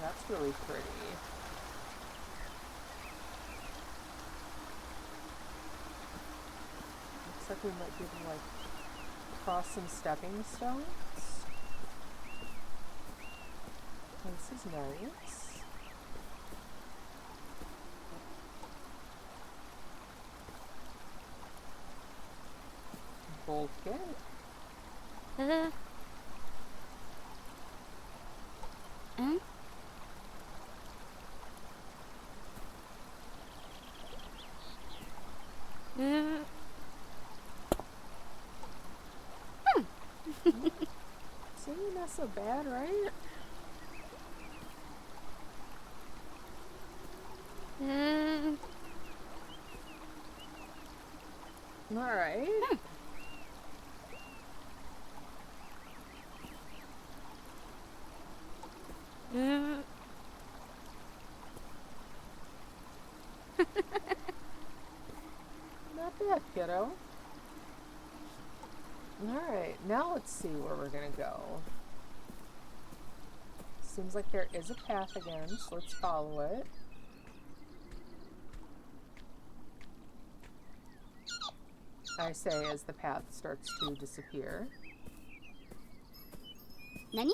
That's really pretty. Looks like we might be able to like cross some stepping stones. This is nice. Bolt kit. Hmm? See, not so bad, right? All right. Not bad, kiddo. Alright, now let's see where we're gonna go. Seems like there is a path again, so let's follow it. I say as the path starts to disappear. Nani?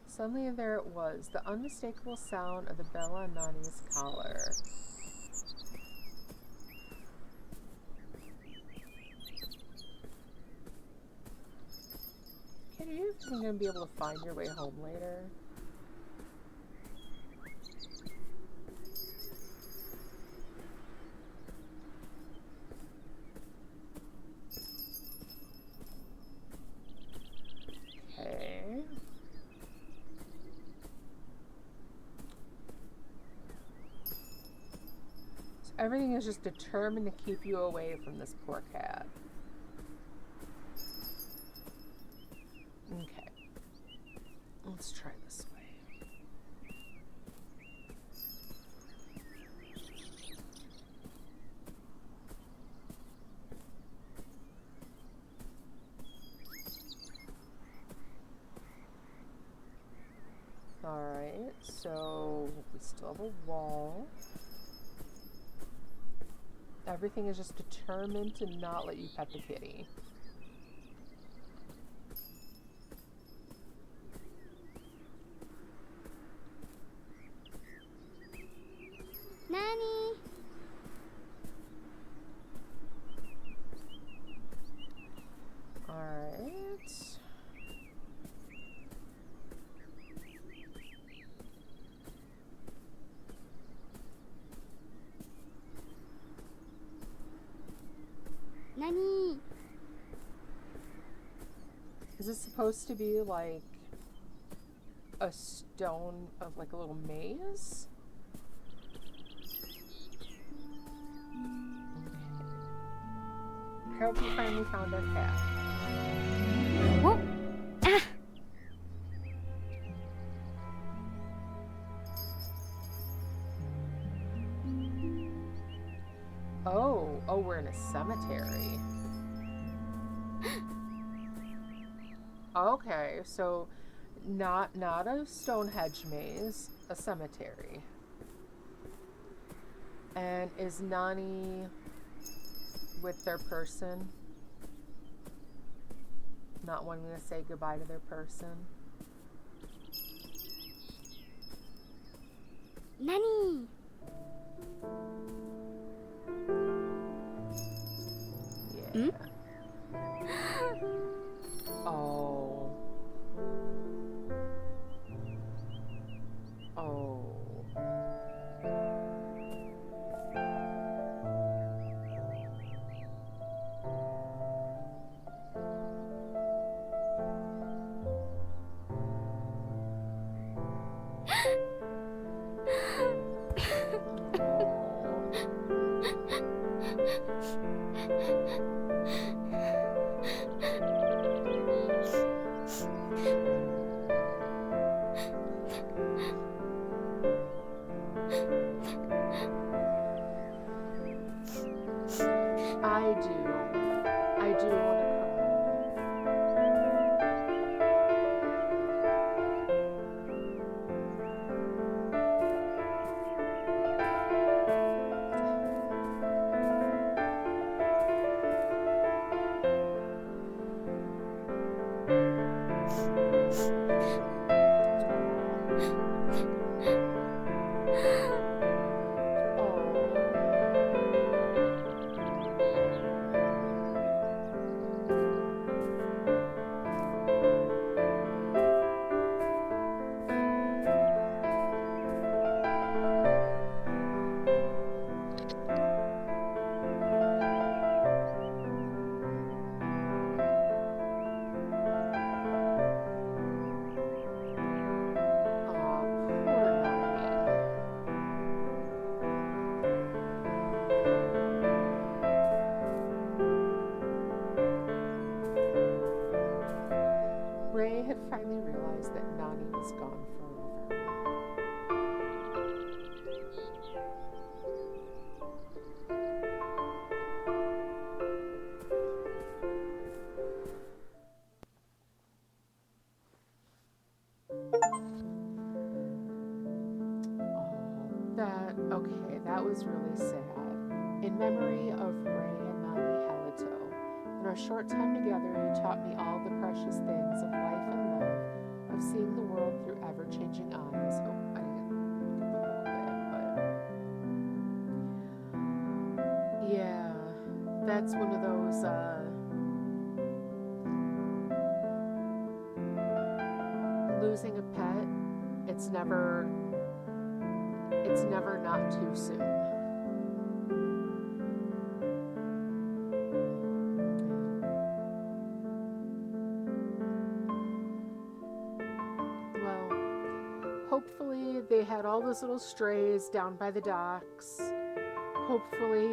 Suddenly there it was, the unmistakable sound of the bell on Nani's collar. Kid, are you even going to be able to find your way home later? Okay. So everything is just determined to keep you away from this poor cat. Okay. Let's try this way. Alright, so we still have a wall. Everything is just determined to not let you pet the kitty. Nani? Alright. Nani? Is this supposed to be like a stone of like a little maze? I hope you finally found our cat. Whoa! Ah! Oh, we're in a cemetery. Okay, so not a Stonehenge maze, a cemetery. And is Nani with their person? Not wanting to say goodbye to their person? Nani? Hmm? Yeah. Oh. Oh. Oh. I do. I do want to cry. Oh. Oh. Oh, poor Nani. Ray had finally realized that Nani was gone forever. Oh, okay, that was really sad. In memory of Ray and Nani Halito, in our short time together, you taught me all the precious things of life and love, of seeing the world through ever changing eyes. Oh, I didn't get the whole bit, but yeah, that's one of those, losing a pet, it's never not too soon. Well, hopefully they had all those little strays down by the docks. Hopefully,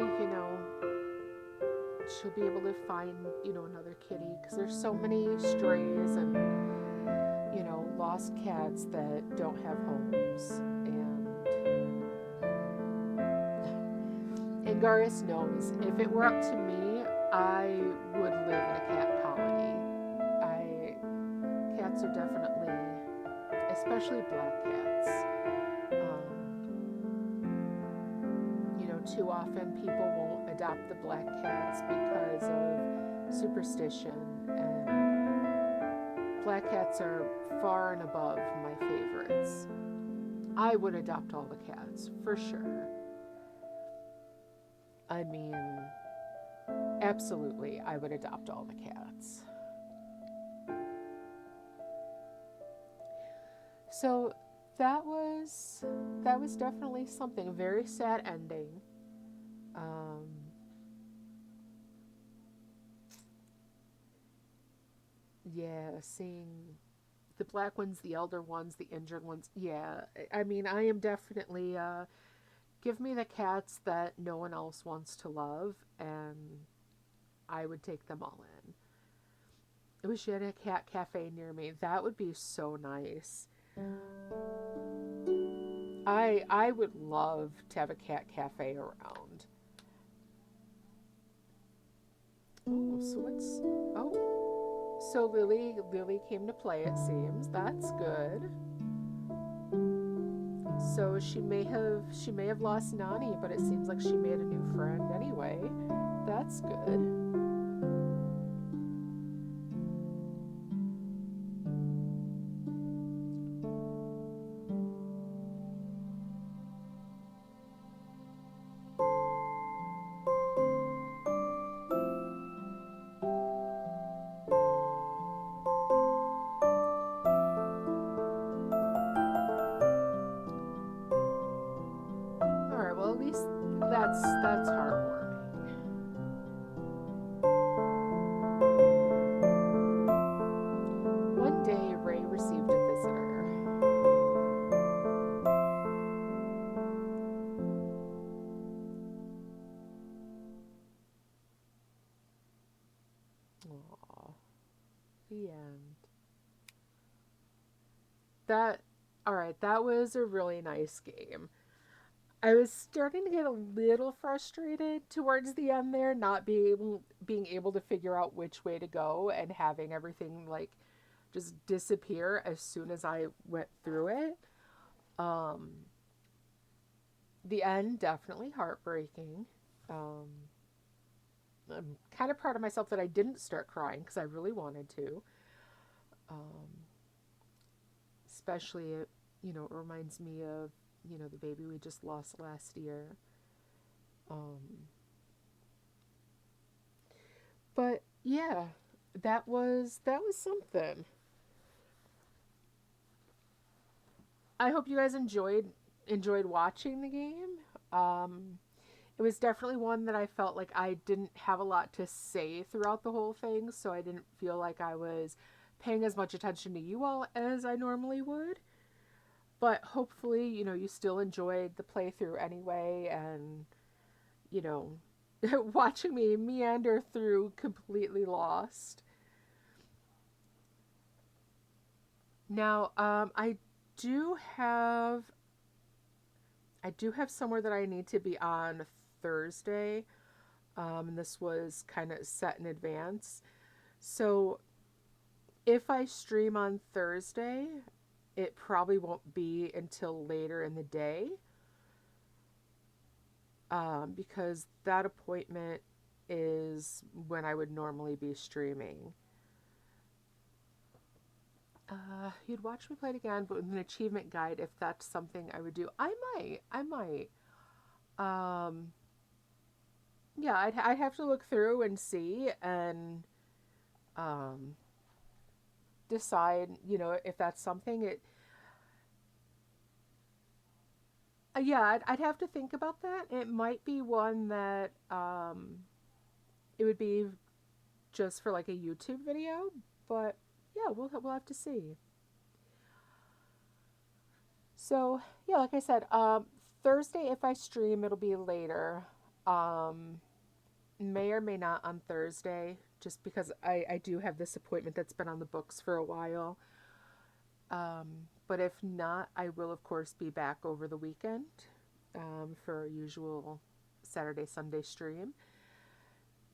she'll be able to find, another kitty, because there's so many strays and, lost cats that don't have homes. And Garius knows, if it were up to me, I would live in a cat colony. Cats are definitely, especially black cats. Too often people won't adopt the black cats because of superstition, and black cats are far and above my favorites. I would adopt all the cats, for sure. I mean, absolutely, I would adopt all the cats. So that was definitely something. A very sad ending. Yeah, seeing the black ones, the elder ones, the injured ones. Yeah, I mean, I am definitely give me the cats that no one else wants to love, and I would take them all in. I wish you had a cat cafe near me. That would be so nice. I would love to have a cat cafe around. Oh, so what's so Lily came to play, it seems. That's good. So she may have lost Nani, but it seems like she made a new friend anyway. That's good. that's heartwarming. One day, Ray received a visitor. Aww. The end. That, all right, that was a really nice game. I was starting to get a little frustrated towards the end there, not being able to figure out which way to go and having everything like just disappear as soon as I went through it. Um, the end definitely heartbreaking. Um, I'm kind of proud of myself that I didn't start crying because I really wanted to. Um, Especially it reminds me of the baby we just lost last year. Um, but yeah, that was something. I hope you guys enjoyed watching the game. Um, it was definitely one that I felt like I didn't have a lot to say throughout the whole thing, so I didn't feel like I was paying as much attention to you all as I normally would. But hopefully, you still enjoyed the playthrough anyway, and you know, watching me meander through completely lost. Now, do have I do have somewhere that I need to be on Thursday. And this was kind of set in advance. So if I stream on Thursday, it probably won't be until later in the day, because that appointment is when I would normally be streaming. You'd watch me play it again, but with an achievement guide, if that's something I would do, I might. Um, yeah, I'd have to look through and see and um, decide, if that's something. Yeah, I'd have to think about that. It might be one that it would be just for like a YouTube video, but yeah, we'll have to see. So yeah, like I said, Thursday if I stream, it'll be later. Um, may or may not on Thursday, just because I do have this appointment that's been on the books for a while. But if not, I will of course be back over the weekend for our usual Saturday Sunday stream.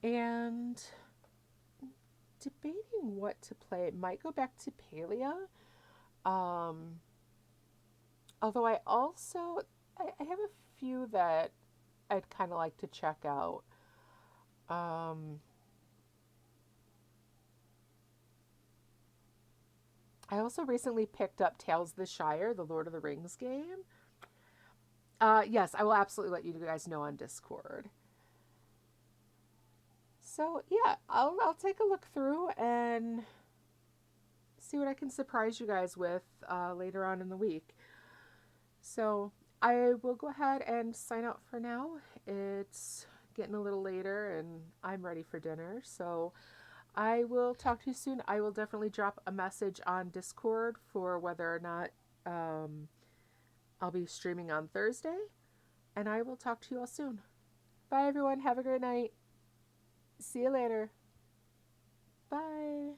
And debating what to play. Might go back to Palia. Um, Although I have a few that I'd kind of like to check out. Um, I also recently picked up Tales of the Shire, the Lord of the Rings game. Yes, I will absolutely let you guys know on Discord. So yeah, I'll take a look through and see what I can surprise you guys with later on in the week. So I will go ahead and sign out for now. It's getting a little later and I'm ready for dinner. So I will talk to you soon. I will definitely drop a message on Discord for whether or not um, I'll be streaming on Thursday. And I will talk to you all soon. Bye, everyone. Have a great night. See you later. Bye.